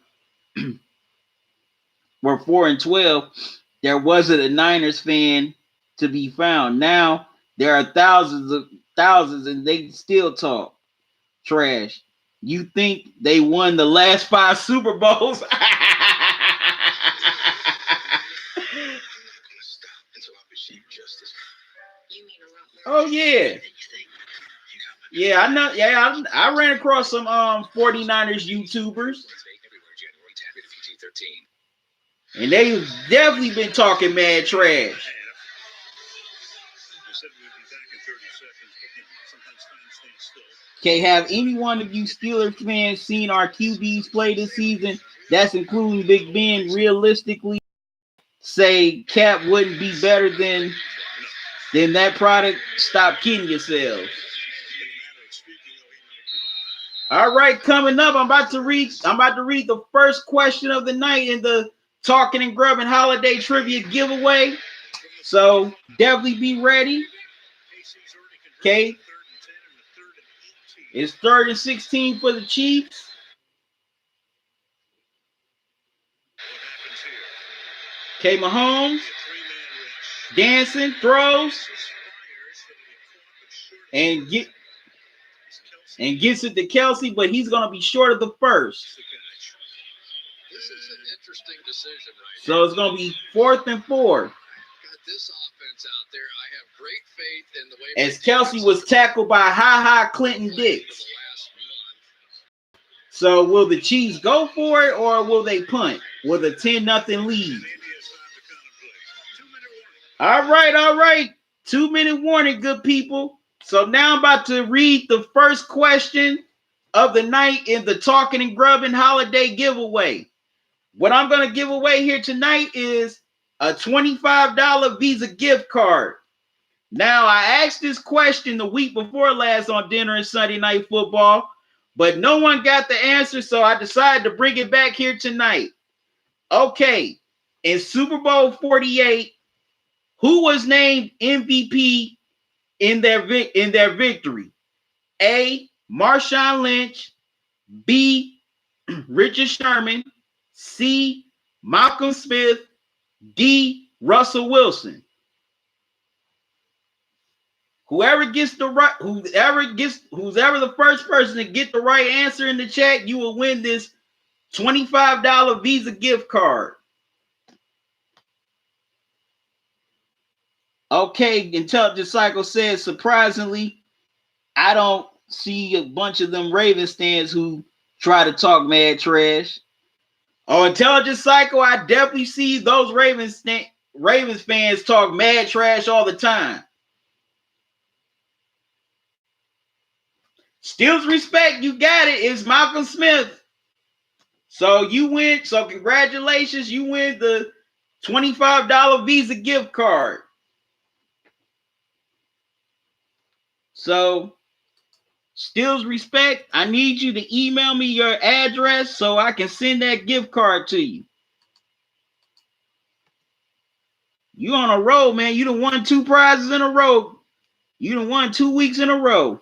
4-12, there wasn't a Niners fan to be found. Now there are thousands, and they still talk trash. You think they won the last 5 Super Bowls? You mean Oh yeah. Yeah, I know. Yeah, I ran across some 49ers YouTubers. And they've definitely been talking mad trash. Okay, have any one of you Steelers fans seen our QBs play this season? That's including Big Ben. Realistically, say Cap wouldn't be better than that product. Stop kidding yourselves. All right, coming up, I'm about to read the first question of the night in the Talkin and Grubbin Holiday Trivia giveaway. So definitely be ready. Okay. It's 3rd and 16 for the Chiefs. Okay, Mahomes dancing, throws, and gets it to Kelsey, but he's gonna be short of the first. This is an interesting decision right So it's gonna be 4th and 4. Got this offense out there. I have great faith in the way As Kelsey was tackled by Ha Clinton Dix. So will the Chiefs go for it or will they punt with a 10-0 lead? All right. 2-minute warning, good people. So now I'm about to read the first question of the night in the Talkin and Grubbin Holiday giveaway. What I'm going to give away here tonight is a $25 Visa gift card. Now, I asked this question the week before last on Dinner and Sunday Night Football, but no one got the answer, so I decided to bring it back here tonight. Okay, in Super Bowl 48, who was named MVP in their victory? A. Marshawn Lynch. B. Richard Sherman. C. Malcolm Smith. D. Russell Wilson. Whoever the first person to get the right answer in the chat, you will win this $25 Visa gift card. Okay, Intelligent Cycle says, surprisingly, I don't see a bunch of them Ravens stands who try to talk mad trash. Oh, Intelligent Cycle, I definitely see those Ravens fans talk mad trash all the time. Stills respect, you got it. It's Malcolm Smith. So you win. So congratulations, you win the $25 Visa gift card. So, Stills respect, I need you to email me your address so I can send that gift card to you. You on a roll, man. You done won 2 prizes in a row. You done won 2 weeks in a row.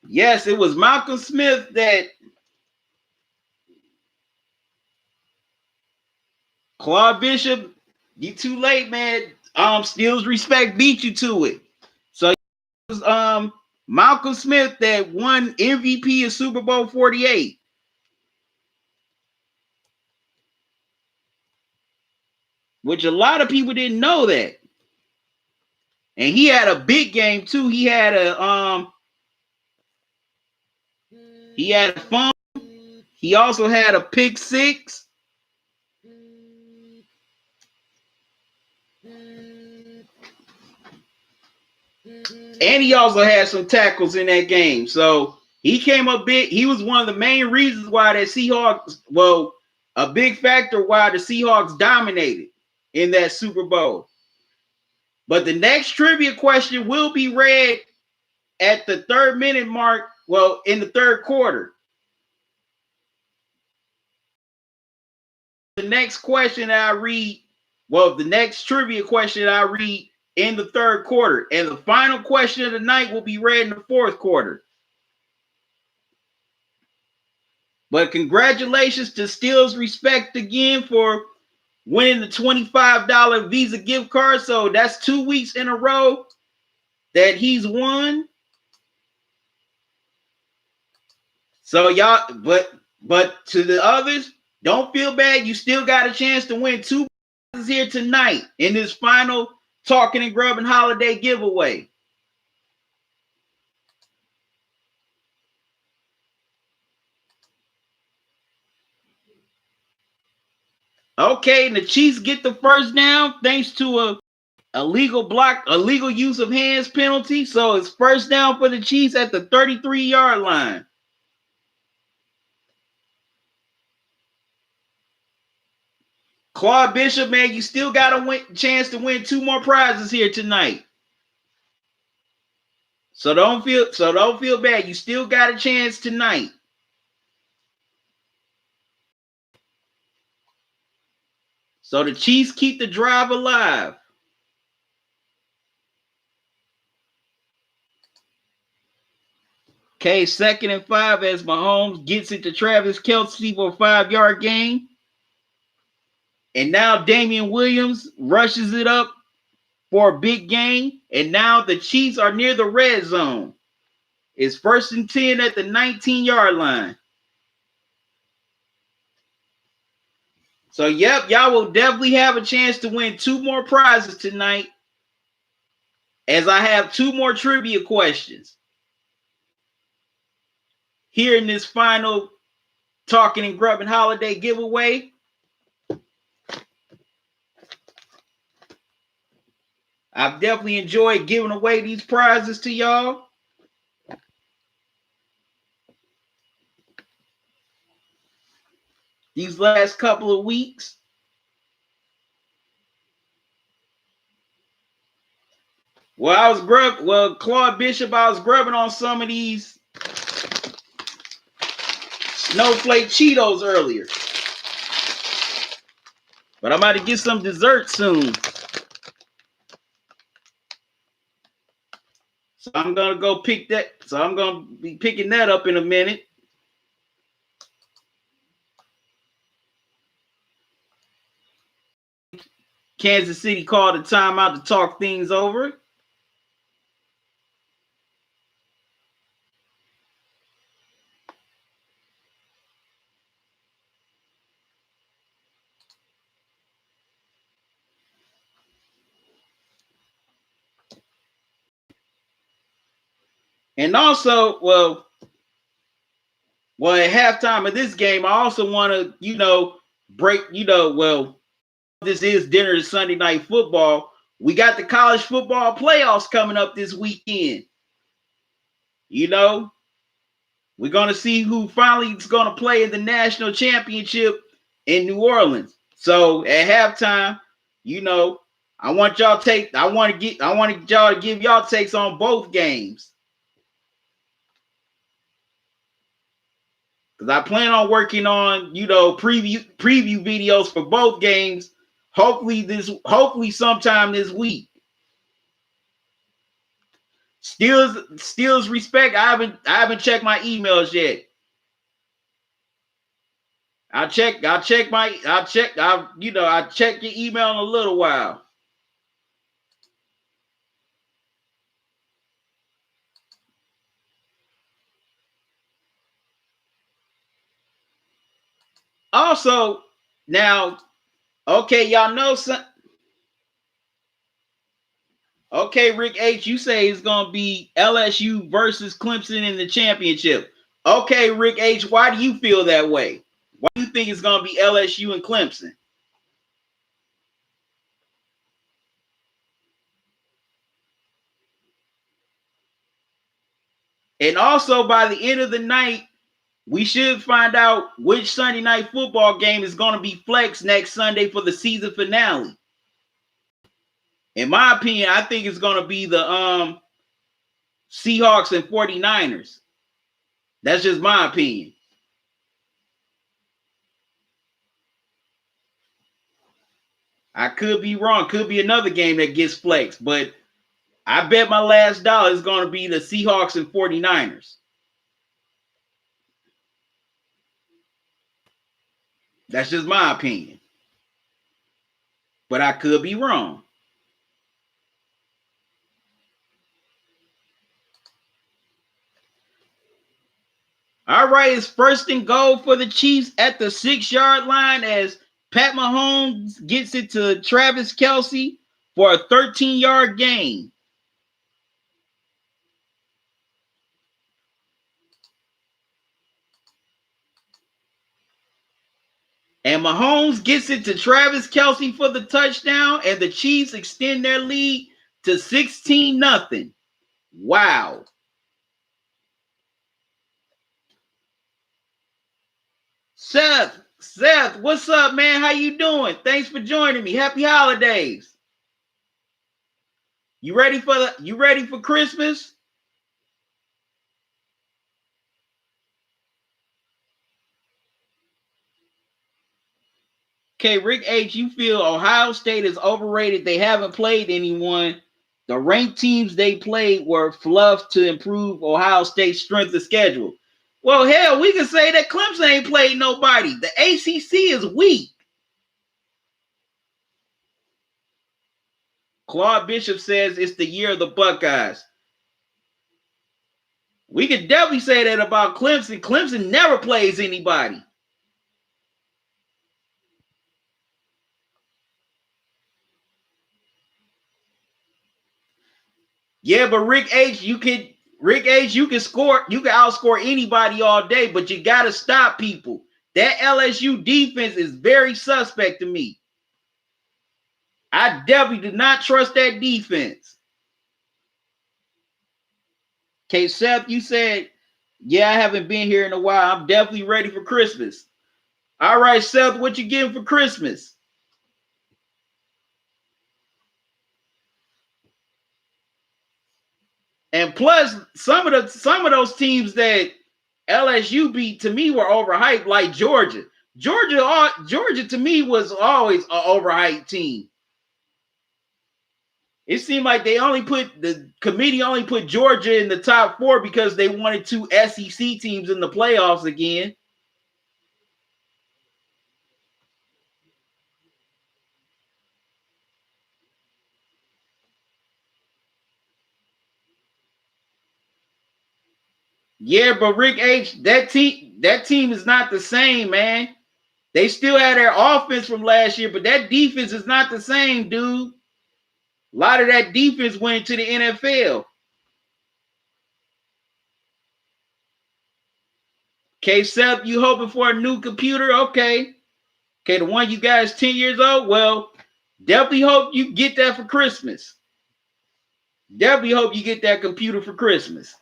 Yes, it was Malcolm Smith that Claude Bishop, you too late, man. Stills respect beat you to it. So it was Malcolm Smith that won MVP of Super Bowl 48. Which a lot of people didn't know that. And he had a big game too. He had a fumble. He also had a pick 6. And he also had some tackles in that game. So he came up big. He was one of the main reasons why that Seahawks, a big factor why the Seahawks dominated in that Super Bowl. But the next trivia question will be read at the 3rd minute mark, in the 3rd quarter. The next question that I read, the next trivia question that I read in the 3rd quarter. And the final question of the night will be read in the 4th quarter. But congratulations to Stills Respect again for winning the $25 Visa gift card. So that's 2 weeks in a row that he's won. So y'all, but to the others, Don't feel bad. You still got a chance to win 2 prizes here tonight in this final Talking and Grubbin holiday giveaway. Okay, and the Chiefs get the first down thanks to a illegal use of hands penalty. So it's first down for the Chiefs at the 33-yard line. Claude Bishop, man, you still got a chance to win 2 more prizes here tonight. So don't feel bad. You still got a chance tonight. So the Chiefs keep the drive alive. Okay, 2nd and 5 as Mahomes gets it to Travis Kelce for a 5-yard gain. And now Damian Williams rushes it up for a big gain. And now the Chiefs are near the red zone. It's 1st and 10 at the 19-yard line. So, yep, y'all will definitely have a chance to win 2 more prizes tonight, as I have 2 more trivia questions here in this final Talking and Grubbin holiday giveaway. I've definitely enjoyed giving away these prizes to y'all. These last couple of weeks. Claude Bishop, I was grubbing on some of these snowflake Cheetos earlier. But I'm about to get some dessert soon. So I'm going to go pick that. So I'm going to be picking that up in a minute. Kansas City called a timeout to talk things over. And also, well, at halftime of this game, I also want to, this is dinner to Sunday Night Football. We got the college football playoffs coming up this weekend. We're going to see who finally is going to play in the national championship in New Orleans. So at halftime, I want y'all to give y'all takes on both games. Because I plan on working on, preview videos for both games. Hopefully sometime this week. Steelers respect. I haven't checked my emails yet. I'll check your email in a little while. Also, now, okay, y'all know some. Okay, Rick H, you say it's gonna be LSU versus Clemson in the championship. Okay, Rick H, why do you feel that way? Why do you think it's gonna be LSU and Clemson? And also, by the end of the night, we should find out which Sunday night football game is going to be flexed next Sunday for the season finale. In my opinion, I think it's going to be the Seahawks and 49ers. That's just my opinion. I could be wrong. Could be another game that gets flexed, but I bet my last dollar is going to be the Seahawks and 49ers. That's just my opinion. But I could be wrong. All right, it's first and goal for the Chiefs at the 6-yard line as Pat Mahomes gets it to Travis Kelce for a 13-yard gain. And Mahomes gets it to Travis Kelce for the touchdown, and the Chiefs extend their lead to 16-0. Wow. Seth, what's up, man? How you doing? Thanks for joining me. Happy holidays. You ready for Christmas? Okay, Rick H, you feel Ohio State is overrated. They haven't played anyone. The ranked teams they played were fluff to improve Ohio State's strength of schedule. Well, hell, we can say that Clemson ain't played nobody. The ACC is weak. Claude Bishop says it's the year of the Buckeyes. We could definitely say that about Clemson. Clemson never plays anybody. Yeah, but Rick H, you can outscore anybody all day, but you got to stop people. That LSU defense is very suspect to me. I definitely do not trust that defense. Okay, Seth, you said, yeah, I haven't been here in a while. I'm definitely ready for Christmas. All right, Seth, what you getting for Christmas? And plus, some of those teams that LSU beat to me were overhyped, like Georgia. Georgia to me was always an overhyped team. It seemed like the committee only put Georgia in the top 4 because they wanted 2 SEC teams in the playoffs again. Yeah, but Rick H, that team is not the same, man. They still had their offense from last year, but that defense is not the same, dude. A lot of that defense went to the NFL. Okay, Seth, you hoping for a new computer? Okay. Okay, the one you guys 10 years old? Well, definitely hope you get that for Christmas. Definitely hope you get that computer for Christmas.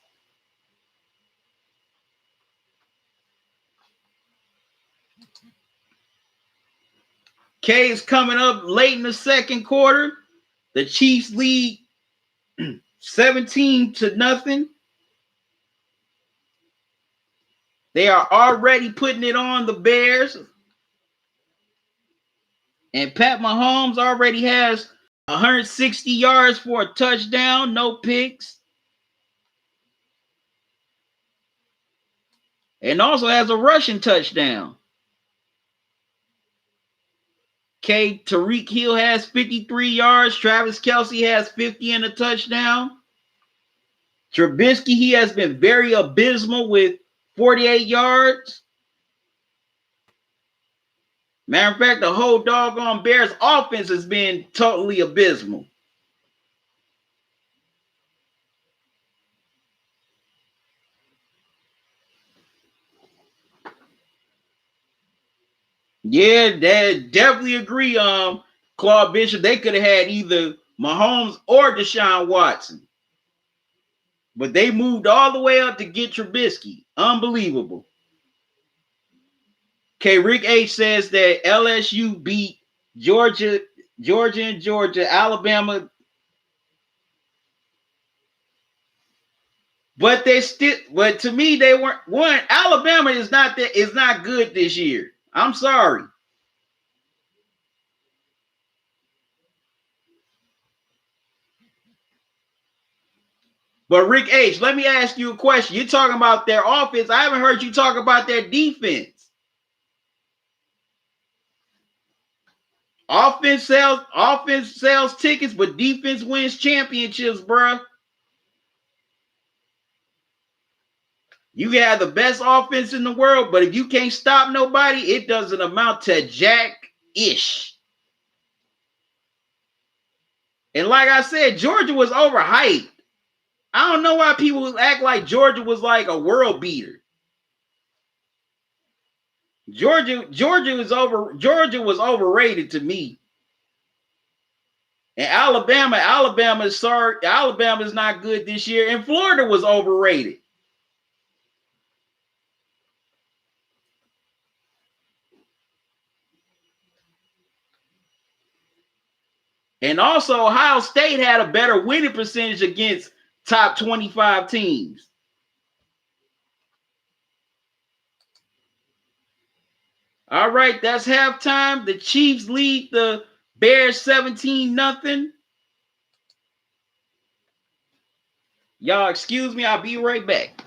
K is coming up late in the second quarter. The Chiefs lead 17-0. They are already putting it on the Bears. And Pat Mahomes already has 160 yards for a touchdown, no picks. And also has a rushing touchdown. Okay, Tyreek Hill has 53 yards. Travis Kelce has 50 and a touchdown. Trubisky, he has been very abysmal with 48 yards. Matter of fact, the whole doggone Bears offense has been totally abysmal. Yeah, they definitely agree. Claude Bishop, they could have had either Mahomes or Deshaun Watson. But they moved all the way up to get Trubisky. Unbelievable. Okay, Rick H says that LSU beat Georgia, Alabama. But to me, they weren't one. Alabama is not good this year. I'm sorry. But Rick H, let me ask you a question. You're talking about their offense. I haven't heard you talk about their defense. Offense sells tickets, but defense wins championships, bruh. You can have the best offense in the world, but if you can't stop nobody, it doesn't amount to jack-ish. And like I said, Georgia was overhyped. I don't know why people act like Georgia was like a world beater. Georgia was overrated to me. And Alabama's not good this year. And Florida was overrated. And also, Ohio State had a better winning percentage against top 25 teams. All right, that's halftime. The Chiefs lead the Bears 17-0. Y'all excuse me, I'll be right back.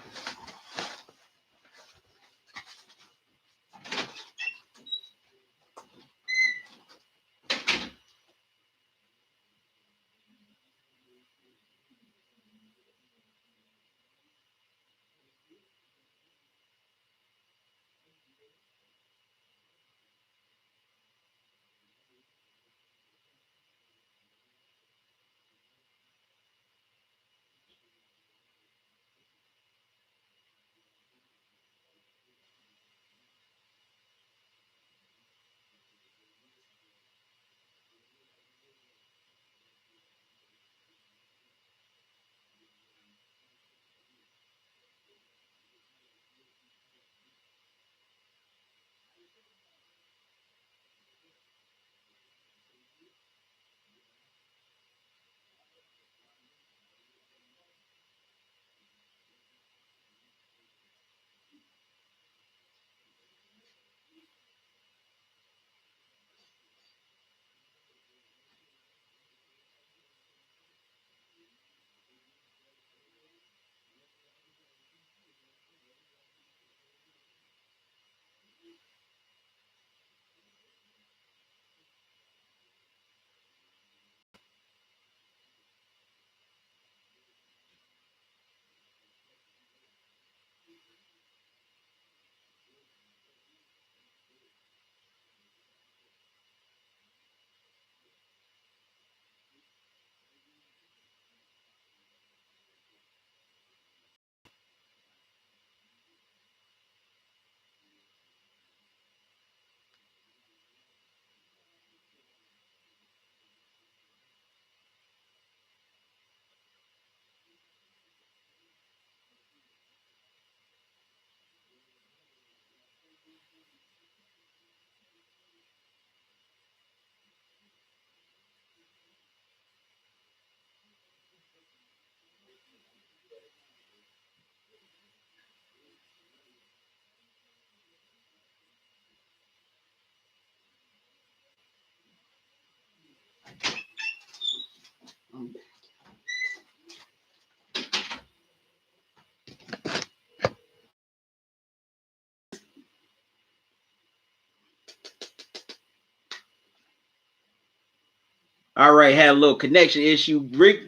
All right, had a little connection issue. Rick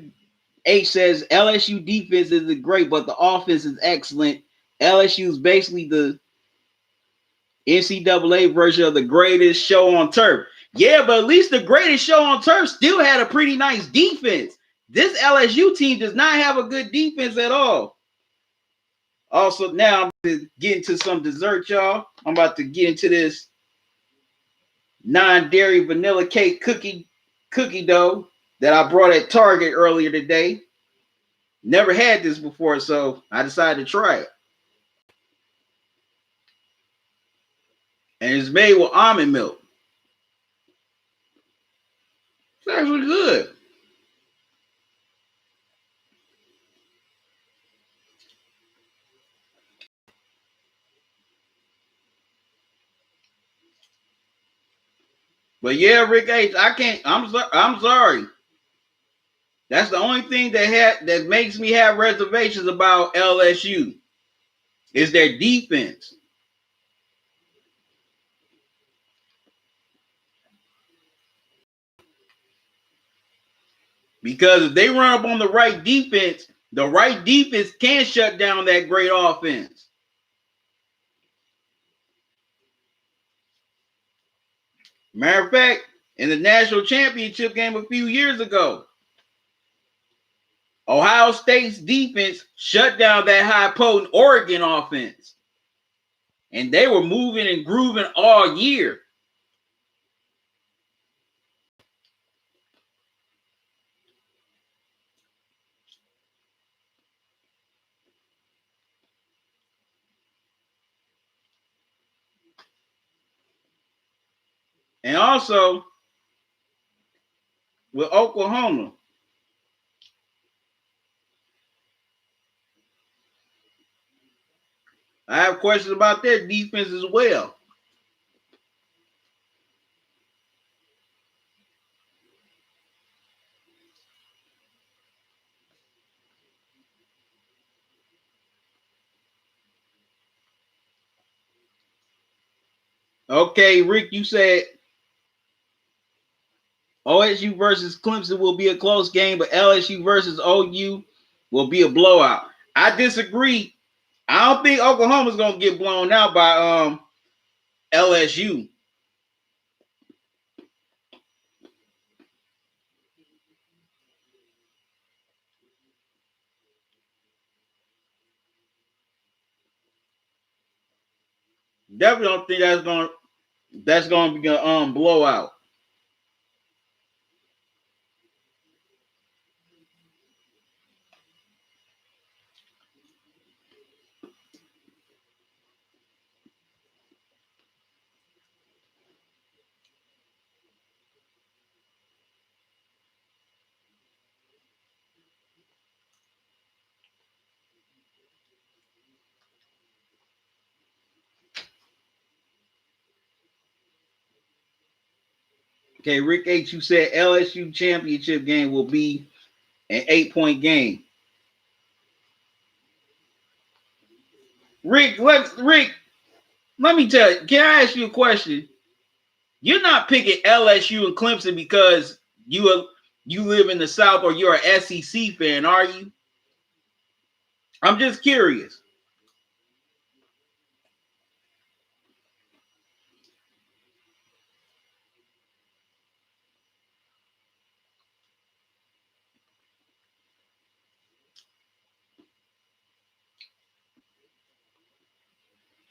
H says LSU defense isn't great, but the offense is excellent. LSU is basically the NCAA version of the greatest show on turf. Yeah, but at least the greatest show on turf still had a pretty nice defense. This LSU team does not have a good defense at all. Also, now I'm going to get into some dessert, y'all. I'm about to get into this non-dairy vanilla cake cookie dough that I brought at Target earlier today. Never had this before, so I decided to try it. And it's made with almond milk. It's actually good. But yeah, Rick H, I can't. I'm sorry. That's the only thing that makes me have reservations about LSU is their defense. Because if they run up on the right defense can shut down that great offense. Matter of fact, in the national championship game a few years ago, Ohio State's defense shut down that high potent Oregon offense. And they were moving and grooving all year. And also, with Oklahoma, I have questions about their defense as well. Okay, Rick, you said OSU versus Clemson will be a close game, but LSU versus OU will be a blowout. I disagree. I don't think Oklahoma's gonna get blown out by LSU. Definitely don't think that's gonna be a blowout. Okay, Rick H, you said LSU championship game will be an 8-point game. Rick, let me tell you, can I ask you a question? You're not picking LSU and Clemson because you live in the South or you're an SEC fan, are you? I'm just curious.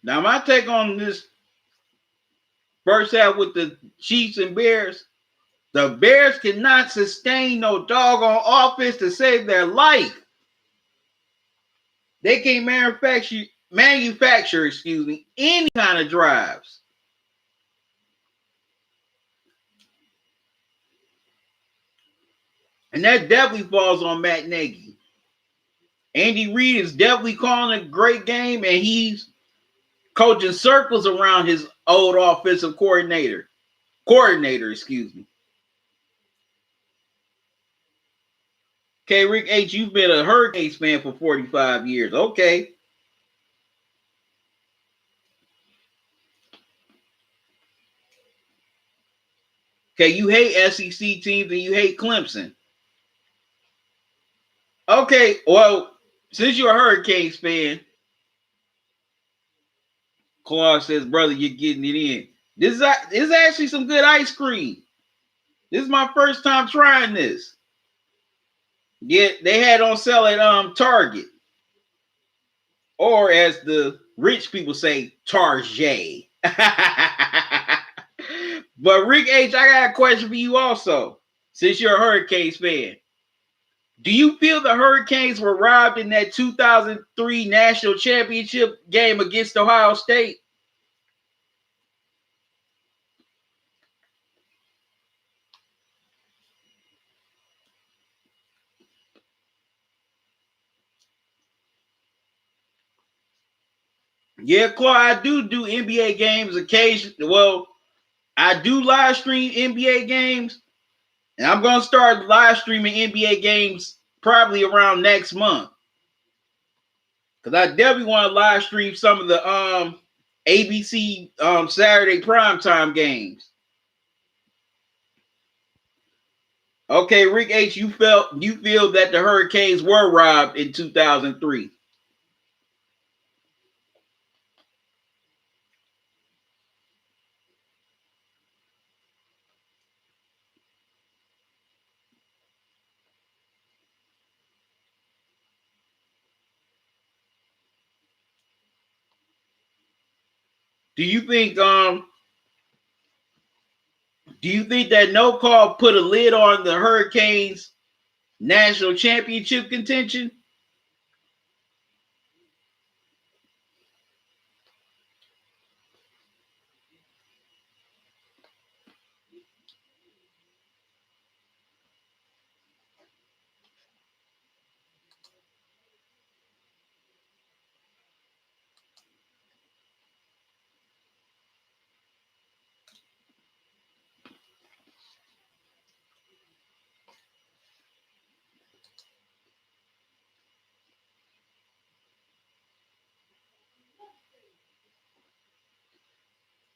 Now, my take on this first half with the Chiefs and Bears, the Bears cannot sustain no doggone offense to save their life. They can't manufacture, any kind of drives. And that definitely falls on Matt Nagy. Andy Reid is definitely calling a great game, and he's coaching circles around his old offensive coordinator. Okay, Rick H, you've been a Hurricanes fan for 45 years. Okay. Okay, you hate SEC teams and you hate Clemson. Okay, well, since you're a Hurricanes fan, Claude says, brother, you're getting it in. This is actually some good ice cream. This is my first time trying this. Yeah, they had on sale at Target. Or as the rich people say, Target. But Rick H, I got a question for you also, since you're a Hurricanes fan. Do you feel the Hurricanes were robbed in that 2003 national championship game against Ohio State? Yeah, Claude, I do NBA games occasionally. Well, I do live stream NBA games, and I'm going to start live streaming NBA games probably around next month. Because I definitely want to live stream some of the ABC Saturday primetime games. Okay, Rick H, you feel that the Hurricanes were robbed in 2003. Do you think that no call put a lid on the Hurricanes' national championship contention?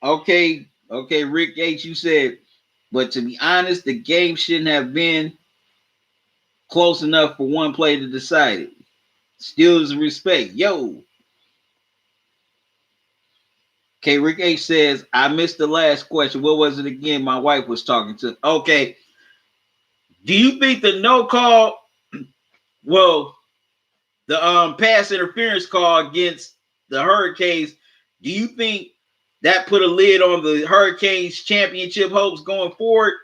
Okay, Rick H, you said, but to be honest, the game shouldn't have been close enough for one play to decide it. Still is respect. Yo. Okay, Rick H says, I missed the last question. What was it again? My wife was talking to. Okay. Do you think the no call, well, the pass interference call against the Hurricanes, do you think that put a lid on the Hurricanes championship hopes going forward?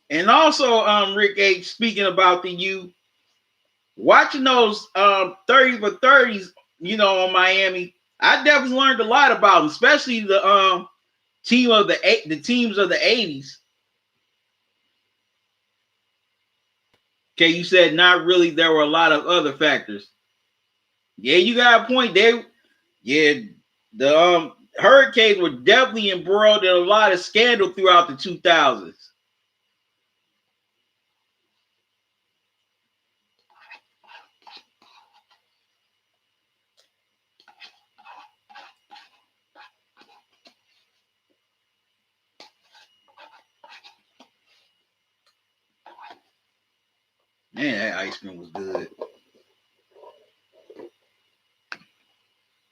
And also, Rick H, speaking about the U, watching those 30 for 30s, on Miami, I definitely learned a lot about them, especially the teams of the 80s. Okay, you said not really. There were a lot of other factors. Yeah, you got a point. The Hurricanes were definitely embroiled in a lot of scandal throughout the 2000s. Man, that ice cream was good.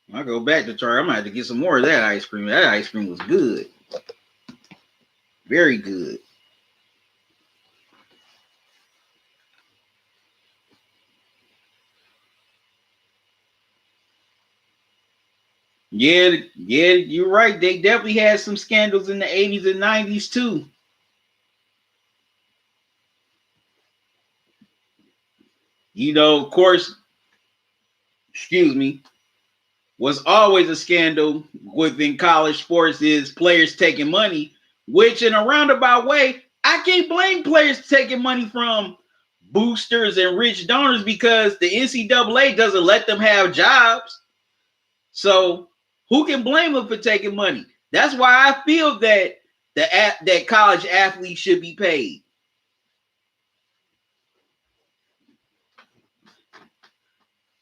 When I go back to try, I'm gonna have to get some more of that ice cream. That ice cream was good. Very good. Yeah, you're right. They definitely had some scandals in the 80s and 90s too. Of course, excuse me, was always a scandal within college sports is players taking money, which in a roundabout way, I can't blame players taking money from boosters and rich donors because the NCAA doesn't let them have jobs. So who can blame them for taking money? That's why I feel that that college athletes should be paid.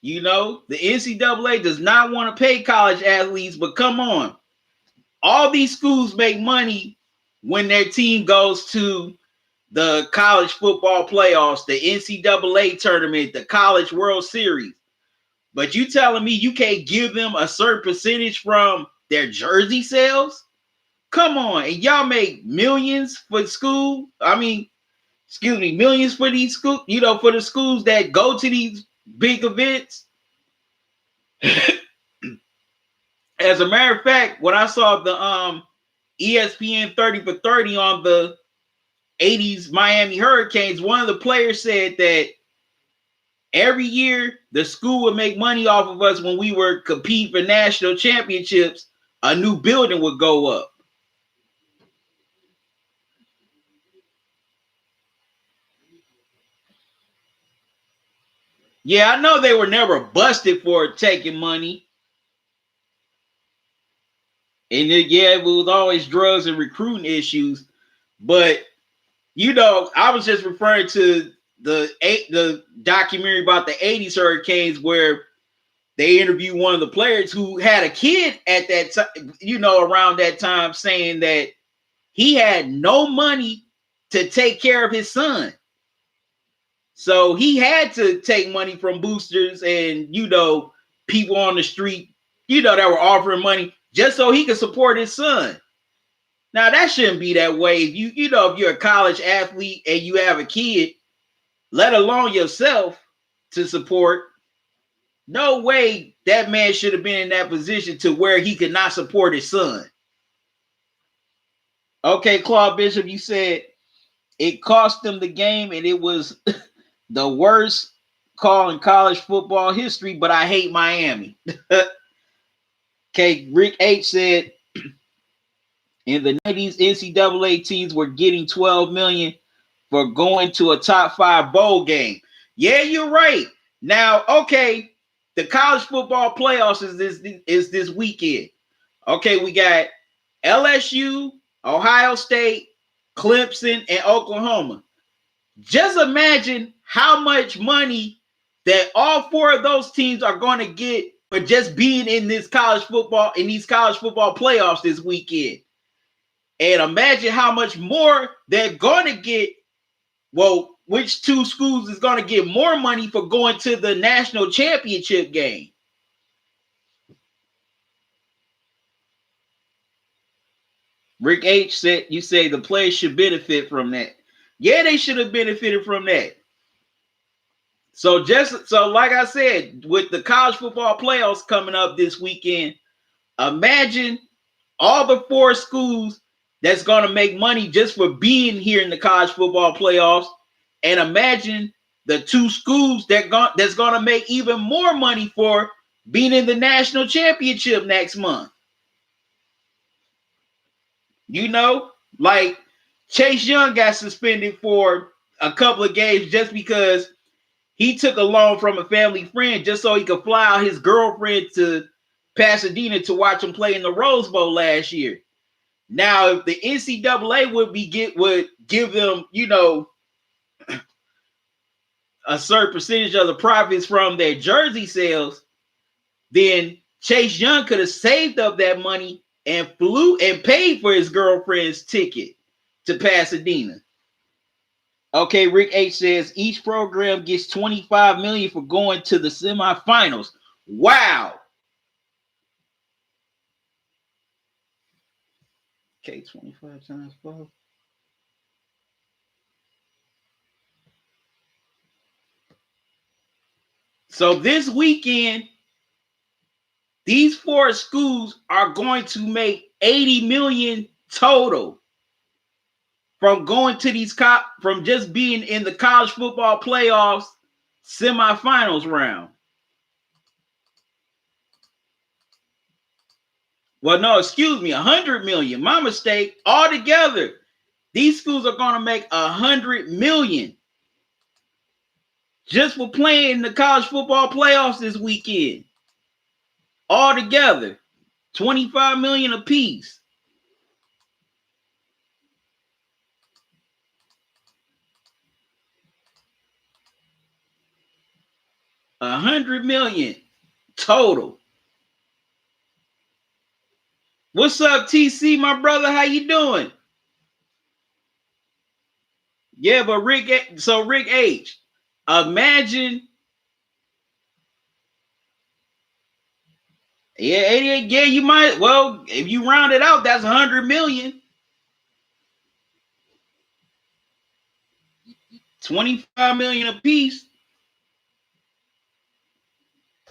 The NCAA does not want to pay college athletes, but come on. All these schools make money when their team goes to the college football playoffs, the NCAA tournament, the College World Series. But you telling me you can't give them a certain percentage from their jersey sales? Come on. And y'all make millions for school. Millions for these schools, for the schools that go to these big events. As a matter of fact, when I saw the ESPN 30 for 30 on the 80s Miami Hurricanes, one of the players said that every year the school would make money off of us when we were competing for national championships. A new building would go up. Yeah, I know they were never busted for taking money. And it was always drugs and recruiting issues. But, I was just referring to the documentary about the 80s Hurricanes where they interviewed one of the players who had a kid at that time, around that time, saying that he had no money to take care of his son. So he had to take money from boosters and, people on the street, that were offering money just so he could support his son. Now, that shouldn't be that way. If if you're a college athlete and you have a kid, let alone yourself to support, no way that man should have been in that position to where he could not support his son. Okay, Claude Bishop, you said it cost them the game and it was the worst call in college football history, but I hate Miami. Okay, Rick H said in the 90s, NCAA teams were getting $12 million for going to a top 5 bowl game. Yeah, you're right. Now, okay, the college football playoffs is this weekend. Okay, we got LSU, Ohio State, Clemson, and Oklahoma. Just imagine how much money that all 4 of those teams are going to get for just being in these college football playoffs this weekend. And imagine how much more they're going to get. Well, which 2 schools is going to get more money for going to the national championship game? Rick H said, you say the players should benefit from that. Yeah, they should have benefited from that. So like I said, with the college football playoffs coming up this weekend, imagine all the 4 schools that's going to make money just for being here in the college football playoffs, and imagine the 2 schools that's going to make even more money for being in the national championship next month. Like Chase Young got suspended for a couple of games just because he took a loan from a family friend just so he could fly out his girlfriend to Pasadena to watch him play in the Rose Bowl last year. Now, if the NCAA would give them, a certain percentage of the profits from their jersey sales, then Chase Young could have saved up that money and flew and paid for his girlfriend's ticket to Pasadena. Okay, Rick H says each program gets $25 million for going to the semifinals. Wow. Okay, 25 times 5. So this weekend, these 4 schools are going to make $80 million total from going to from just being in the college football playoffs semifinals round. Well, no, excuse me, $100 million. My mistake. Altogether, these schools are going to make $100 million just for playing in the college football playoffs this weekend. Altogether, $25 million apiece. $100 million total. What's up, TC, my brother? How you doing? Yeah, but Rick H, imagine. Yeah, 88. Yeah, you might. Well, if you round it out, that's $100 million. $25 million apiece.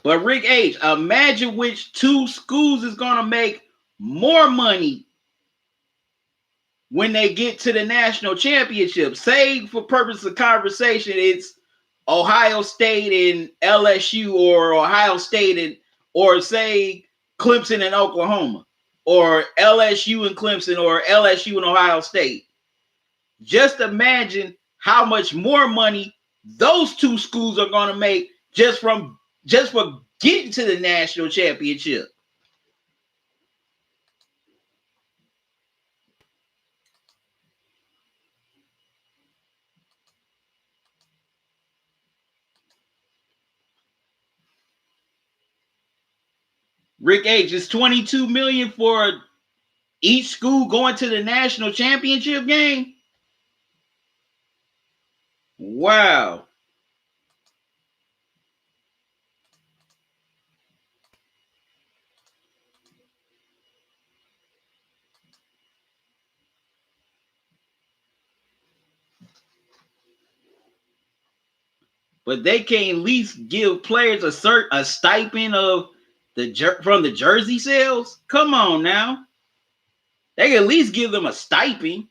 But Rick H, imagine which 2 schools is going to make more money when they get to the national championship. Say, for purpose of conversation, it's Ohio State and LSU, or Ohio State and, or say Clemson and Oklahoma, or LSU and Clemson, or LSU and Ohio State. Just imagine how much more money those 2 schools are going to make just for getting to the national championship. Rick H, is $22 million for each school going to the national championship game? Wow. But they can at least give players a stipend of from the jersey sales. Come on now, they can at least give them a stipend.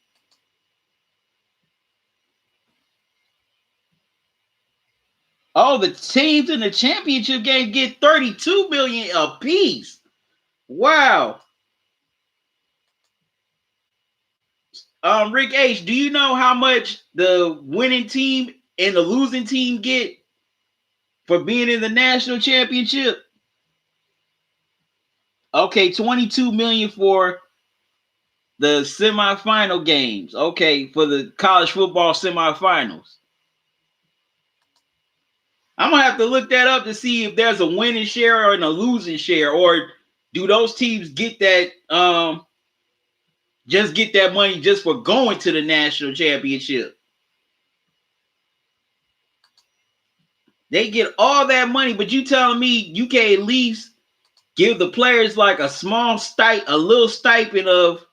Oh, the teams in the championship game get $32 million apiece. Wow. Rick H, do you know how much the winning team and the losing team get for being in the national championship? Okay, $22 million for the semifinal games. Okay, for the college football semifinals. I'm gonna have to look that up to see if there's a winning share and a losing share, or do those teams get that just get that money just for going to the national championship? They get all that money, but you telling me you can at least give the players like a little stipend of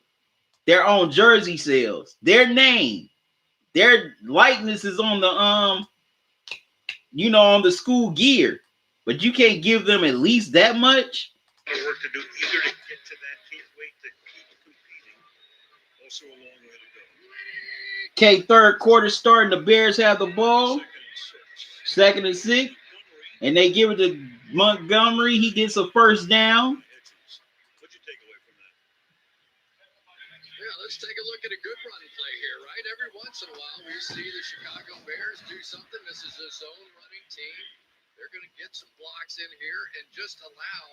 their own jersey sales, their name, their likeness is on the on the school gear, but you can't give them at least that much. Work to do eager to get to that weight to keep competing. Also a long way to go. Okay, third quarter starting. The Bears have the ball. Second and 6. And they give it to Montgomery. He gets a first down. What'd you take away from that? Yeah, let's take a look at a good run play here, right? Every once in a while, we see the Chicago Bears do something. This is a zone running team. They're going to get some blocks in here and just allow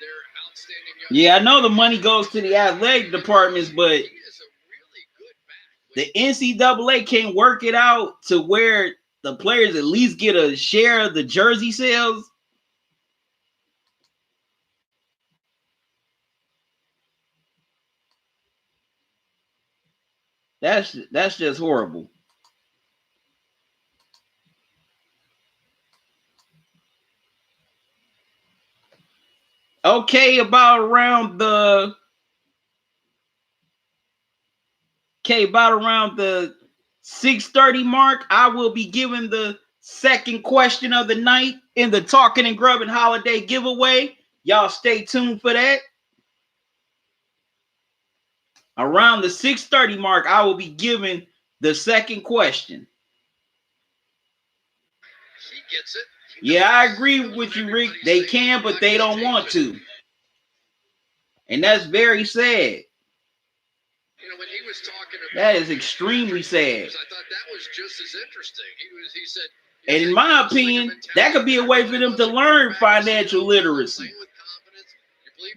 their outstanding young. Yeah, I know the money goes to the athletic departments, but the NCAA can't work it out to where the players at least get a share of the jersey sales. That's just horrible. Okay, about around the 6:30 mark, I will be giving the second question of the night in the Talkin and Grubbin holiday giveaway. Y'all stay tuned for that. Around the 6:30 mark, I will be giving the second question. He gets it. Yeah, I agree with you, Rick. They can, but they don't want to. And that's very sad. When he was talking about that is extremely sad. I thought that was just as interesting. He said, and in my opinion, that could be a way for them to learn financial literacy,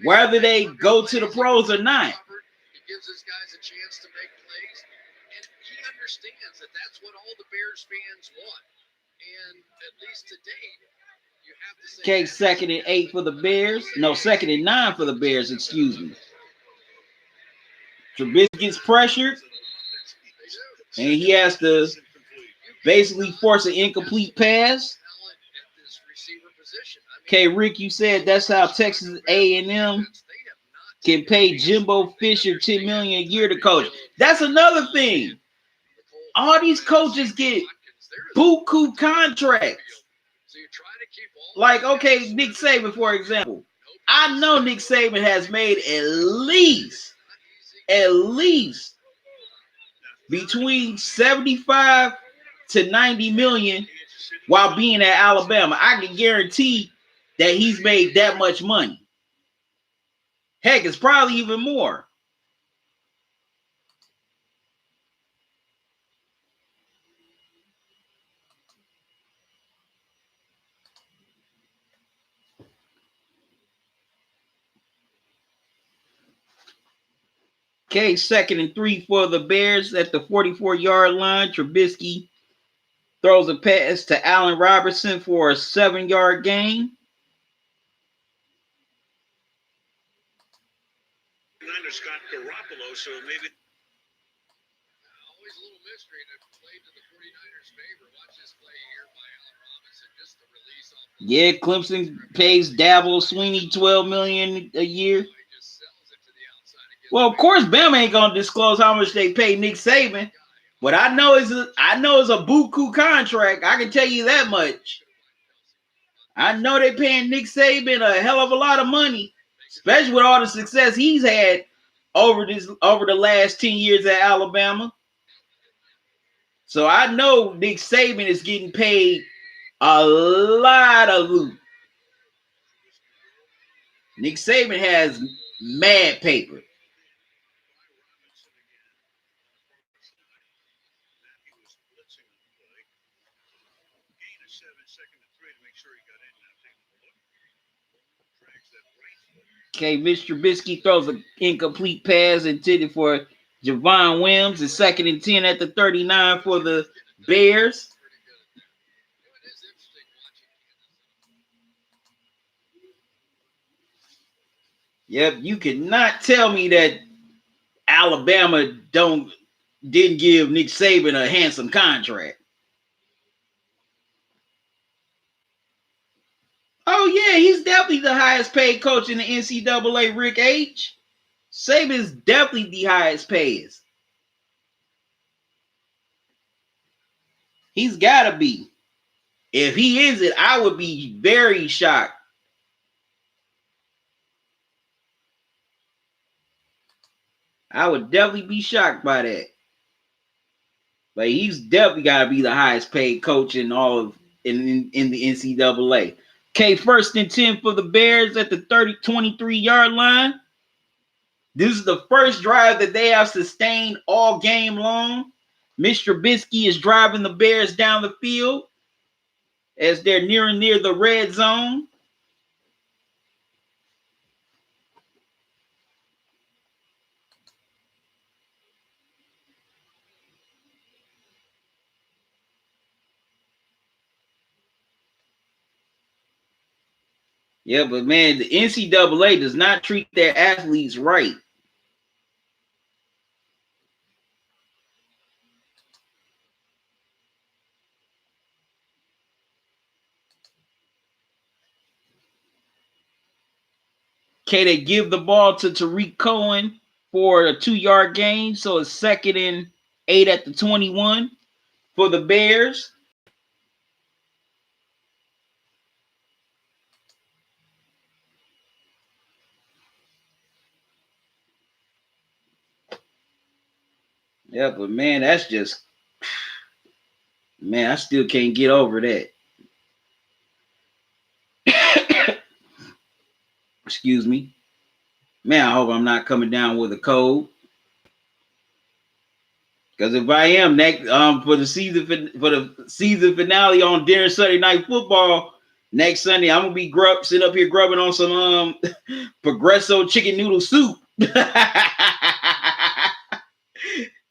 whether they go to the pros or not. He gives his guys a chance to make plays, and he understands that that's what all the Bears fans want. And at least to date, you have to say. Okay, 2nd and 8 for the Bears. No, 2nd and 9 for the Bears, excuse me. Trubisky gets pressured, and he has to basically force an incomplete pass. Okay, Rick, you said that's how Texas A&M can pay Jimbo Fisher $10 million a year to coach. That's another thing. All these coaches get buku contracts. Like, okay, Nick Saban, for example. I know Nick Saban has made at least between 75 to 90 million while being at Alabama. I can guarantee that he's made that much money. Heck, it's probably even more. Okay, 2nd and 3 for the Bears at the 44-yard line. Trubisky throws a pass to Allen Robinson for a 7-yard gain. 49ers got Garoppolo, so maybe. Always a little mystery that played to the 49ers' favor. Watch this play here by Allen Robinson. Just the release off. Yeah, Clemson pays Dabo Sweeney $12 million a year. Well, of course, Bama ain't gonna disclose how much they pay Nick Saban, but I know it's a buku contract. I can tell you that much. I know they're paying Nick Saban a hell of a lot of money, especially with all the success he's had over the last 10 years at Alabama. So I know Nick Saban is getting paid a lot of loot. Nick Saban has mad paper. Okay, Mr. Trubisky throws an incomplete pass intended for Javon Wims. It's 2nd and 10 at the 39 for the Bears. Yep, you cannot tell me that Alabama didn't give Nick Saban a handsome contract. Oh, yeah, he's definitely the highest paid coach in the NCAA, Rick H. Saban's definitely the highest paid. He's got to be. If he isn't, I would be very shocked. I would definitely be shocked by that. But he's definitely got to be the highest paid coach in all of in the NCAA. Okay, 1st and 10 for the Bears at the 23-yard line. This is the first drive that they have sustained all game long. Mr. Trubisky is driving the Bears down the field as they're near the red zone. Yeah, but man, the NCAA does not treat their athletes right. Okay, they give the ball to Tariq Cohen for a 2-yard gain. So it's 2nd and 8 at the 21 for the Bears. Yeah, but man, that's just, man, I still can't get over that. Excuse me. Man, I hope I'm not coming down with a cold. Because if I am next for the season finale on during Sunday Night Football next Sunday, I'm gonna be sitting up here grubbing on some Progresso chicken noodle soup.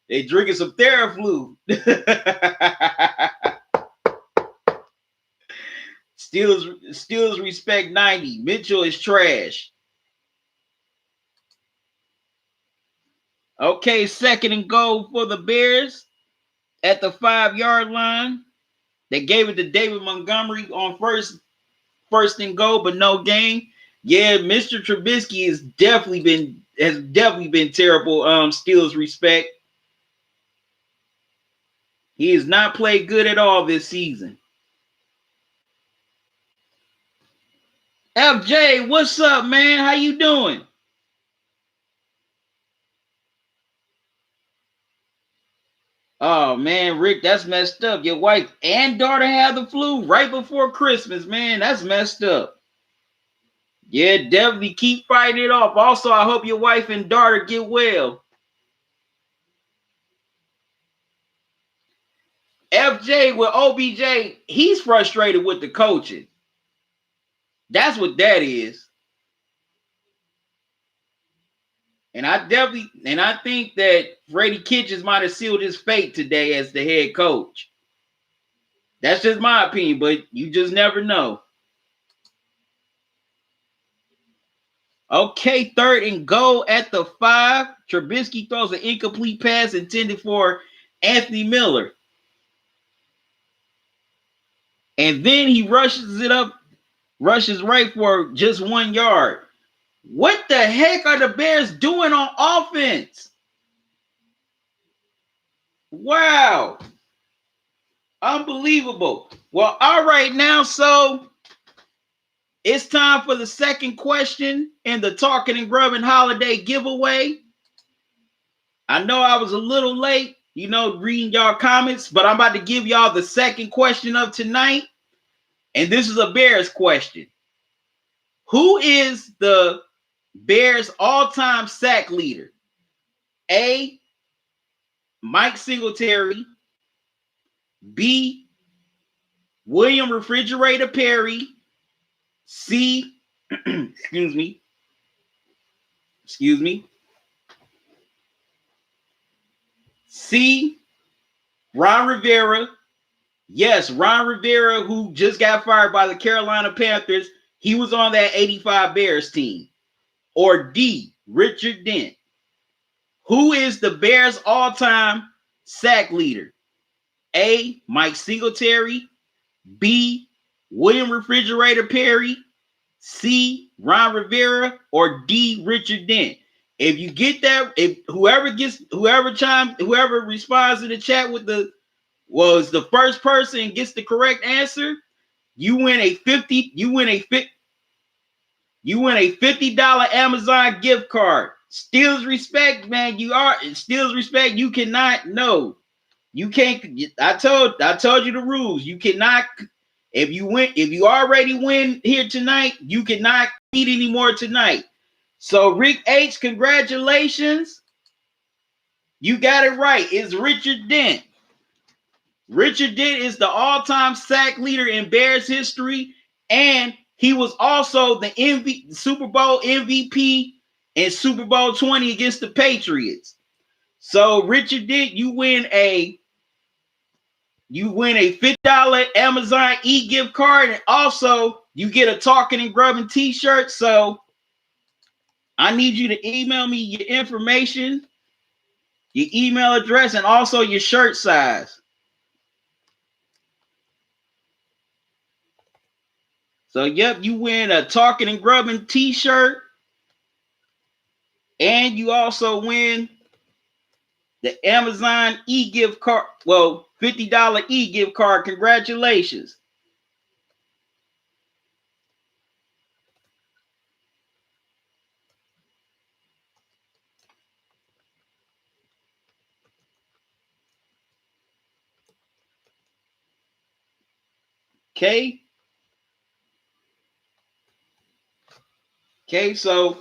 They drinking some Theraflu. Steelers respect 90. Mitchell is trash. Okay, 2nd and goal for the Bears at the 5-yard line. They gave it to David Montgomery on first and goal, but no gain. Yeah, Mr. Trubisky has definitely been terrible. Steelers respect. He has not played good at all this season. FJ, what's up, man? How you doing? Oh, man, Rick, that's messed up. Your wife and daughter had the flu right before Christmas, man. That's messed up. Yeah, definitely keep fighting it off. Also, I hope your wife and daughter get well. FJ with OBJ, he's frustrated with the coaching. That's what that is. And I think that Freddie Kitchens might have sealed his fate today as the head coach. That's just my opinion, but you just never know. Okay, 3rd and goal at the 5. Trubisky throws an incomplete pass intended for Anthony Miller. And then he rushes right for just 1 yard. What the heck are the Bears doing on offense? Wow. Unbelievable. Well, all right now, so it's time for the second question in the Talkin and Grubbin holiday giveaway. I know I was a little late, reading y'all comments, but I'm about to give y'all the second question of tonight. And this is a Bears question. Who is the Bears all-time sack leader? A, Mike Singletary. B, William Refrigerator Perry. C, excuse me. C, Ron Rivera. Yes, Ron Rivera, who just got fired by the Carolina Panthers. He was on that 85 Bears team. Or D, Richard Dent. Who is the Bears all-time sack leader? A, Mike Singletary. B, William Refrigerator Perry. C, Ron Rivera. Or D, Richard Dent. If you get that, if whoever responds to the chat with the first person gets the correct answer, you win a $50 Amazon gift card. Steals respect, man. Steals respect. You cannot. No, you can't. I told you the rules. You cannot. If you already win here tonight, you cannot eat anymore tonight. So Rick H, congratulations. You got it right. It's Richard Dent. Richard Dent is the all-time sack leader in Bears history, and he was also the Super Bowl MVP in Super Bowl 20 against the Patriots. So Richard Dent, you win a $50 Amazon e-gift card, and also you get a Talkin and Grubbin t-shirt. So I need you to email me your information, your email address, and also your shirt size. So, yep, you win a Talkin and Grubbin t-shirt, and you also win the Amazon e-gift card. Well, $50 e-gift card. Congratulations. Okay. Okay, so,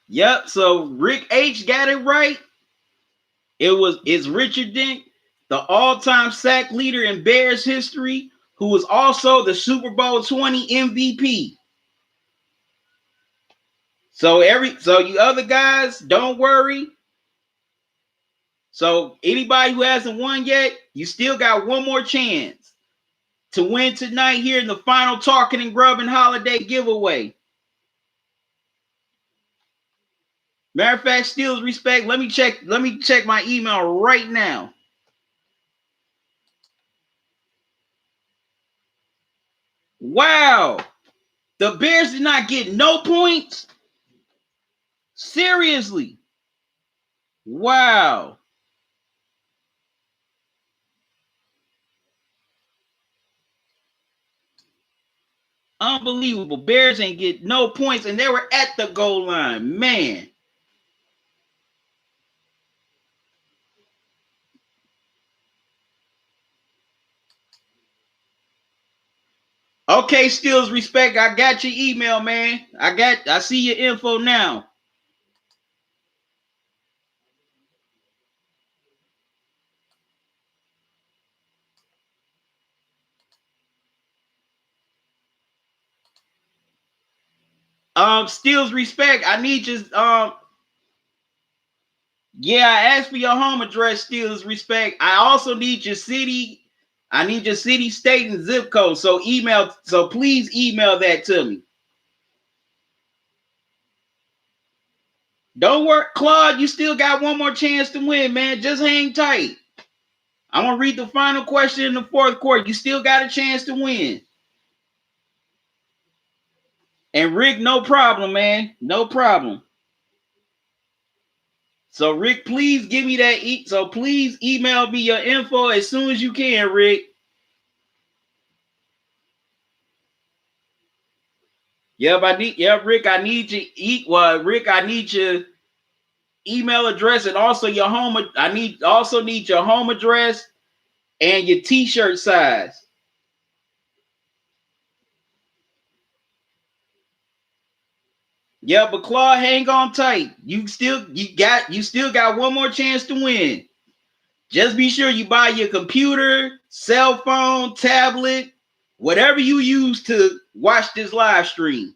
yep, so Rick H got it right. It's Richard Dent, the all-time sack leader in Bears history, who was also the Super Bowl 20 MVP. So you other guys, don't worry. So anybody who hasn't won yet, you still got one more chance to win tonight here in the final Talkin and Grubbin holiday giveaway. Matter of fact, Steals respect. Let me check my email right now. Wow. The Bears did not get no points. Seriously. Wow. Unbelievable. Bears ain't get no points, and they were at the goal line. Man. Okay, Steals respect. I got your email, man. I see your info now. Steals respect. I need your yeah, I asked for your home address, Steals respect. I also need your city. I need your city, state, and zip code. So please email that to me. Don't worry, Claude. You still got one more chance to win, man. Just hang tight. I'm gonna read the final question in the fourth quarter. You still got a chance to win. And Rick, no problem, man. No problem. So Rick, please give me that. So please email me your info as soon as you can, Rick. Rick, I need your Rick, I need your email address and also your home. I need your home address and your t-shirt size. Yeah, but Claude, hang on tight. You still got one more chance to win. Just be sure you buy your computer, cell phone, tablet, whatever you use to watch this live stream.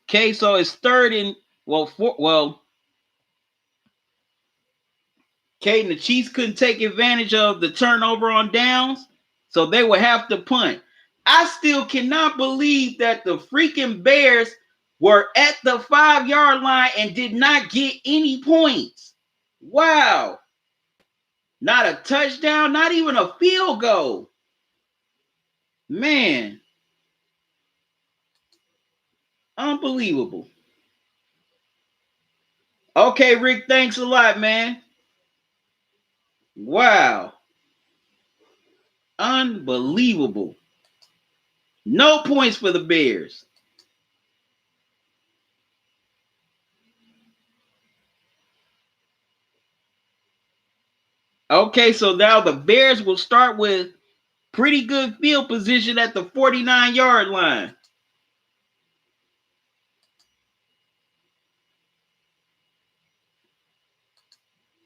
Okay, so it's third and Caden, the Chiefs couldn't take advantage of the turnover on downs, so they would have to punt. I still cannot believe that the freaking Bears were at the 5-yard line and did not get any points. Wow. Not a touchdown, not even a field goal. Man. Unbelievable. Okay, Rick, thanks a lot, man. Wow. Unbelievable. No points for the Bears. Okay, so now the Bears will start with pretty good field position at the 49-yard line.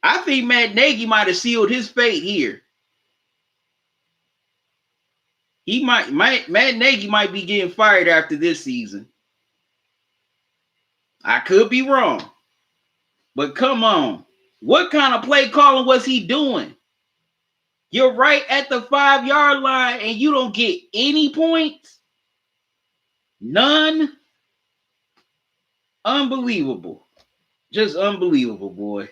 I think Matt Nagy might have sealed his fate here. Matt Nagy might be getting fired after this season. I could be wrong. But come on. What kind of play calling was he doing? You're right at the 5-yard line and you don't get any points? None? Unbelievable. Just unbelievable, boy.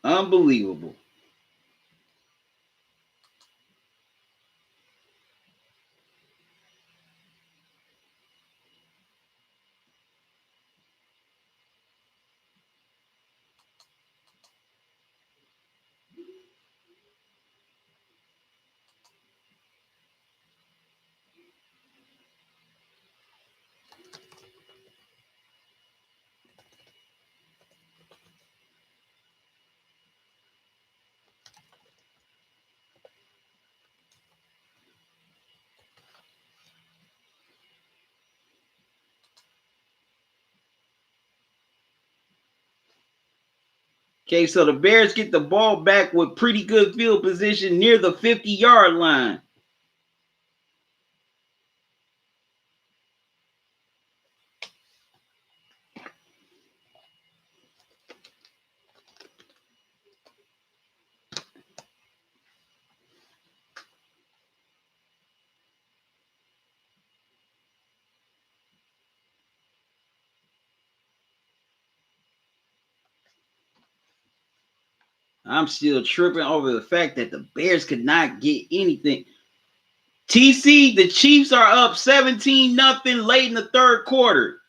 Unbelievable. Okay, so the Bears get the ball back with pretty good field position near the 50-yard line. I'm still tripping over the fact that the Bears could not get anything. TC, the Chiefs are up 17-0 late in the third quarter.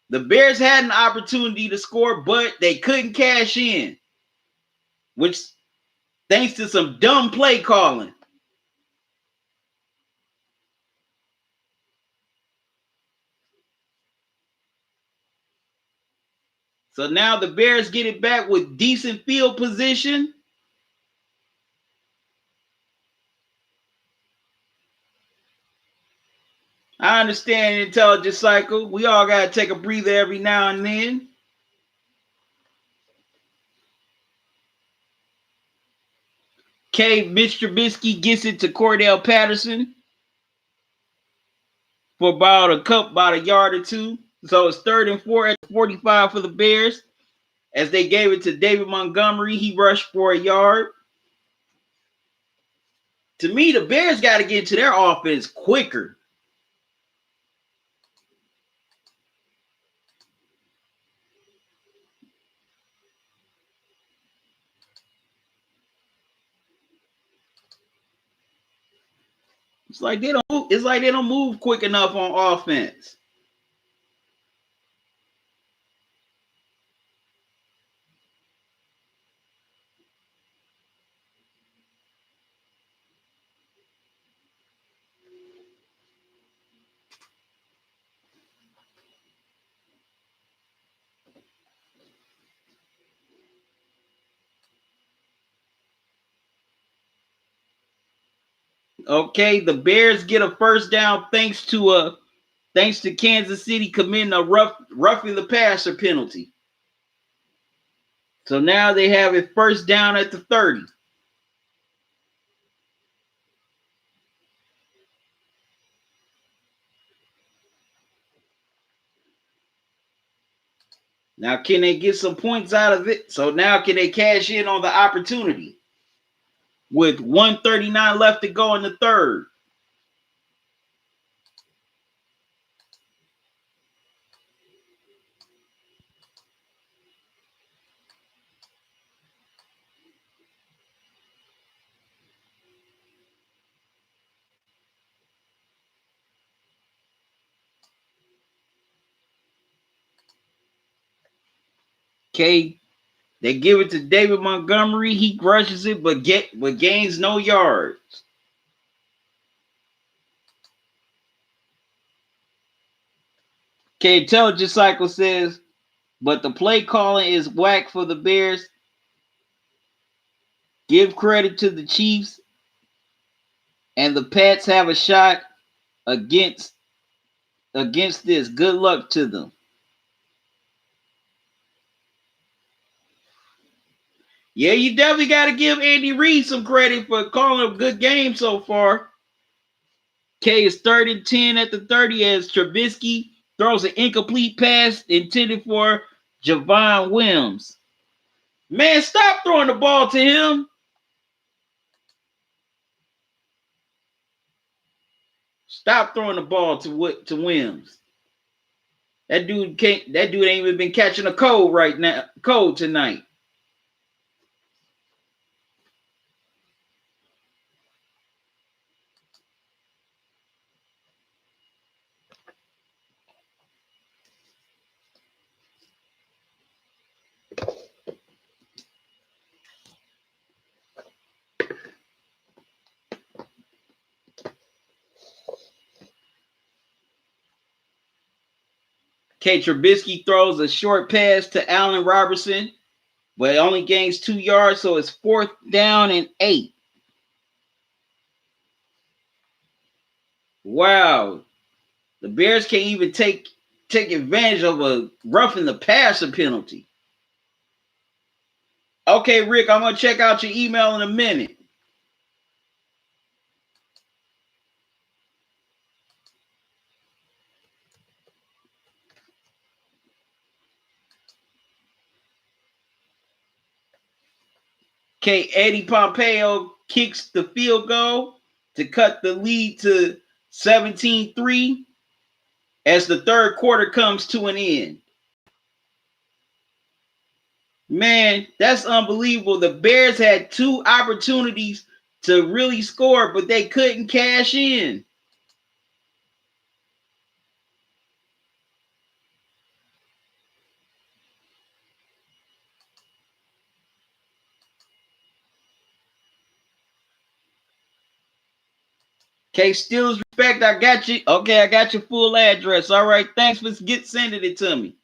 The Bears had an opportunity to score, but they couldn't cash in, which thanks to some dumb play calling. So now the Bears get it back with decent field position. I understand intelligent cycle. We all got to take a breather every now and then. Mitch Trubisky gets it to Cordell Patterson for about a yard or two. So it's 3rd and 4 at 45 for the Bears as they gave it to David Montgomery. He rushed for a yard. To me, the Bears got to get into their offense quicker. It's like they don't move quick enough on offense. Okay, the Bears get a first down thanks to Kansas City committing a roughing the passer penalty. So now they have it first down at the 30. Now, can they get some points out of it? So now can they cash in on the opportunity? With 1:39 left to go in the third. Okay, they give it to David Montgomery. He rushes it, but gains no yards. Okay, Intelligence Cycle says, but the play calling is whack for the Bears. Give credit to the Chiefs, and the Pats have a shot against this. Good luck to them. Yeah, you definitely got to give Andy Reid some credit for calling a good game so far. K is 3rd and 10 at the 30 as Trubisky throws an incomplete pass intended for Javon Wims. Man, stop throwing the ball to him. Stop throwing the ball to Wims. That dude ain't even been catching a cold tonight. K. Trubisky throws a short pass to Allen Robertson, but it only gains 2 yards, so it's 4th down and 8. Wow. The Bears can't even take advantage of a roughing the passer penalty. Okay, Rick, I'm going to check out your email in a minute. Okay, Eddie Pompeo kicks the field goal to cut the lead to 17-3 as the third quarter comes to an end. Man, that's unbelievable. The Bears had 2 opportunities to really score, but they couldn't cash in. Okay, Steelers respect. I got you. Okay, I got your full address. All right, thanks for sending it to me.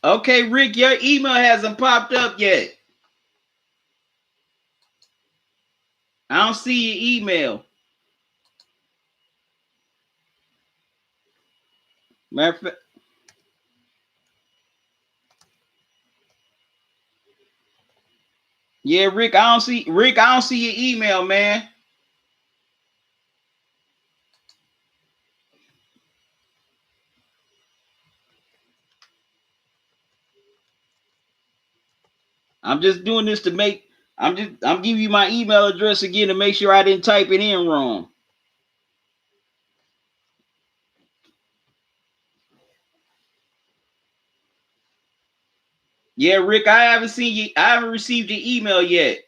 Okay, Rick, your email hasn't popped up yet. I don't see your email. Matter of fact, Yeah, Rick, I don't see your email, man. I'm just doing this to make I'm giving you my email address again to make sure I didn't type it in wrong. Yeah, Rick, I haven't received your email yet.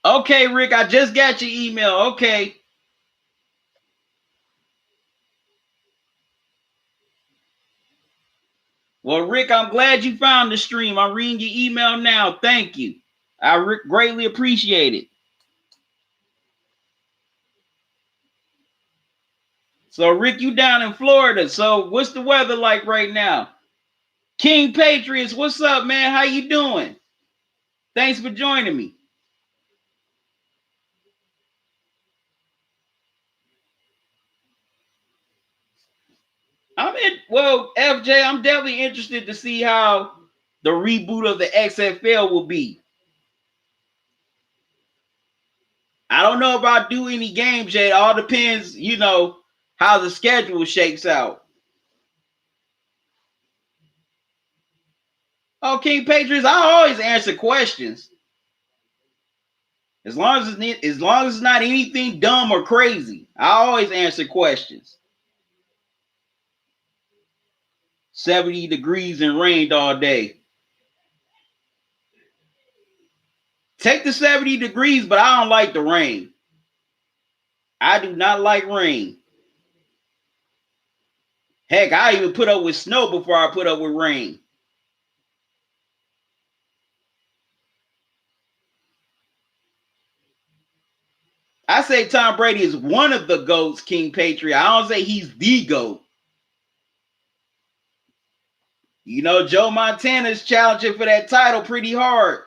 Okay, Rick, I just got your email. Okay. Well, Rick, I'm glad you found the stream. I'm reading your email now. Thank you. I greatly appreciate it. So, Rick, you down in Florida. So, what's the weather like right now? King Patriots, what's up, man? How you doing? Thanks for joining me. FJ, I'm definitely interested to see how the reboot of the XFL will be. I don't know about do any games yet. All depends, how the schedule shakes out. Oh, King Patriots, I always answer questions. As long as it's not anything dumb or crazy, I always answer questions. 70 degrees and rained all day. Take the 70 degrees, but I don't like the rain. I do not like rain. Heck, I even put up with snow before I put up with rain. I say Tom Brady is one of the GOATs, King Patriot. I don't say he's the GOAT. Joe Montana's challenging for that title pretty hard.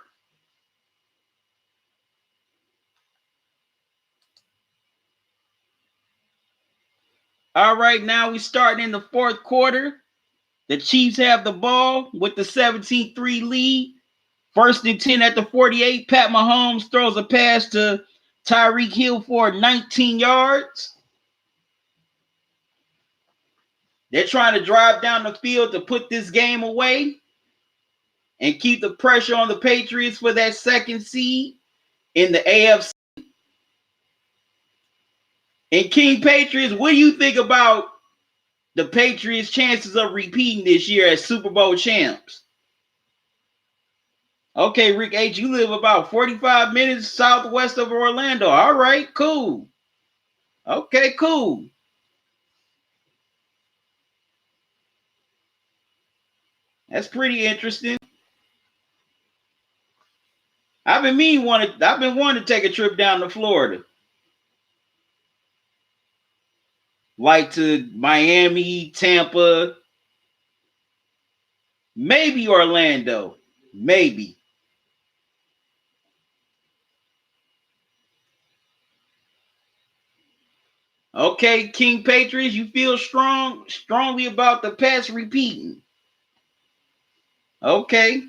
All right, now we starting in the fourth quarter. The Chiefs have the ball with the 17-3 lead. First and 10 at the 48. Pat Mahomes throws a pass to Tyreek Hill for 19 yards. They're trying to drive down the field to put this game away and keep the pressure on the Patriots for that second seed in the AFC. And King Patriots, what do you think about the Patriots' chances of repeating this year as Super Bowl champs? Okay, Rick H., you live about 45 minutes southwest of Orlando. All right, cool. Okay, cool. That's pretty interesting. I've been wanting to take a trip down to Florida. Like to Miami, Tampa, maybe Orlando. Maybe. Okay, King Patriots, you feel strongly about the Pats repeating. Okay.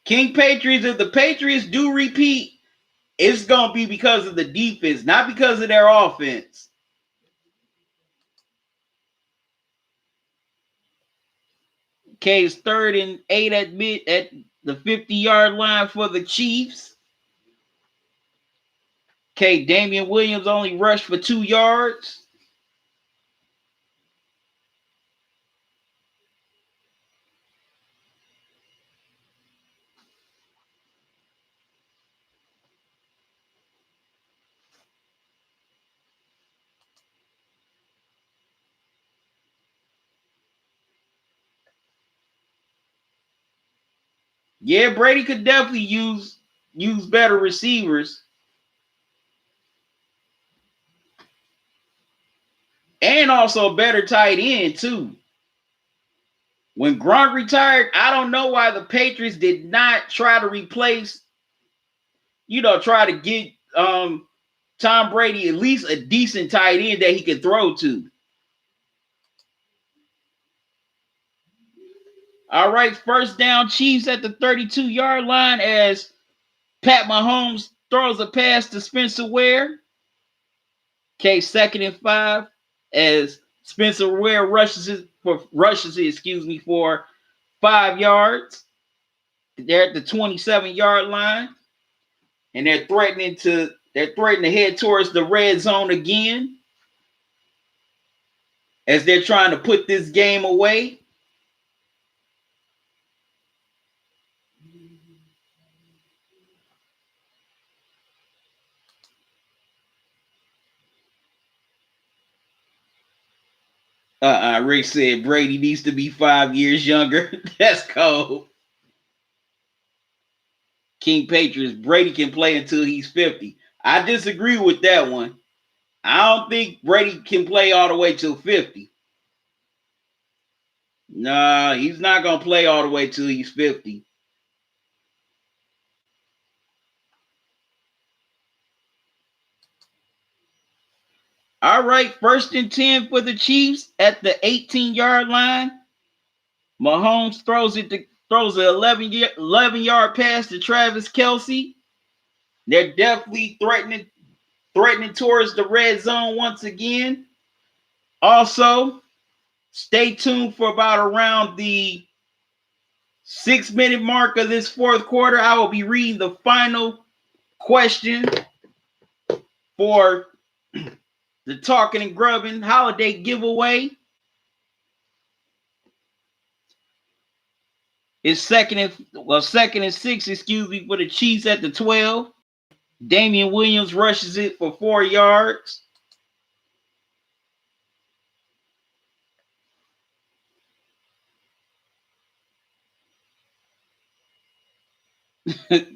King Patriots, if the Patriots do repeat, it's going to be because of the defense, not because of their offense. Okay, it's 3rd and 8 at the 50-yard line for the Chiefs. Okay, Damian Williams only rushed for 2 yards. Yeah, Brady could definitely use better receivers. And also a better tight end, too. When Gronk retired, I don't know why the Patriots did not try to replace, try to get Tom Brady at least a decent tight end that he can throw to. All right, first down, Chiefs at the 32-yard line as Pat Mahomes throws a pass to Spencer Ware. Okay, 2nd and 5 as Spencer Ware rushes it for 5 yards. They're at the 27-yard line, and they're threatening to head towards the red zone again as they're trying to put this game away. Rick said Brady needs to be 5 years younger. That's cold. King Patriots, Brady can play until he's 50. I disagree with that one. I don't think Brady can play all the way till 50. Nah, he's not going to play all the way till he's 50. All right, 1st and 10 for the Chiefs at the 18-yard line. Mahomes throws an 11-yard pass to Travis Kelce. They're definitely threatening towards the red zone once again. Also, stay tuned for about around the 6-minute mark of this fourth quarter. I will be reading the final question for the Talkin and Grubbin holiday giveaway. It's second and 6, for the Chiefs at the 12. Damian Williams rushes it for 4 yards.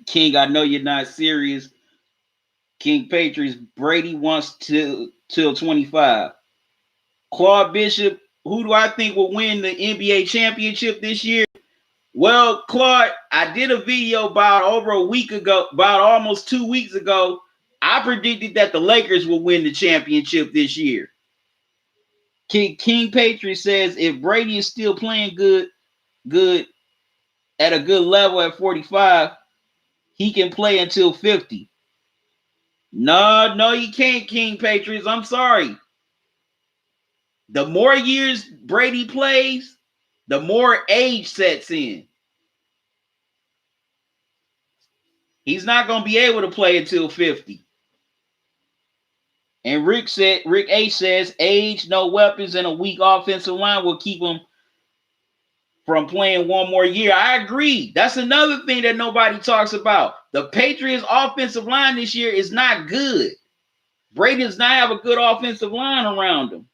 King, I know you're not serious. King Patriots, Brady wants till 25. Claude Bishop, who do I think will win the NBA championship this year? Well, Claude, I did a video about almost 2 weeks ago. I predicted that the Lakers will win the championship this year. King Patriot says if Brady is still playing good at a good level at 45, he can play until 50. No, you can't, King Patriots. I'm sorry. The more years Brady plays, the more age sets in. He's not going to be able to play until 50. And Rick H says, age, no weapons, and a weak offensive line will keep him from playing one more year. I agree. That's another thing that nobody talks about. The Patriots' offensive line this year is not good. Brady does not have a good offensive line around him.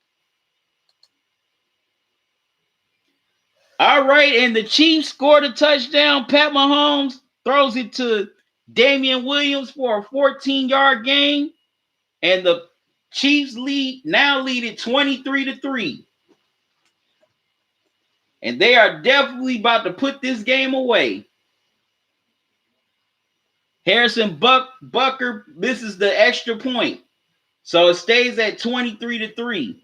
All right, and the Chiefs scored a touchdown. Pat Mahomes throws it to Damian Williams for a 14-yard gain. And the Chiefs lead it 23-3. And they are definitely about to put this game away. Harrison Bucker misses the extra point. So it stays at 23-3.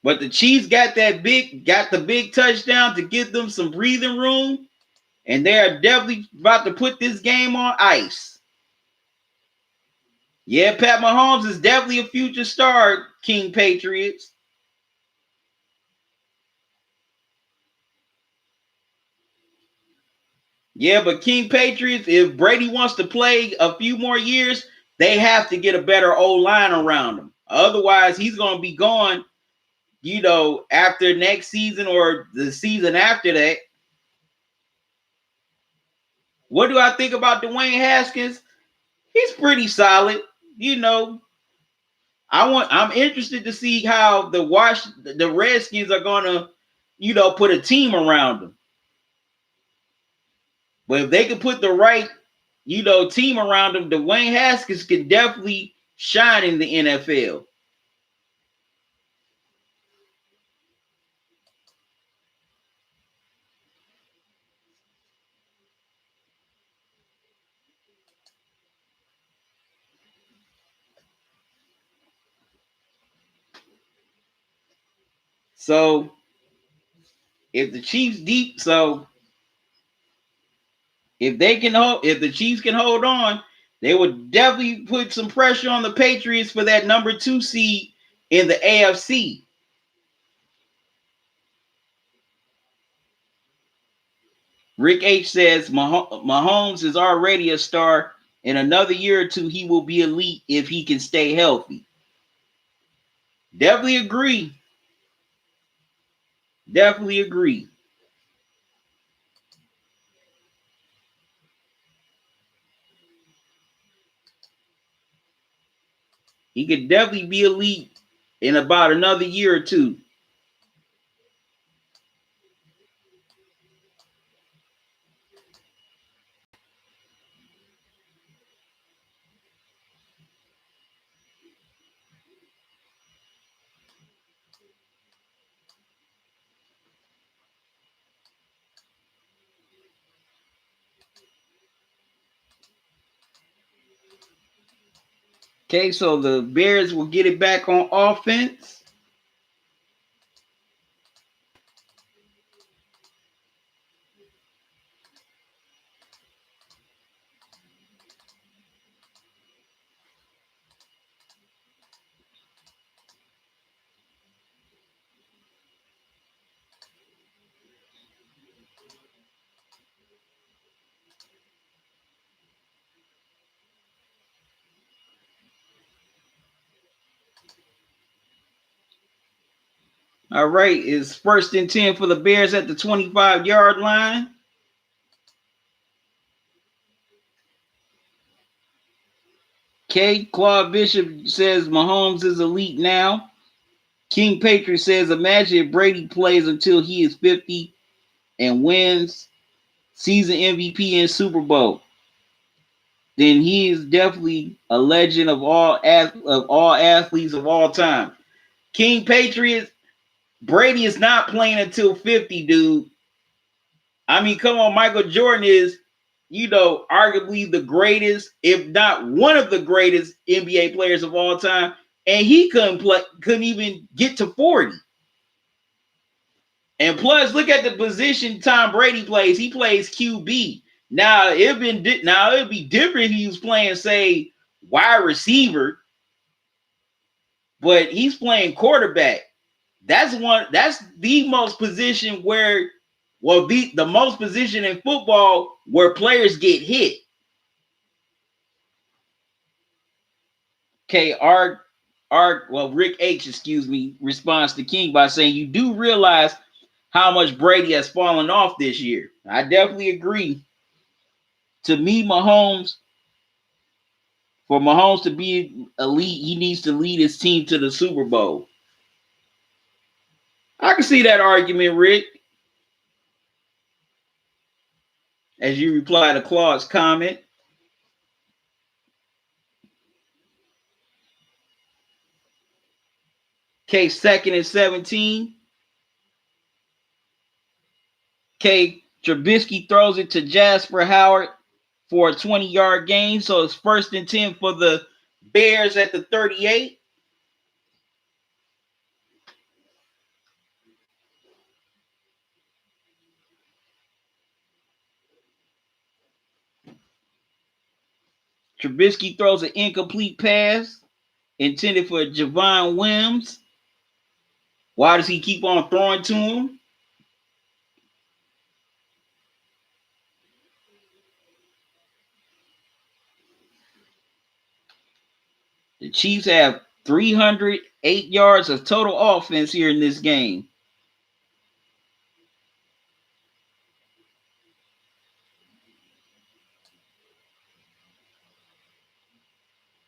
But the Chiefs got the big touchdown to give them some breathing room. And they are definitely about to put this game on ice. Yeah, Pat Mahomes is definitely a future star, King Patriots. Yeah, but King Patriots, if Brady wants to play a few more years, they have to get a better O-line around him. Otherwise, he's going to be gone, after next season or the season after that. What do I think about Dwayne Haskins? He's pretty solid. I'm interested to see how the Redskins are going to, put a team around him. But if they can put the right, team around him, Dwayne Haskins can definitely shine in the NFL. So if the Chiefs deep, so if the Chiefs can hold on, they would definitely put some pressure on the Patriots for that number 2 seed in the AFC. Rick H says Mahomes is already a star. In another year or two, he will be elite if he can stay healthy. Definitely agree. Definitely agree. He could definitely be elite in about another year or two. Okay, so the Bears will get it back on offense. All right, it's 1st and 10 for the Bears at the 25-yard line. Okay, Claude Bishop says Mahomes is elite now. King Patriot says, imagine if Brady plays until he is 50 and wins season MVP and Super Bowl. Then he is definitely a legend of all athletes of all time. King Patriots, Brady is not playing until 50, dude. I mean, come on, Michael Jordan is, arguably the greatest, if not one of the greatest NBA players of all time, and he couldn't even get to 40. And plus, look at the position Tom Brady plays. He plays QB. Now it'd be different if he was playing, say, wide receiver, but he's playing quarterback. That's the most position where, the most position in football where players get hit. Okay, Rick H, responds to King by saying, you do realize how much Brady has fallen off this year. I definitely agree. To me, for Mahomes to be elite, he needs to lead his team to the Super Bowl. I can see that argument, Rick. As you reply to Claude's comment. Okay, 2nd and 17. Okay, Trubisky throws it to Jasper Howard for a 20-yard gain. So it's 1st and 10 for the Bears at the 38. Trubisky throws an incomplete pass intended for Javon Wims. Why does he keep on throwing to him? The Chiefs have 308 yards of total offense here in this game.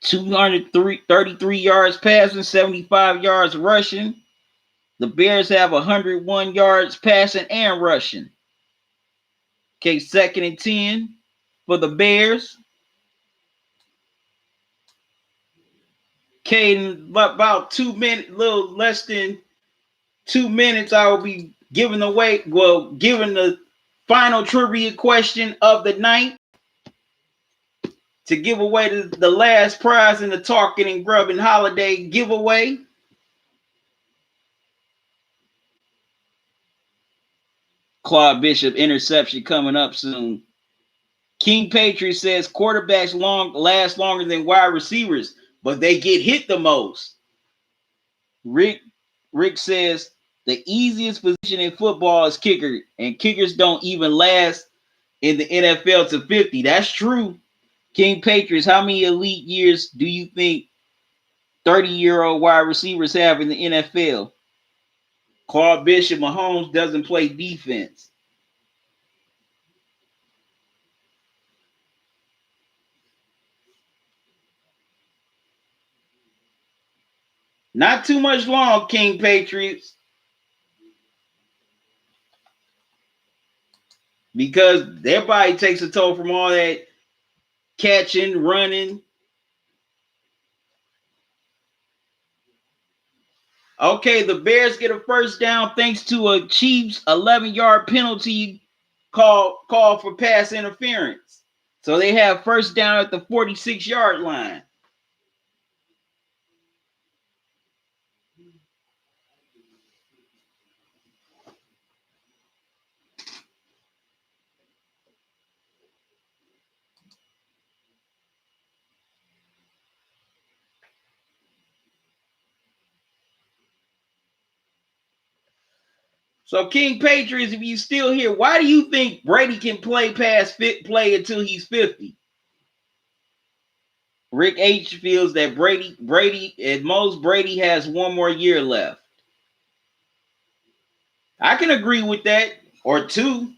$233 yards passing, 75 yards rushing. The Bears have 101 yards passing and rushing. Okay, 2nd and 10 for the Bears. Okay, in about 2 minutes, little less than 2 minutes, I will be giving the final trivia question of the night to give away the last prize in the Talkin and Grubbin holiday giveaway. Claude Bishop interception coming up soon. King Patriot says quarterbacks last longer than wide receivers, but they get hit the most. Rick says the easiest position in football is kicker, and kickers don't even last in the NFL to 50. That's true. King Patriots, how many elite years do you think 30-year-old wide receivers have in the NFL? Claude Bishop, Mahomes doesn't play defense. Not too much long, King Patriots. Because their body takes a toll from all that catching, running. Okay, the Bears get a first down thanks to a Chiefs 11-yard penalty call for pass interference. So they have first down at the 46-yard line. So King Patriots, if you still here, why do you think Brady can play play until he's 50? Rick H feels that Brady at most Brady has one more year left. I can agree with that, or two.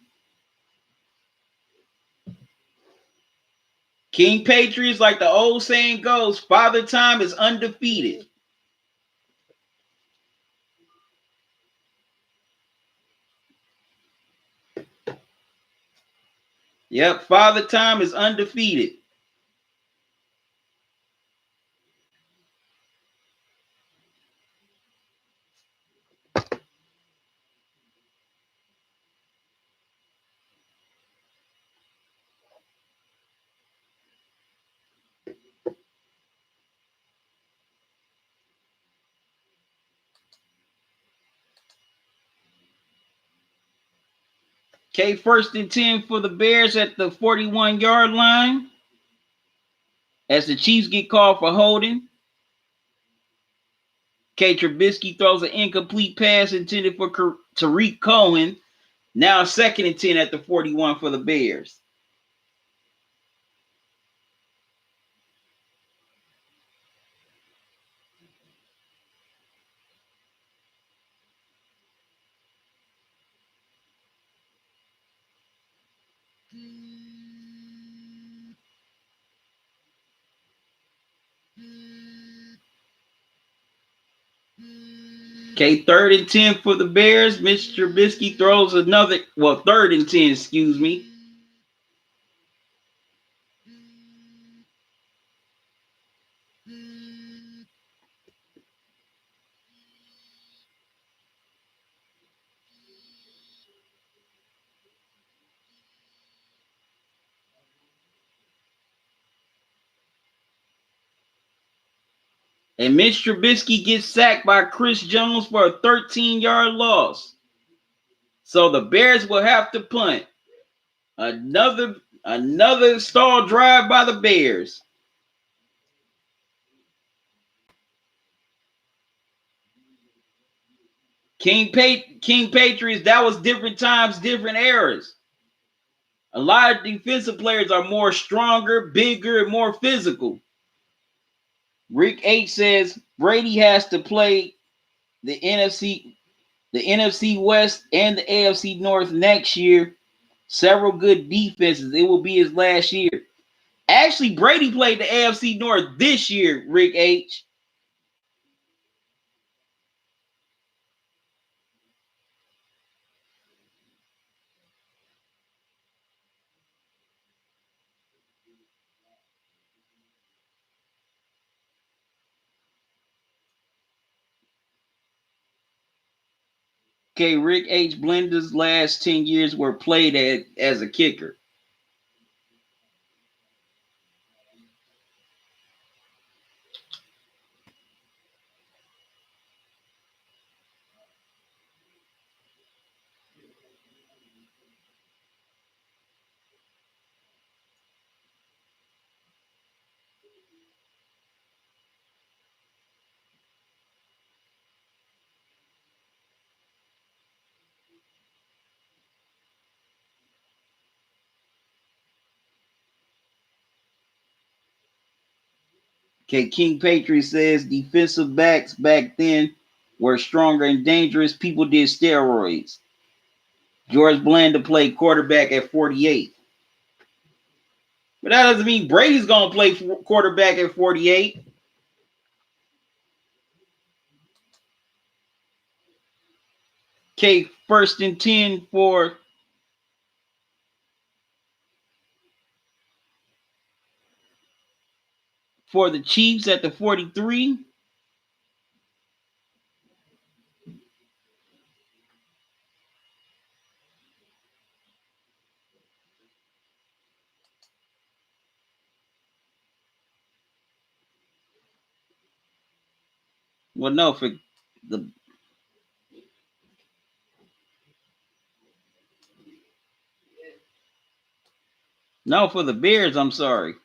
King Patriots, like the old saying goes, Father Time is undefeated. Yep, Father Time is undefeated. Okay, first and 10 for the Bears at the 41-yard line. As the Chiefs get called for holding. Okay, Trubisky throws an incomplete pass intended for Tariq Cohen. Now second and 10 at the 41 for the Bears. Okay, third and 10 for the Bears. Mr. Trubisky throws another, third and 10, excuse me. And Mitch Trubisky gets sacked by Chris Jones for a 13-yard loss. So the Bears will have to punt. Another stall drive by the Bears. King Patriots, that was different times, different eras. A lot of defensive players are more stronger, bigger, and more physical. Rick H says Brady has to play the NFC West and the AFC North next year. Several good defenses. It will be his last year. Actually, Brady played the AFC North this year, Rick H. Okay, Rick H. Blender's last 10 years were played as a kicker. Okay, King Patriot says defensive backs back then were stronger and dangerous. People did steroids. George Blanda played quarterback at 48. But that doesn't mean Brady's going to play quarterback at 48. Okay, 1st and 10 for the Chiefs at the 43. Well, no, for the Bears, I'm sorry.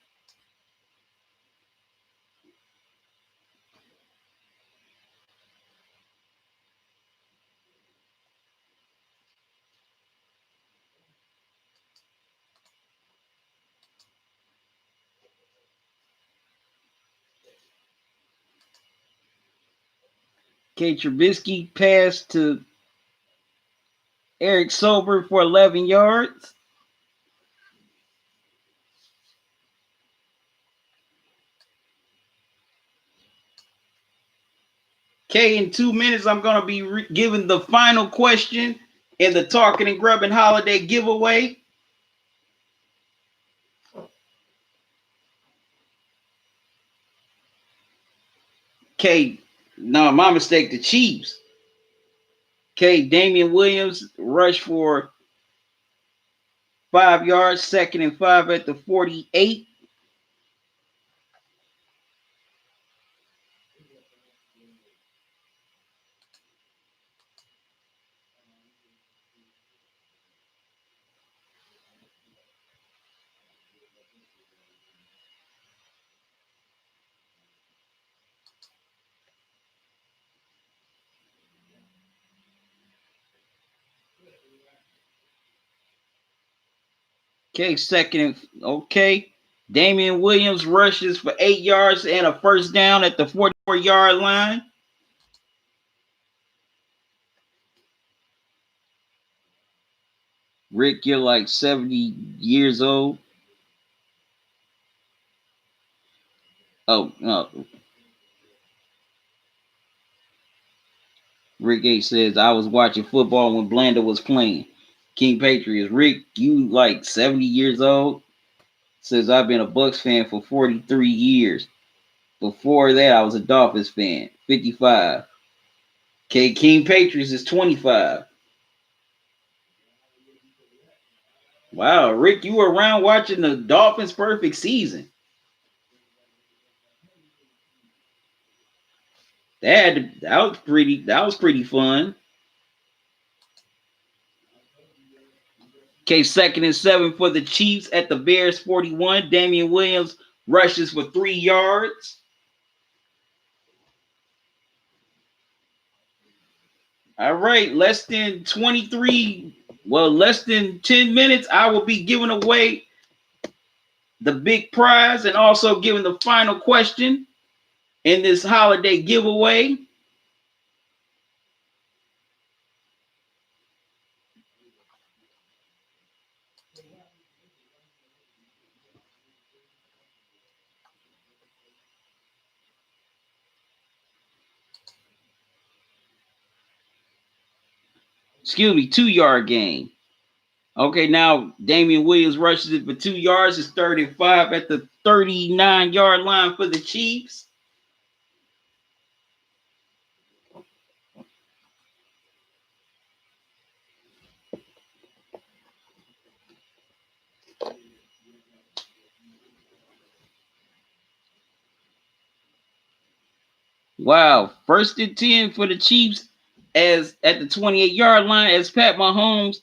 Okay, Trubisky passed to Eric Sober for 11 yards. Okay, in 2 minutes, I'm going to be giving the final question in the Talkin and Grubbin holiday giveaway. Okay, no, my mistake, the Chiefs. Okay, Damian Williams rushed for 5 yards, 2nd and 5 at the 48. Okay, okay. Damian Williams rushes for 8 yards and a first down at the 44-yard line. Rick, you're like 70 years old. Oh, no. Rick A says, I was watching football when Blanda was playing. King Patriots. Rick, you like 70 years old? Says, I've been a Bucks fan for 43 years. Before that, I was a Dolphins fan. 55. Okay, King Patriots is 25. Wow, Rick, you were around watching the Dolphins' perfect season. That was pretty fun. Okay, 2nd and 7 for the Chiefs at the Bears 41. Damian Williams rushes for 3 yards. All right, less than 10 minutes, I will be giving away the big prize and also giving the final question in this holiday giveaway. Excuse me, 2-yard game. Okay, now Damian Williams rushes it for 2 yards. It's 3rd and 5 at the 39-yard line for the Chiefs. Wow, 1st and 10 for the Chiefs as at the 28-yard line as Pat Mahomes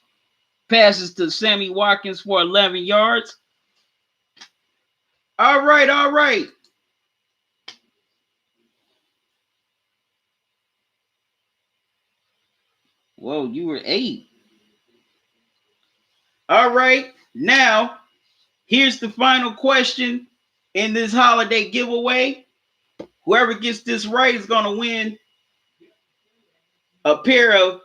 passes to Sammy Watkins for 11 yards. All right. Whoa, you were 8. All right, now here's the final question in this holiday giveaway. Whoever gets this right is going to win a pair of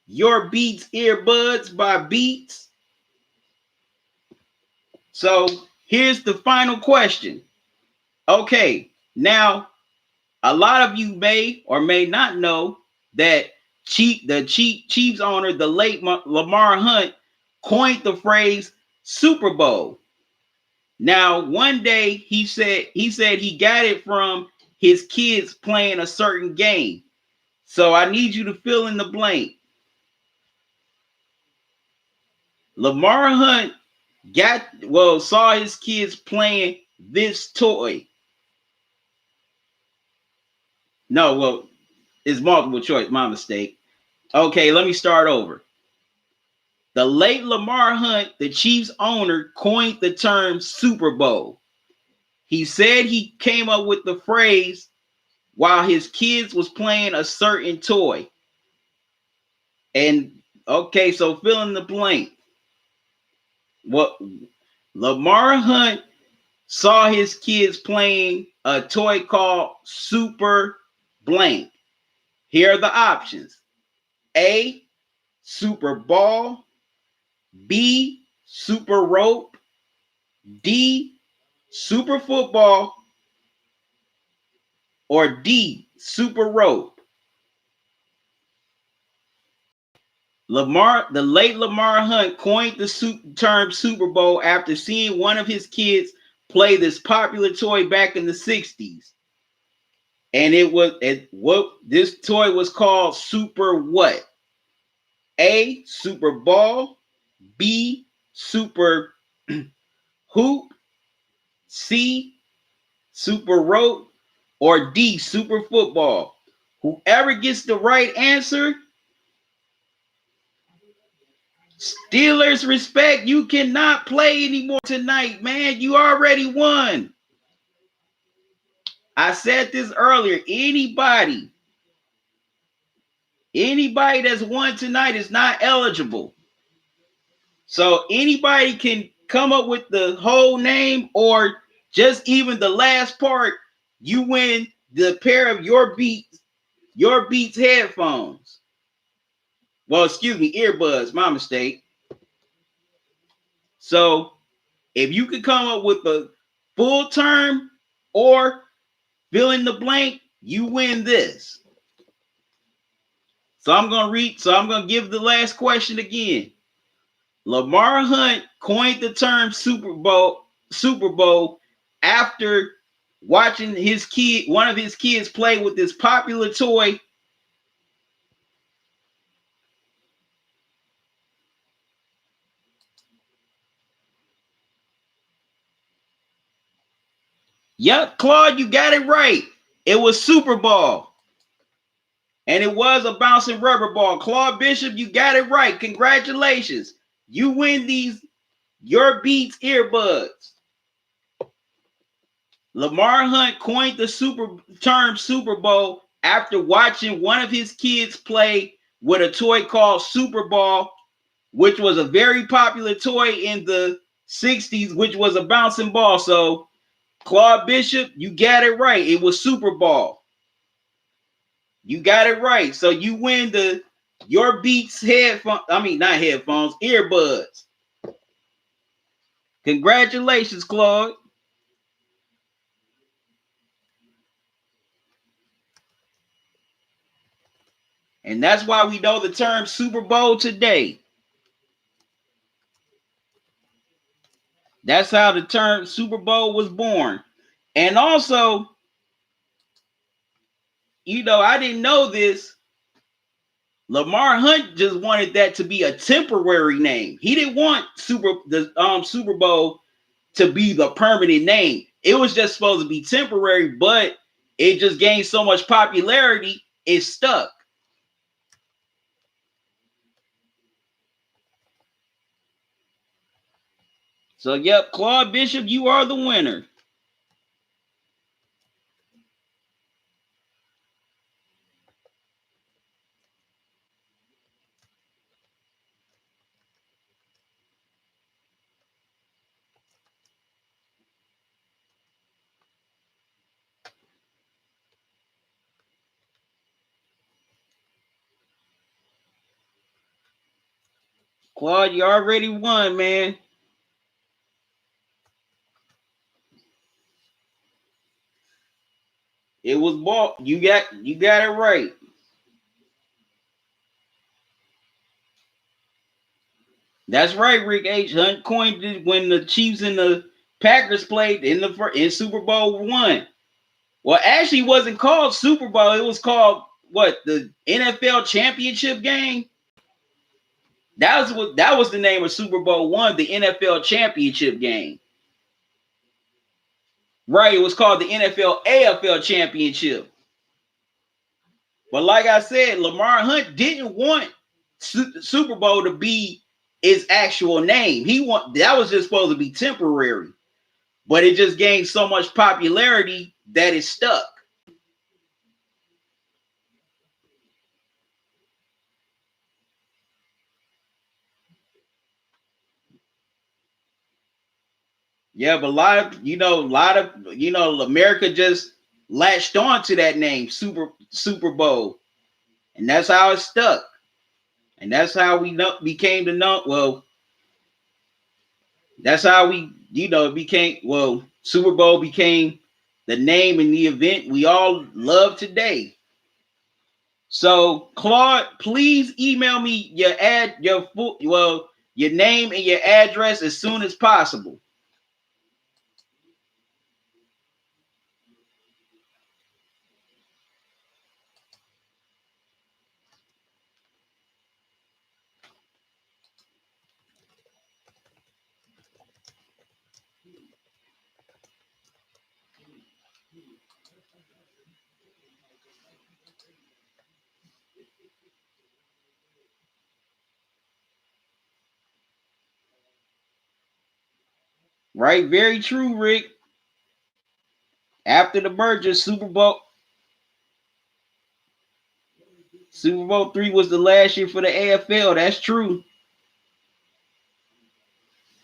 Your Beats earbuds by Beats. So here's the final question. Okay, now a lot of you may or may not know that Chiefs owner, the late Lamar Hunt, coined the phrase Super Bowl. Now, one day he said he got it from his kids playing a certain game. So I need you to fill in the blank. Lamar Hunt saw his kids playing this toy. No, well, it's multiple choice. My mistake. Okay, let me start over. The late Lamar Hunt, the Chiefs owner, coined the term Super Bowl. He said he came up with the phrase while his kids was playing a certain toy. And okay, so fill in the blank. What Lamar Hunt saw his kids playing a toy called Super Blank. Here are the options. A, Super Ball. B, Super Rope. D, Super Football. Or D, Super Rope. The late Lamar Hunt coined the term Super Bowl after seeing one of his kids play this popular toy back in the 60s. And this toy was called Super what? A, Super Ball. B, Super Hoop. C, Super Rope. Or D, Super Football. Whoever gets the right answer, Steelers respect. You cannot play anymore tonight, man. You already won. I said this earlier. Anybody that's won tonight is not eligible. So anybody can come up with the whole name or just even the last part. You win the pair of Your Beats headphones. Well, excuse me, earbuds. My mistake. So if you could come up with the full term or fill in the blank, you win this. So I'm gonna give the last question again. Lamar Hunt coined the term Super Bowl after watching one of his kids play with this popular toy. Yep, Claude, you got it right. It was Super Bowl. And it was a bouncing rubber ball. Claude Bishop, you got it right. Congratulations. You win these Your Beats earbuds. Lamar Hunt coined the term Super Bowl after watching one of his kids play with a toy called Super Ball, which was a very popular toy in the 60s, which was a bouncing ball. So, Claude Bishop, you got it right. It was Super Ball. You got it right. So you win the Your Beats earbuds. Congratulations, Claude. And that's why we know the term Super Bowl today. That's how the term Super Bowl was born. And also, I didn't know this. Lamar Hunt just wanted that to be a temporary name. He didn't want Super Bowl to be the permanent name. It was just supposed to be temporary, but it just gained so much popularity, it stuck. So, yep, Claude Bishop, you are the winner. Claude, you already won, man. It was ball. You got it right. That's right, Rick H. Hunt coined it when the Chiefs and the Packers played in Super Bowl one. Well, actually, it wasn't called Super Bowl. It was called what? The NFL Championship game. That was the name of Super Bowl one, the NFL Championship game. Right, it was called the NFL AFL Championship. But like I said, Lamar Hunt didn't want Super Bowl to be his actual name. That was just supposed to be temporary. But it just gained so much popularity that it stuck. Yeah, but America just latched on to that name, Super Bowl, and that's how it stuck, and that's how we became the no. Well, that's how it became. Well, Super Bowl became the name and the event we all love today. So, Claude, please email me your name and your address as soon as possible. Right? Very true, Rick. After the merger, Super Bowl 3 was the last year for the AFL. That's true.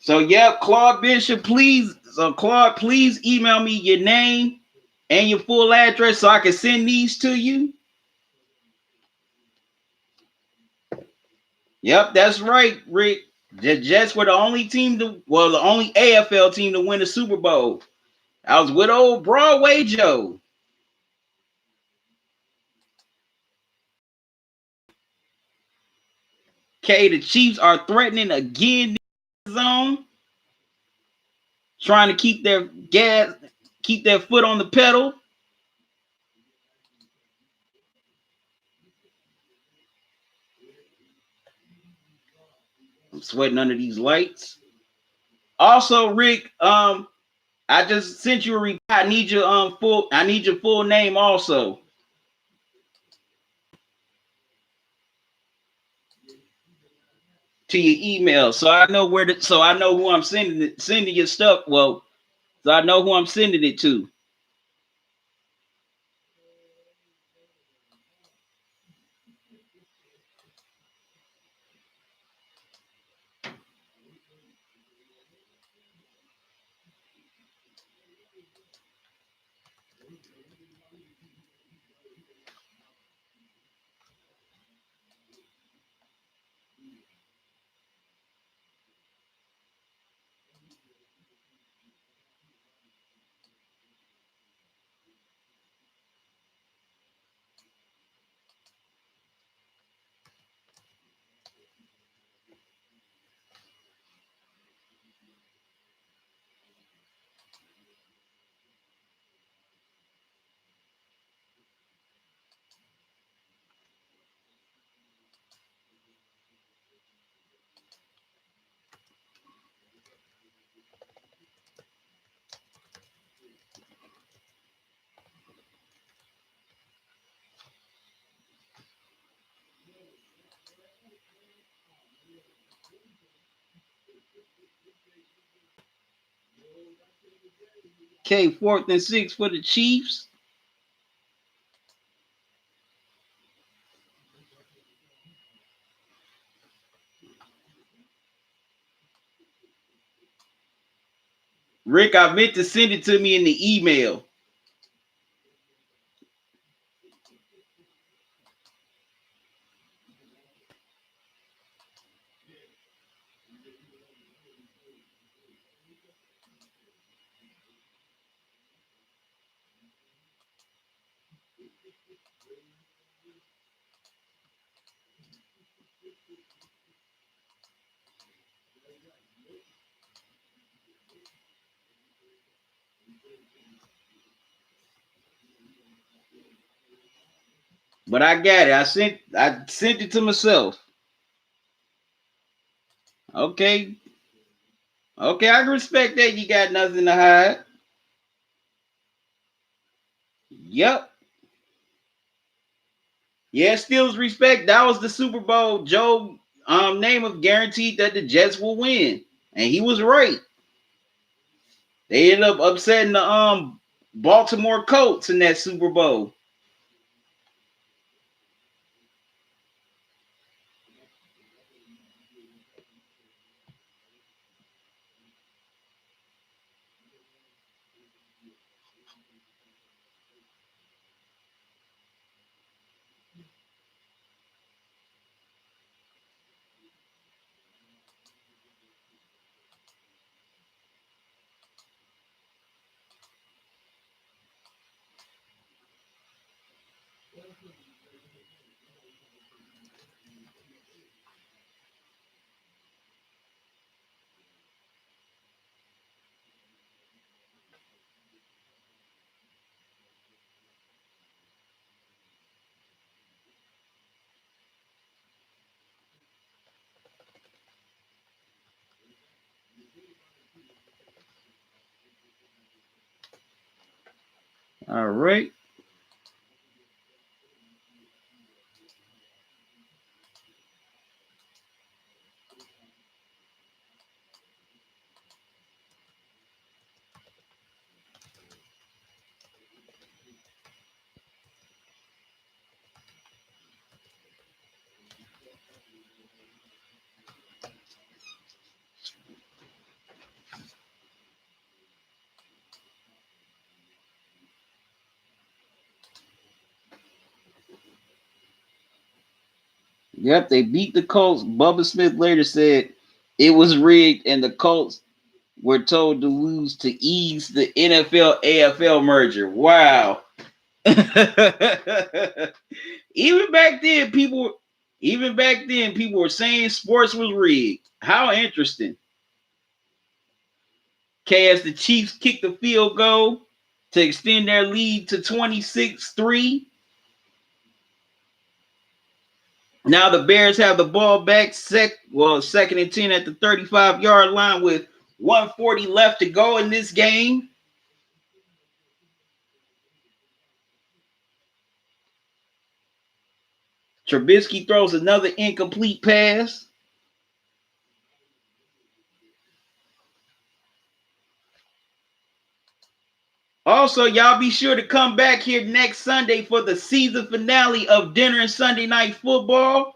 So, yep, Claude Bishop, please email me your name and your full address so I can send these to you. Yep, that's right, Rick. The Jets were the only the only AFL team to win the Super Bowl. I was with old Broadway Joe. Okay, the Chiefs are threatening again in the zone, trying to keep their foot on the pedal. I'm sweating under these lights. Also, Rick, I just sent you a reply. I need your full name also to your email, so I know who I'm sending your stuff. Well, so I know who I'm sending it to. Okay, 4th and 6 for the Chiefs. Rick, I meant to send it to me in the email. But I got it. I sent it to myself. Okay. Okay, I can respect that. You got nothing to hide. Yep. Yeah, Steelers respect. That was the Super Bowl. Joe Namath guaranteed that the Jets will win. And he was right. They ended up upsetting the Baltimore Colts in that Super Bowl. All right. Yep, they beat the Colts. Bubba Smith later said it was rigged and the Colts were told to lose to ease the NFL AFL merger. Wow. even back then, people people were saying sports was rigged. How interesting. Okay, as the Chiefs kicked the field goal to extend their lead to 26-3. Now the Bears have the ball back, second and 10 at the 35-yard line with 140 left to go in this game. Trubisky throws another incomplete pass. Also, y'all be sure to come back here next Sunday for the season finale of Dinner and Sunday Night Football.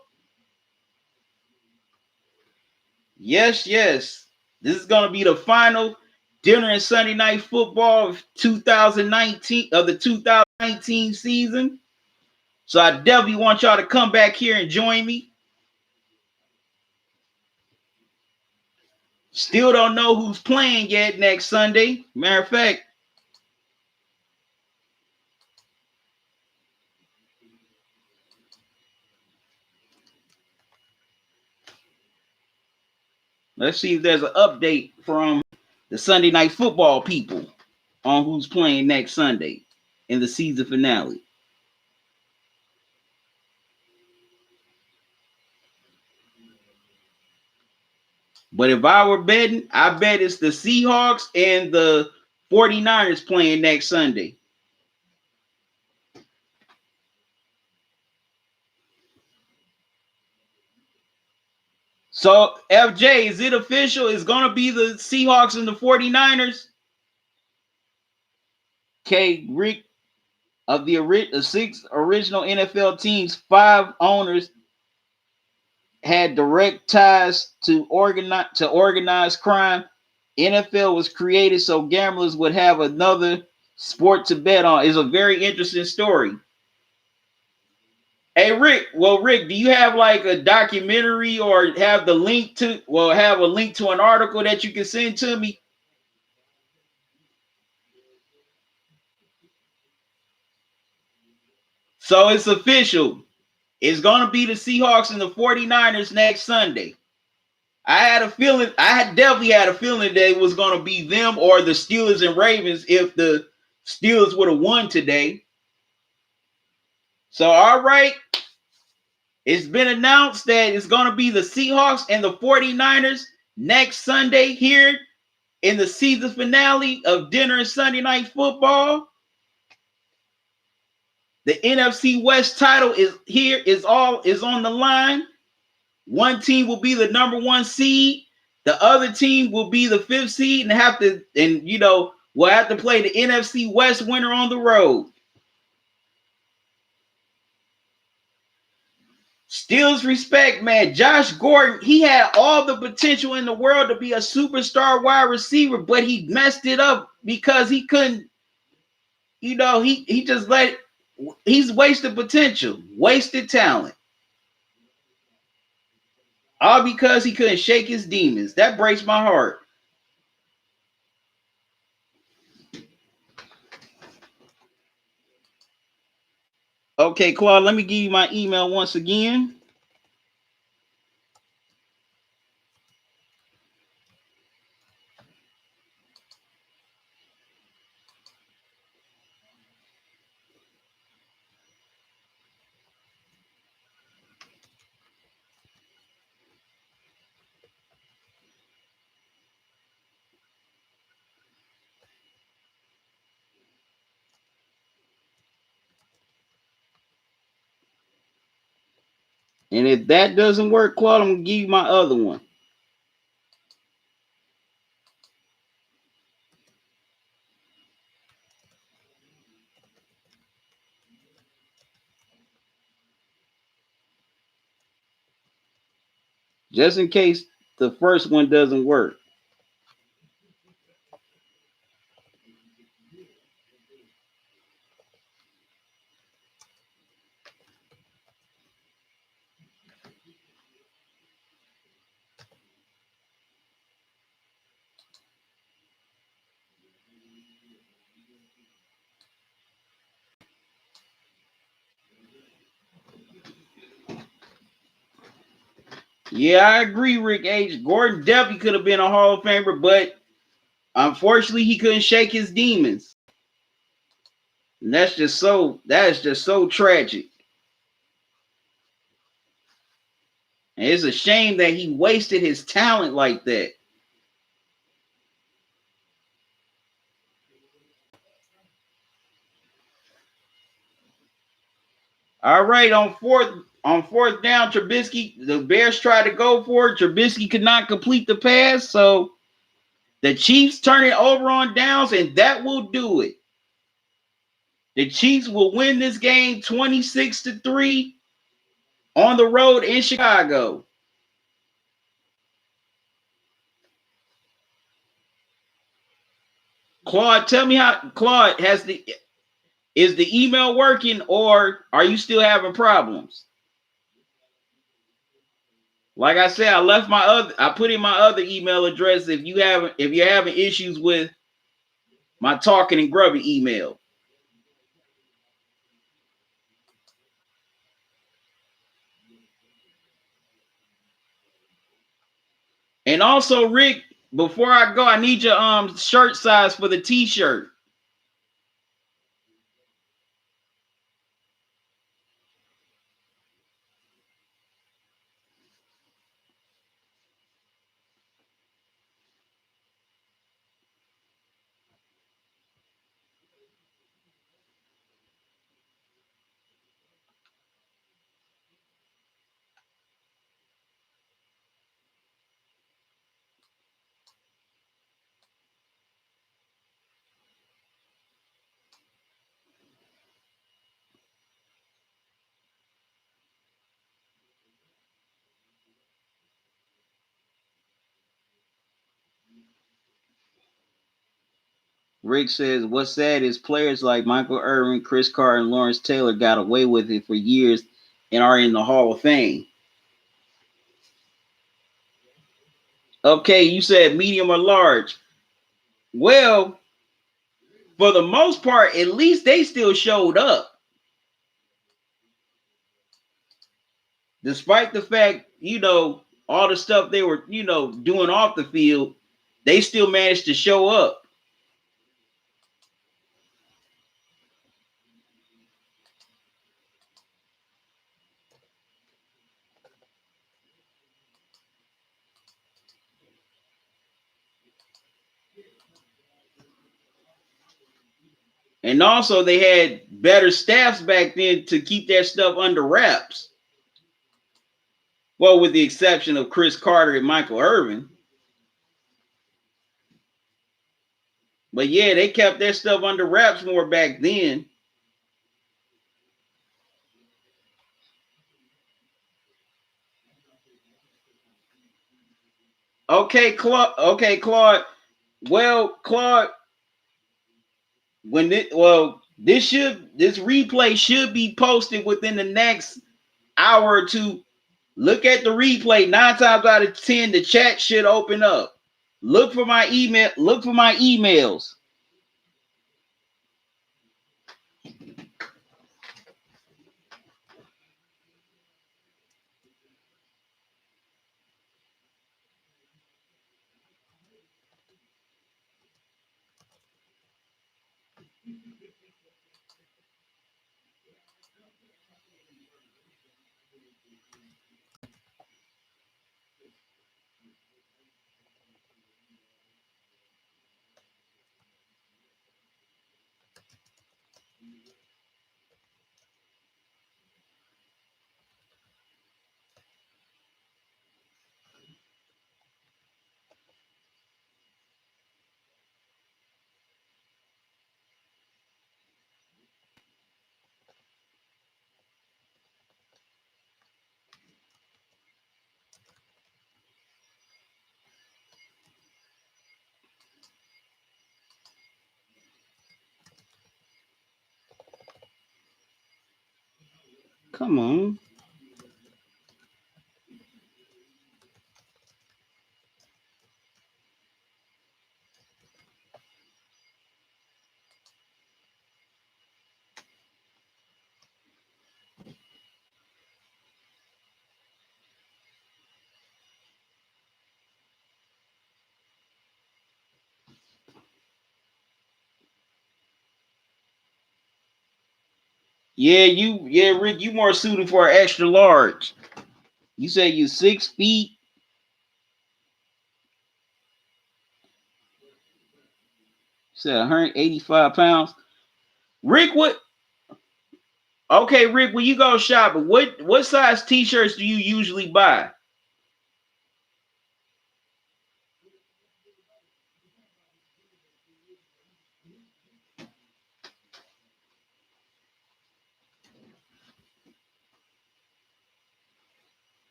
Yes, yes. This is going to be the final Dinner and Sunday Night Football of 2019 of the 2019 season. So I definitely want y'all to come back here and join me. Still don't know who's playing yet next Sunday. Matter of fact, let's see if there's an update from the Sunday Night Football people on who's playing next Sunday in the season finale. But if I were betting, I bet it's the Seahawks and the 49ers playing next Sunday. So, FJ, is it official? It's going to be the Seahawks and the 49ers? Okay, Rick, of the 6 original NFL teams, 5 owners had direct ties to organized crime. NFL was created so gamblers would have another sport to bet on. It's a very interesting story. Hey Rick, Rick, do you have like a documentary or have a link to an article that you can send to me? So it's official. It's going to be the Seahawks and the 49ers next Sunday. I definitely had a feeling that it was going to be them or the Steelers and Ravens if the Steelers would have won today. So, all right. It's been announced that it's going to be the Seahawks and the 49ers next Sunday here in the season finale of Dinner and Sunday Night Football. The NFC West title is on the line. One team will be the number 1 seed. The other team will be the 5th seed we'll have to play the NFC West winner on the road. Steelers respect, man. Josh Gordon, he had all the potential in the world to be a superstar wide receiver, but he messed it up because he couldn't, he's wasted potential, wasted talent. All because he couldn't shake his demons. That breaks my heart. Okay, Claude, let me give you my email once again. And if that doesn't work, Claude, I'm going to give you my other one. Just in case the first one doesn't work. Yeah, I agree, Rick H. Gordon definitely could have been a Hall of Famer, but unfortunately, he couldn't shake his demons. And that is just so tragic. And it's a shame that he wasted his talent like that. All right, on fourth down, Trubisky, the Bears tried to go for it. Trubisky could not complete the pass, so the Chiefs turn it over on downs, and that will do it. The Chiefs will win this game 26-3 on the road in Chicago. Claude, tell me how Claude is the email working, or are you still having problems? Like I said, I put in my other email address if you're having issues with my Talkin and Grubbin email. And also, Rick, before I go, I need your shirt size for the t-shirt. Rick says, what's sad is players like Michael Irvin, Chris Carter, and Lawrence Taylor got away with it for years and are in the Hall of Fame. Okay, you said medium or large. Well, for the most part, at least they still showed up. Despite the fact, all the stuff they were, doing off the field, they still managed to show up. And also they had better staffs back then to keep that stuff under wraps. Well, with the exception of Chris Carter and Michael Irvin. But yeah, they kept their stuff under wraps more back then. Okay, Claude. Okay, Claude. Well, Claude, this replay should be posted within the next hour or two. Look at the replay. 9 times out of 10, the chat should open up. Look for my email. Look for my emails. Come on. Yeah, Rick, you more suited for an extra large. You say you 6 feet. Said 185 pounds. Rick, what? Okay, Rick, when you go shopping, what size t-shirts do you usually buy?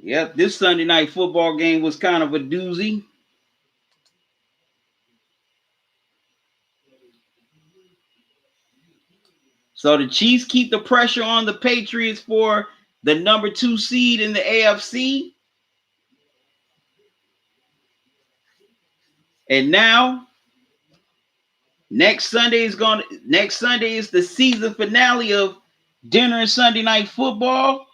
Yep, this Sunday night football game was kind of a doozy. So the Chiefs keep the pressure on the Patriots for the number 2 seed in the AFC. And now next Sunday is the season finale of Dinner and Sunday Night Football.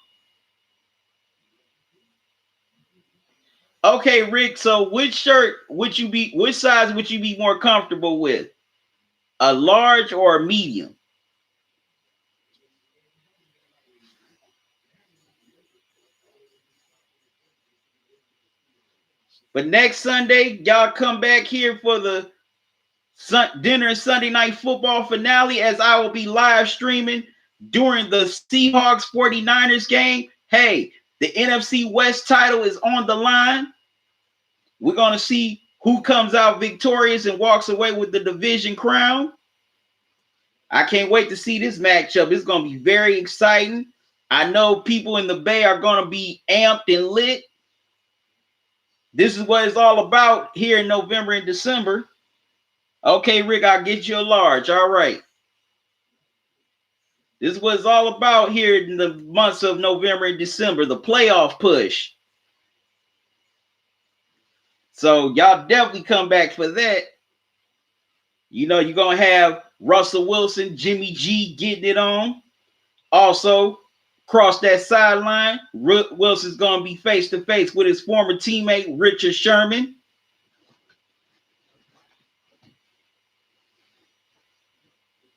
Okay, Rick, so which size would you be more comfortable with? A large or a medium? But next Sunday, y'all come back here for the Dinner and Sunday Night Football finale, as I will be live streaming during the Seahawks 49ers game. Hey, the NFC West title is on the line. We're going to see who comes out victorious and walks away with the division crown. I can't wait to see this matchup. It's going to be very exciting. I know people in the Bay are going to be amped and lit. This is what it's all about here in November and December. Okay, Rick, I'll get you a large. All right. This is what it's all about here in the months of November and December, the playoff push. So y'all definitely come back for that. You know, you're going to have Russell Wilson, Jimmy G getting it on. Also, cross that sideline, Wilson's going to be face-to-face with his former teammate, Richard Sherman.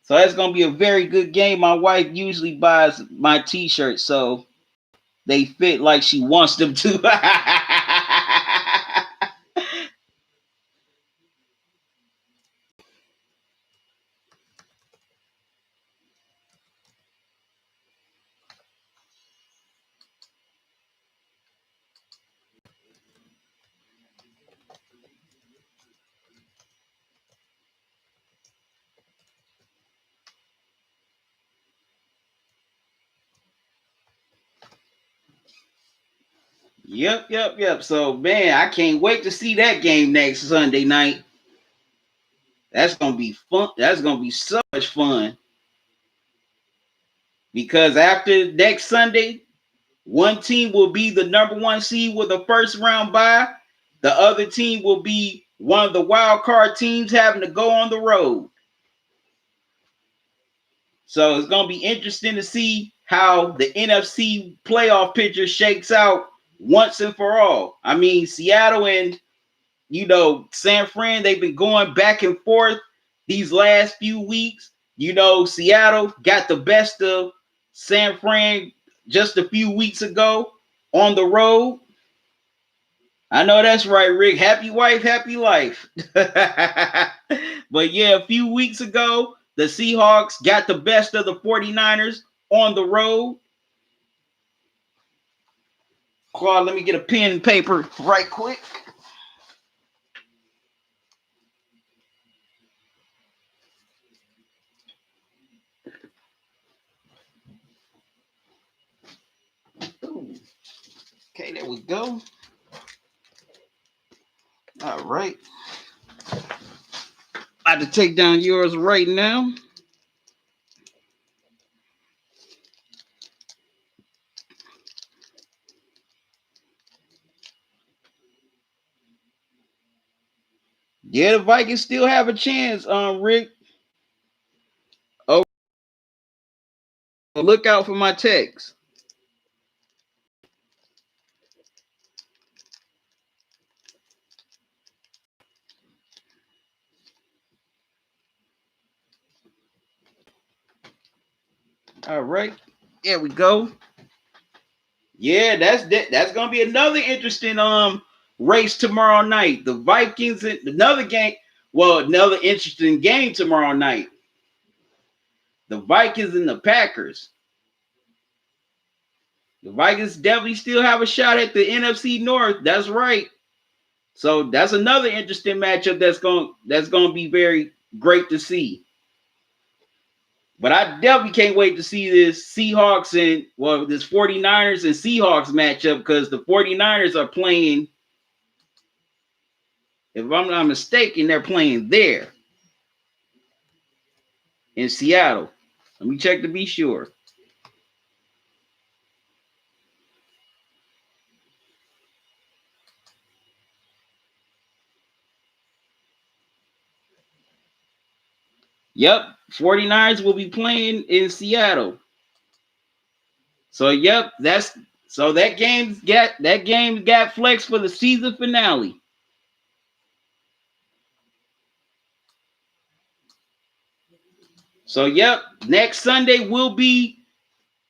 So that's going to be a very good game. My wife usually buys my T-shirts, so they fit like she wants them to. Yep. So, man, I can't wait to see that game next Sunday night. That's going to be fun. That's going to be so much fun. Because after next Sunday, one team will be the number one seed with a first round bye. The other team will be one of the wild card teams having to go on the road. So it's going to be interesting to see how the NFC playoff picture shakes out once and for all. I mean, Seattle and, San Fran, they've been going back and forth these last few weeks. Seattle got the best of San Fran just a few weeks ago on the road. I know that's right, Rick. Happy wife, happy life. But yeah, a few weeks ago, the Seahawks got the best of the 49ers on the road. Claude, let me get a pen and paper right quick. Ooh. Okay, there we go. All right. I have to take down yours right now. Yeah, the Vikings still have a chance, Rick. Oh, look out for my text. All right, there we go. Yeah, that's gonna be another interesting race tomorrow night. The Vikings and another game. Well, another interesting game tomorrow night. The Vikings and the Packers. The Vikings definitely still have a shot at the NFC North. That's right. So that's another interesting matchup that's going to be very great to see. But I definitely can't wait to see this Seahawks and this 49ers and Seahawks matchup, because the 49ers are playing, if I'm not mistaken, they're playing there in Seattle. Let me check to be sure. Yep, 49ers will be playing in Seattle. So yep, that game got flexed for the season finale. So yep, next Sunday will be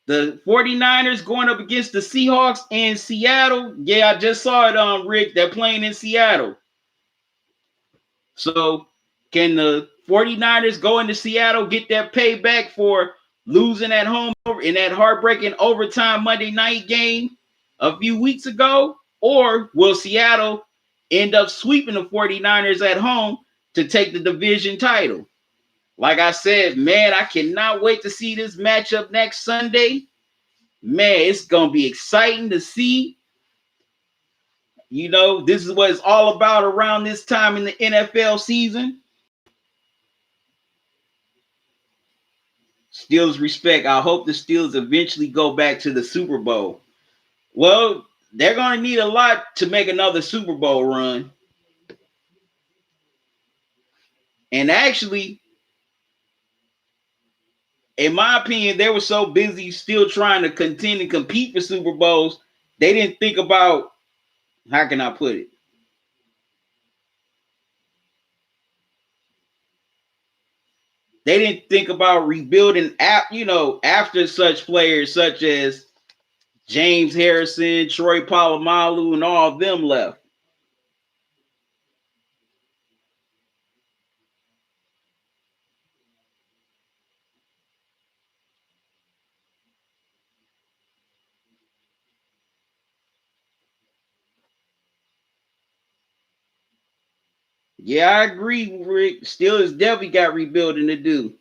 the 49ers going up against the Seahawks in Seattle. Yeah, I just saw it, Rick. They're playing in Seattle. So can the 49ers go into Seattle, get that payback for losing at home in that heartbreaking overtime Monday night game a few weeks ago? Or will Seattle end up sweeping the 49ers at home to take the division title? Like I said, man, I cannot wait to see this matchup next Sunday. Man, it's going to be exciting to see. This is what it's all about around this time in the NFL season. Steelers respect. I hope the Steelers eventually go back to the Super Bowl. Well, they're going to need a lot to make another Super Bowl run. And actually, in my opinion, they were so busy still trying to continue to compete for Super Bowls, they didn't think about, how can I put it? They didn't think about rebuilding, after such players such as James Harrison, Troy Polamalu, and all of them left. Yeah, I agree, Rick. Steelers definitely got rebuilding to do.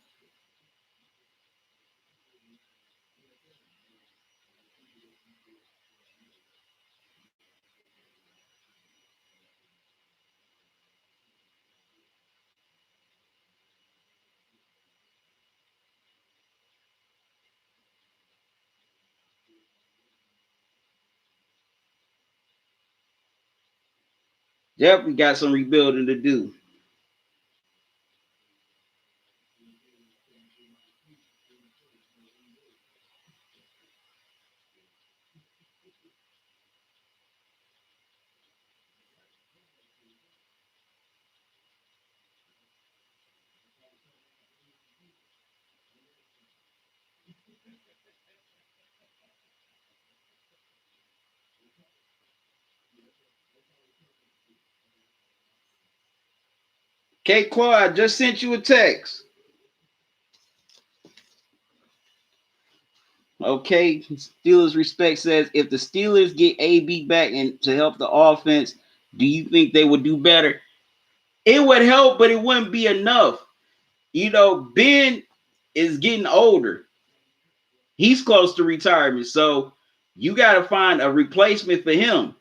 Definitely got some rebuilding to do. Okay, Claude, I just sent you a text. Okay, Steelers respect says if the Steelers get AB back and to help the offense, do you think they would do better? It would help, but it wouldn't be enough. Ben is getting older. He's close to retirement, so you got to find a replacement for him.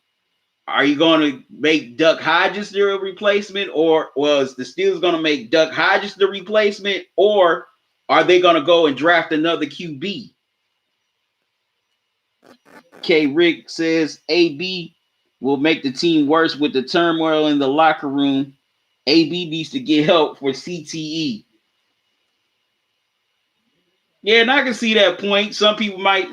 Are you going to make Duck Hodges the replacement, or was the Steelers going to make Duck Hodges the replacement, or are they going to go and draft another QB? K. Rick says AB will make the team worse with the turmoil in the locker room. AB needs to get help for CTE. Yeah, and I can see that point. Some people might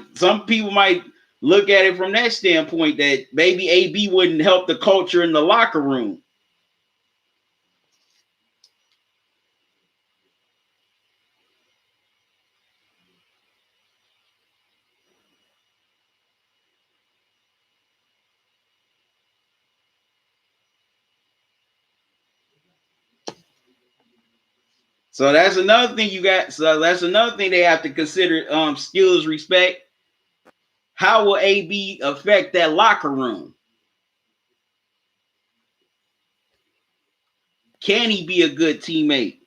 look at it from that standpoint that maybe AB wouldn't help the culture in the locker room. So that's another thing that's another thing they have to consider. Steelers respect. How will AB affect that locker room? Can he be a good teammate?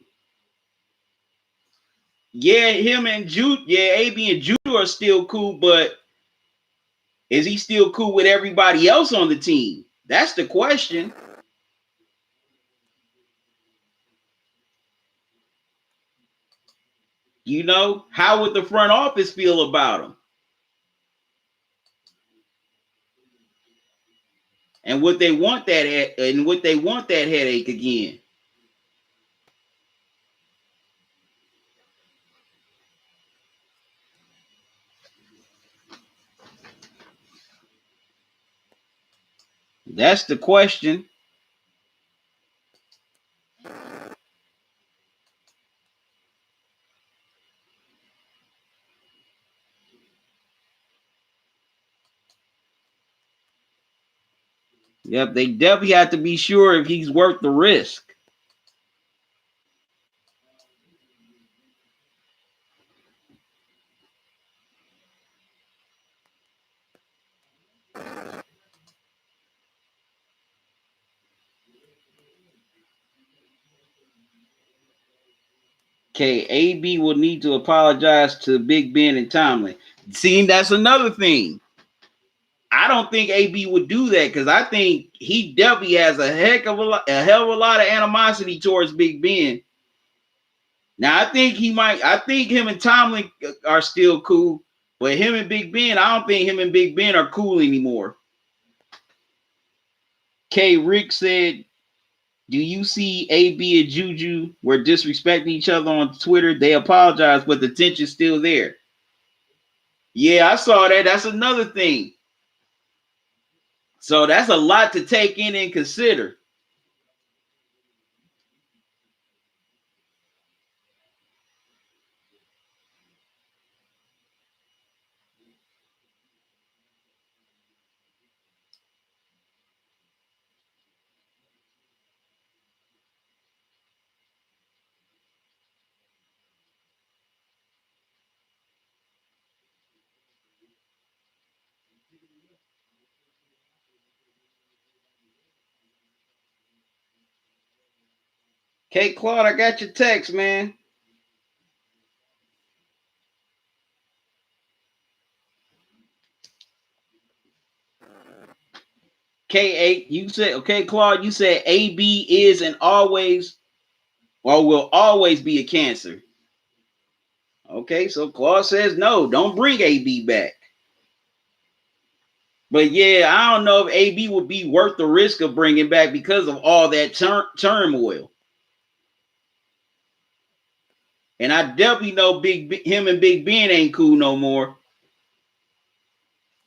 Yeah, him and Jude. Yeah, AB and Jude are still cool, but is he still cool with everybody else on the team? That's the question. How would the front office feel about him? And would they want that headache again? That's the question. Yep, they definitely have to be sure if he's worth the risk. Okay, AB will need to apologize to Big Ben and Tomlin. See, that's another thing. I don't think AB would do that because I think he definitely has a hell of a lot of animosity towards Big Ben. Now I think him and Tomlin are still cool, but him and Big Ben, I don't think him and Big Ben are cool anymore. K. Rick said, do you see AB and Juju were disrespecting each other on Twitter? They apologized, but the tension's still there. Yeah, I saw that. That's another thing. So that's a lot to take in and consider. Kate Claude, I got your text, man. K8, you said, okay, Claude, you said AB is and always or will always be a cancer. Okay, so Claude says no, don't bring AB back. But yeah, I don't know if AB would be worth the risk of bringing back because of all that turmoil. And I definitely know him and Big Ben ain't cool no more.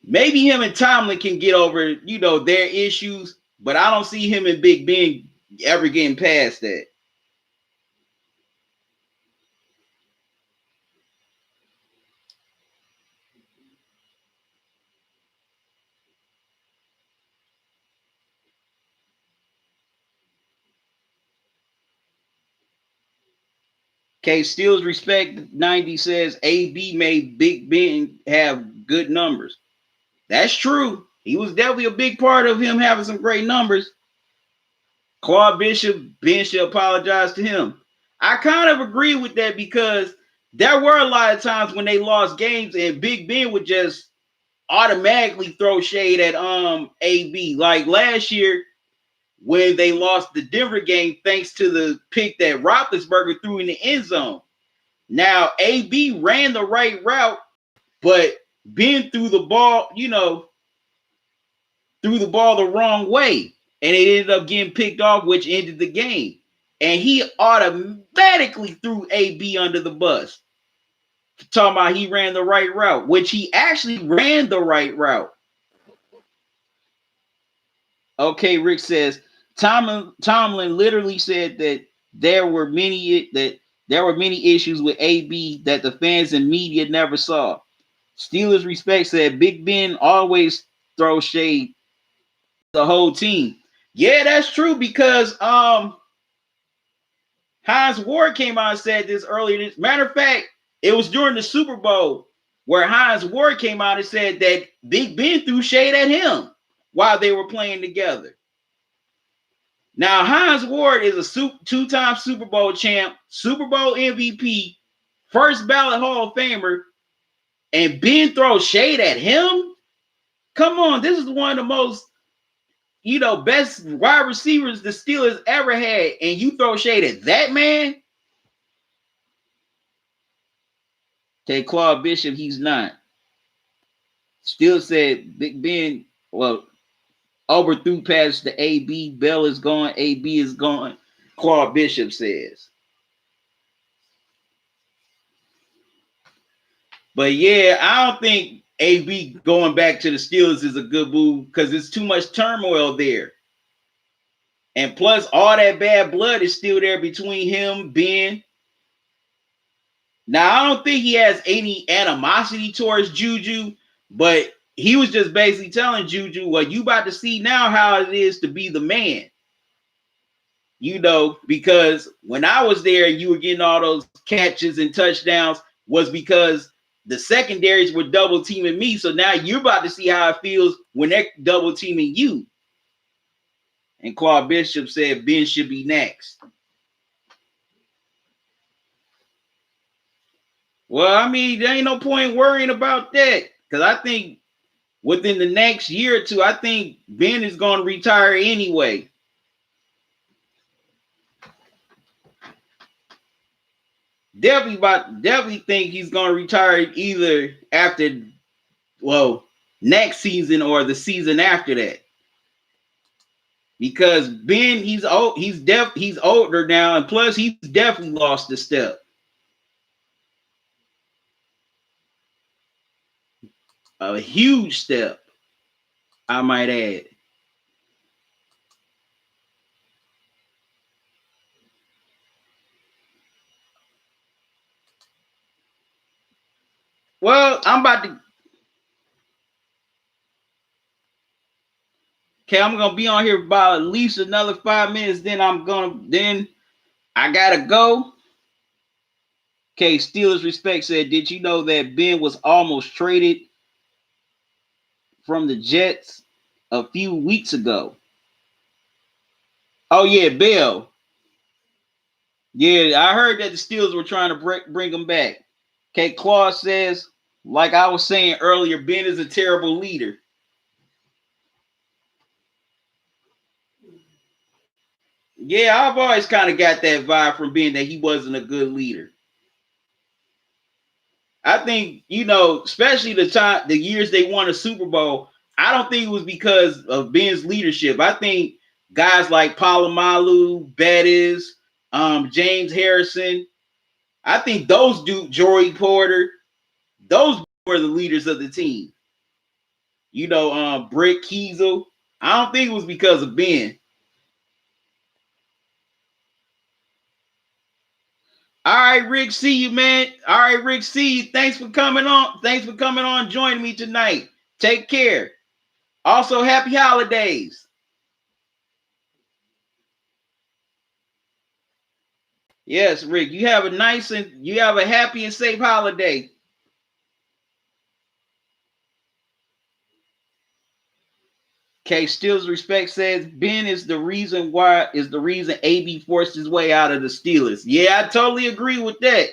Maybe him and Tomlin can get over, their issues, but I don't see him and Big Ben ever getting past that. K Steele's Respect 90 says AB made Big Ben have good numbers. That's true. He was definitely a big part of him having some great numbers. Claude Bishop, Ben should apologize to him. I kind of agree with that because there were a lot of times when they lost games and Big Ben would just automatically throw shade at AB. Like last year when they lost the Denver game thanks to the pick that Roethlisberger threw in the end zone. Now, AB ran the right route, but Ben threw the ball, threw the ball the wrong way. And it ended up getting picked off, which ended the game. And he automatically threw AB under the bus. Talking about he ran the right route, which he actually ran the right route. Okay, Rick says, Tomlin literally said that there were many issues with AB that the fans and media never saw. Steelers Respect said Big Ben always throws shade the whole team. Yeah, that's true because Hines Ward came out and said this earlier. Matter of fact, it was during the Super Bowl where Hines Ward came out and said that Big Ben threw shade at him while they were playing together. Now, Hines Ward is a two-time Super Bowl champ, Super Bowl MVP, first ballot Hall of Famer, and Ben throws shade at him? Come on, this is one of the most, best wide receivers the Steelers ever had, and you throw shade at that man? Okay, Claude Bishop, he's not. Still said Big Ben, overthrew past the AB. Bell is gone. AB is gone. Claude Bishop says. But yeah, I don't think AB going back to the Steelers is a good move because there's too much turmoil there. And plus, all that bad blood is still there between him, Ben. Now, I don't think he has any animosity towards Juju, but he was just basically telling Juju, well, you about to see now how it is to be the man. Because when I was there and you were getting all those catches and touchdowns was because the secondaries were double teaming me. So now you're about to see how it feels when they're double teaming you. And Claude Bishop said Ben should be next. Well, I mean, there ain't no point worrying about that because I think within the next year or two, I think Ben is going to retire anyway. Definitely think he's gonna retire either after, well, next season or the season after that. Because Ben, he's old, he's older now, and plus he's definitely lost a step. A huge step, I might add. Well, I'm about to. Okay, I'm gonna be on here about at least another 5 minutes. Then I gotta go. Okay, Steelers Respect said, did you know that Ben was almost traded from the Jets a few weeks ago? Oh yeah, Bell. Yeah, I heard that the Steelers were trying to bring him back. Okay, Claude says, like I was saying earlier, Ben is a terrible leader. Yeah, I've always kind of got that vibe from Ben that he wasn't a good leader. I think, especially the years they won a Super Bowl, I don't think it was because of Ben's leadership. I think guys like Palomalu, Bettis, James Harrison, I think those Joey Porter, those were the leaders of the team. Brick Kiesel. I don't think it was because of Ben. All right, Rick, see you, man. All right, Rick, see you. Thanks for coming on, joining me tonight. Take care. Also, happy holidays. Yes, Rick, you have a happy and safe holiday. Okay, Stills Respect says Ben is the reason AB forced his way out of the Steelers. Yeah, I totally agree with that.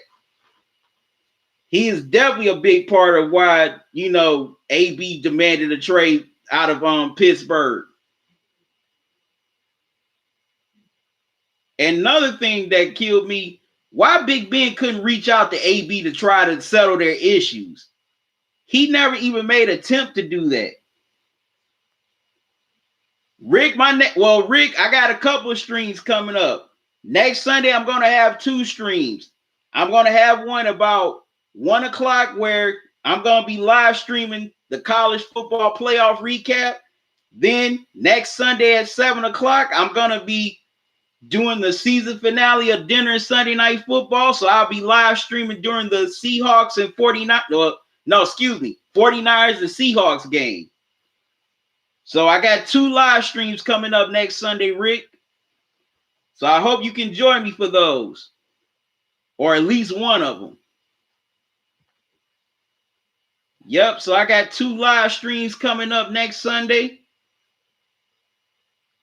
He is definitely a big part of why, AB demanded a trade out of Pittsburgh. And another thing that killed me, why Big Ben couldn't reach out to AB to try to settle their issues. He never even made an attempt to do that. Rick, Rick, I got a couple of streams coming up. Next Sunday, I'm going to have 2 streams. I'm going to have one about 1 o'clock where I'm going to be live streaming the college football playoff recap. Then next Sunday at 7 o'clock, I'm going to be doing the season finale of Dinner and Sunday Night Football. So I'll be live streaming during the Seahawks and 49ers and Seahawks game. So I got 2 live streams coming up next Sunday, Rick. So I hope you can join me for those, or at least one of them. Yep, so I got 2 live streams coming up next Sunday,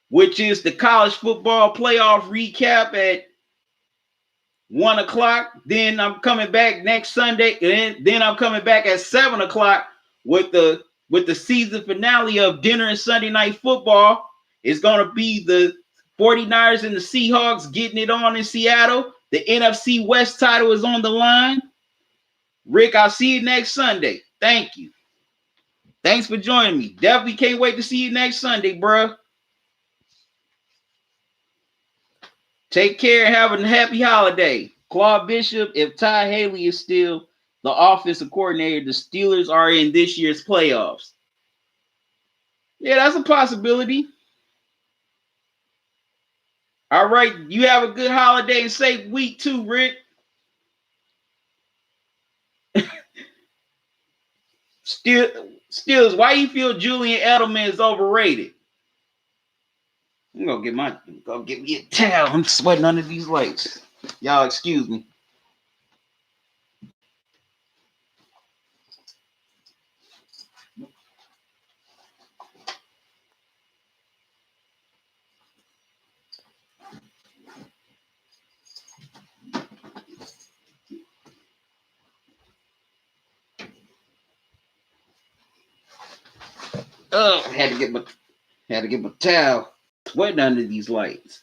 which is the college football playoff recap at 1 o'clock. Then I'm coming back next Sunday, and then I'm coming back at 7 o'clock with the season finale of Dinner and Sunday Night Football. It's going to be the 49ers and the Seahawks getting it on in Seattle. The NFC West title is on the line. Rick, I'll see you next Sunday. Thank you. Thanks for joining me. Definitely can't wait to see you next Sunday, bro. Take care and have a happy holiday. Claude Bishop, if Ty Haley is still the offensive coordinator, the Steelers are in this year's playoffs. Yeah, that's a possibility. All right, you have a good holiday and safe week too, Rick. Steelers, why you feel Julian Edelman is overrated? I'm gonna get me a towel. I'm sweating under these lights. Y'all excuse me. Oh, had to get my towel. Sweating under these lights.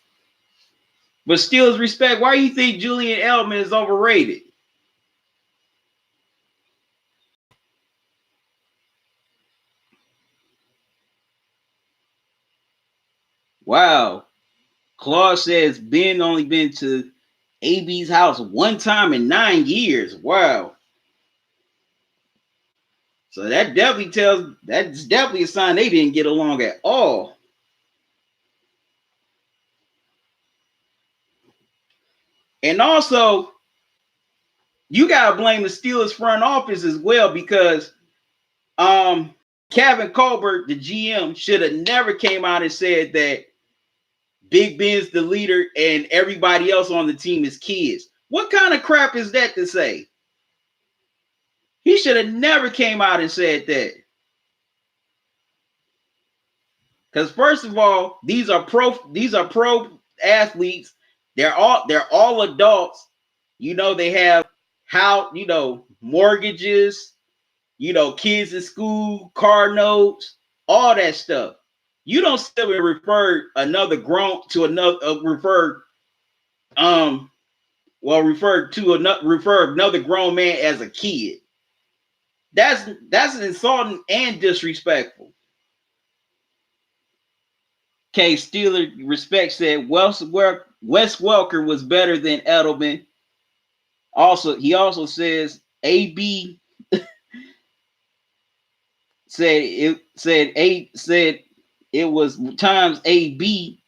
But Steelers Respect, why do you think Julian Edelman is overrated? Wow. Claude says Ben only been to AB's house one time in 9 years. Wow. So that's definitely a sign they didn't get along at all. And also, you gotta blame the Steelers front office as well, because Kevin Colbert, the GM, should have never came out and said that Big Ben's the leader and everybody else on the team is kids. What kind of crap is that to say? He should have never came out and said that. Because first of all, these are pro athletes. They're all adults. You know, they have mortgages, kids in school, car notes, all that stuff. You don't still refer another grown to another refer another grown man as a kid. That's insulting and disrespectful. K Steeler respect said Wes Welker was better than Edelman. He also says AB said it was times AB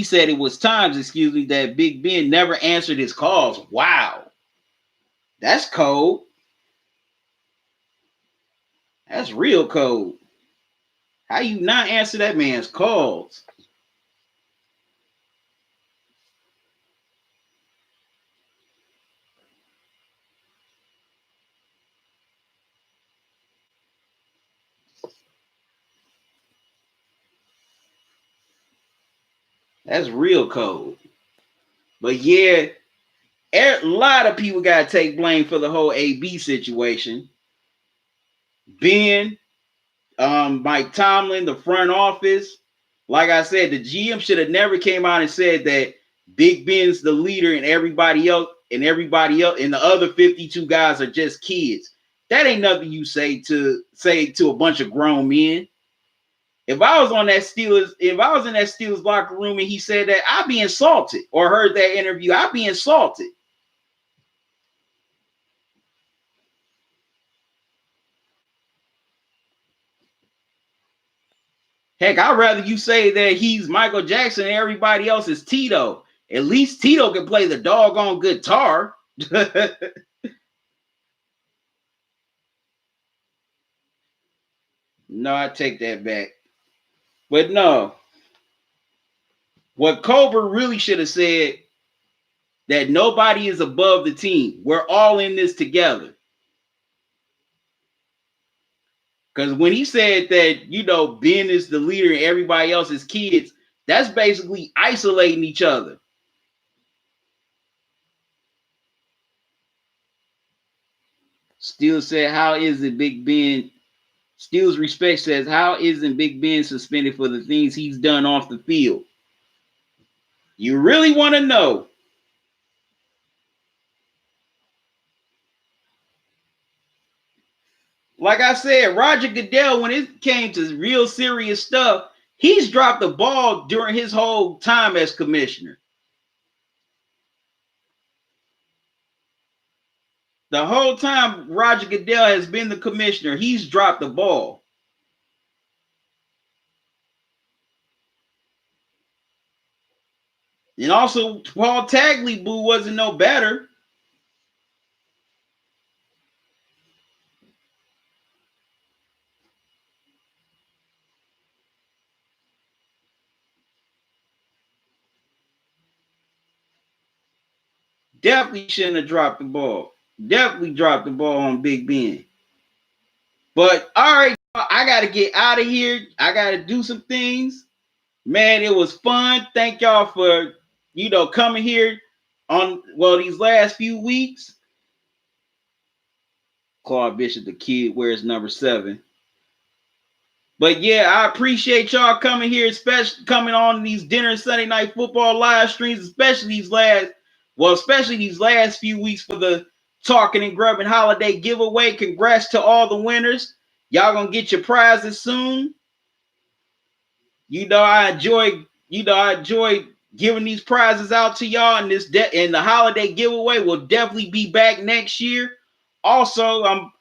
said it was times, that Big Ben never answered his calls. Wow. That's cold. That's real cold. How you not answer that man's calls? That's real cold. But yeah, a lot of people got to take blame for the whole AB situation. Ben, Mike Tomlin, the front office. Like I said, the GM should have never came out and said that Big Ben's the leader and everybody else and the other 52 guys are just kids. That ain't nothing you say to a bunch of grown men. If I was in that Steelers locker room and he said that, I'd be insulted, or heard that interview, I'd be insulted. Heck, I'd rather you say that he's Michael Jackson and everybody else is Tito. At least Tito can play the doggone guitar. No, I take that back. But no. What Colbert really should have said, that nobody is above the team. We're all in this together. Because when he said that, Ben is the leader and everybody else is kids, that's basically isolating each other. Steele said, how is it Big Ben? Steele's respect says, how isn't Big Ben suspended for the things he's done off the field? You really want to know? Like I said, Roger Goodell, when it came to real serious stuff, he's dropped the ball during his whole time as commissioner. The whole time Roger Goodell has been the commissioner, he's dropped the ball. And also, Paul Tagliabue wasn't no better. Definitely shouldn't have dropped the ball. Definitely dropped the ball on Big Ben. But all right, I got to get out of here. I got to do some things. Man, it was fun. Thank y'all for, coming here on, these last few weeks. Claude Bishop, the kid, wears number 7. But yeah, I appreciate y'all coming here, especially coming on these dinner Sunday night football live streams, especially these last few weeks for the Talkin and Grubbin holiday giveaway. Congrats to all the winners. Y'all gonna get your prizes soon. I enjoy giving these prizes out to y'all, and and the holiday giveaway will definitely be back next year. Also, I'm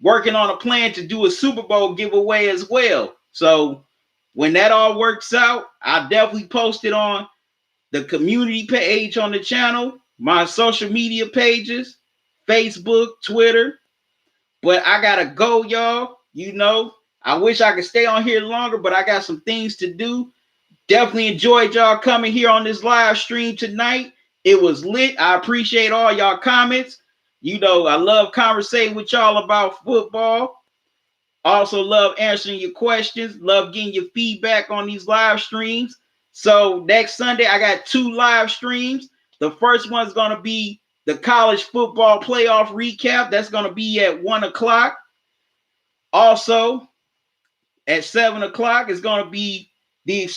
working on a plan to do a Super Bowl giveaway as well. So when that all works out, I'll definitely post it on the community page on the channel, my social media pages, Facebook, Twitter. But I gotta go, y'all. I wish I could stay on here longer, but I got some things to do. Definitely enjoyed y'all coming here on this live stream tonight. It was lit. I appreciate all y'all comments. I love conversating with y'all about football. Also love answering your questions. Love getting your feedback on these live streams. So next Sunday, I got 2 live streams. The first one's going to be the college football playoff recap. That's going to be at 1 o'clock. Also, at 7 o'clock, it's going to be the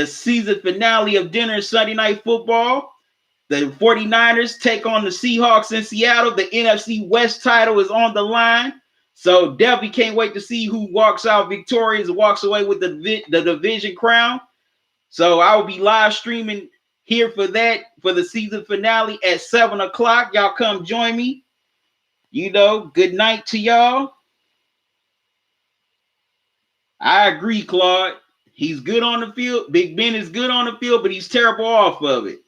season finale of Dinner Sunday Night Football. The 49ers take on the Seahawks in Seattle. The NFC West title is on the line. So definitely can't wait to see who walks out victorious and walks away with the division crown. So I will be live streaming here for the season finale at 7 o'clock. Y'all come join me. Good night to y'all. I agree, Claude. He's good on the field. Big Ben is good on the field, but he's terrible off of it.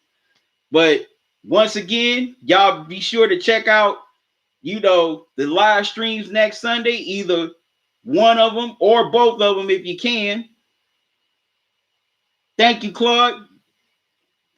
But once again, y'all be sure to check out, the live streams next Sunday, either one of them or both of them if you can. Thank you, Claude.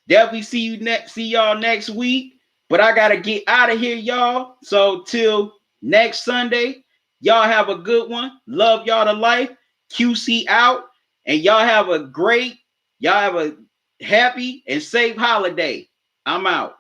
Definitely see y'all next week. But I gotta get out of here, y'all. So till next Sunday, y'all have a good one. Love y'all to life. QC out. And y'all have a happy and safe holiday. I'm out.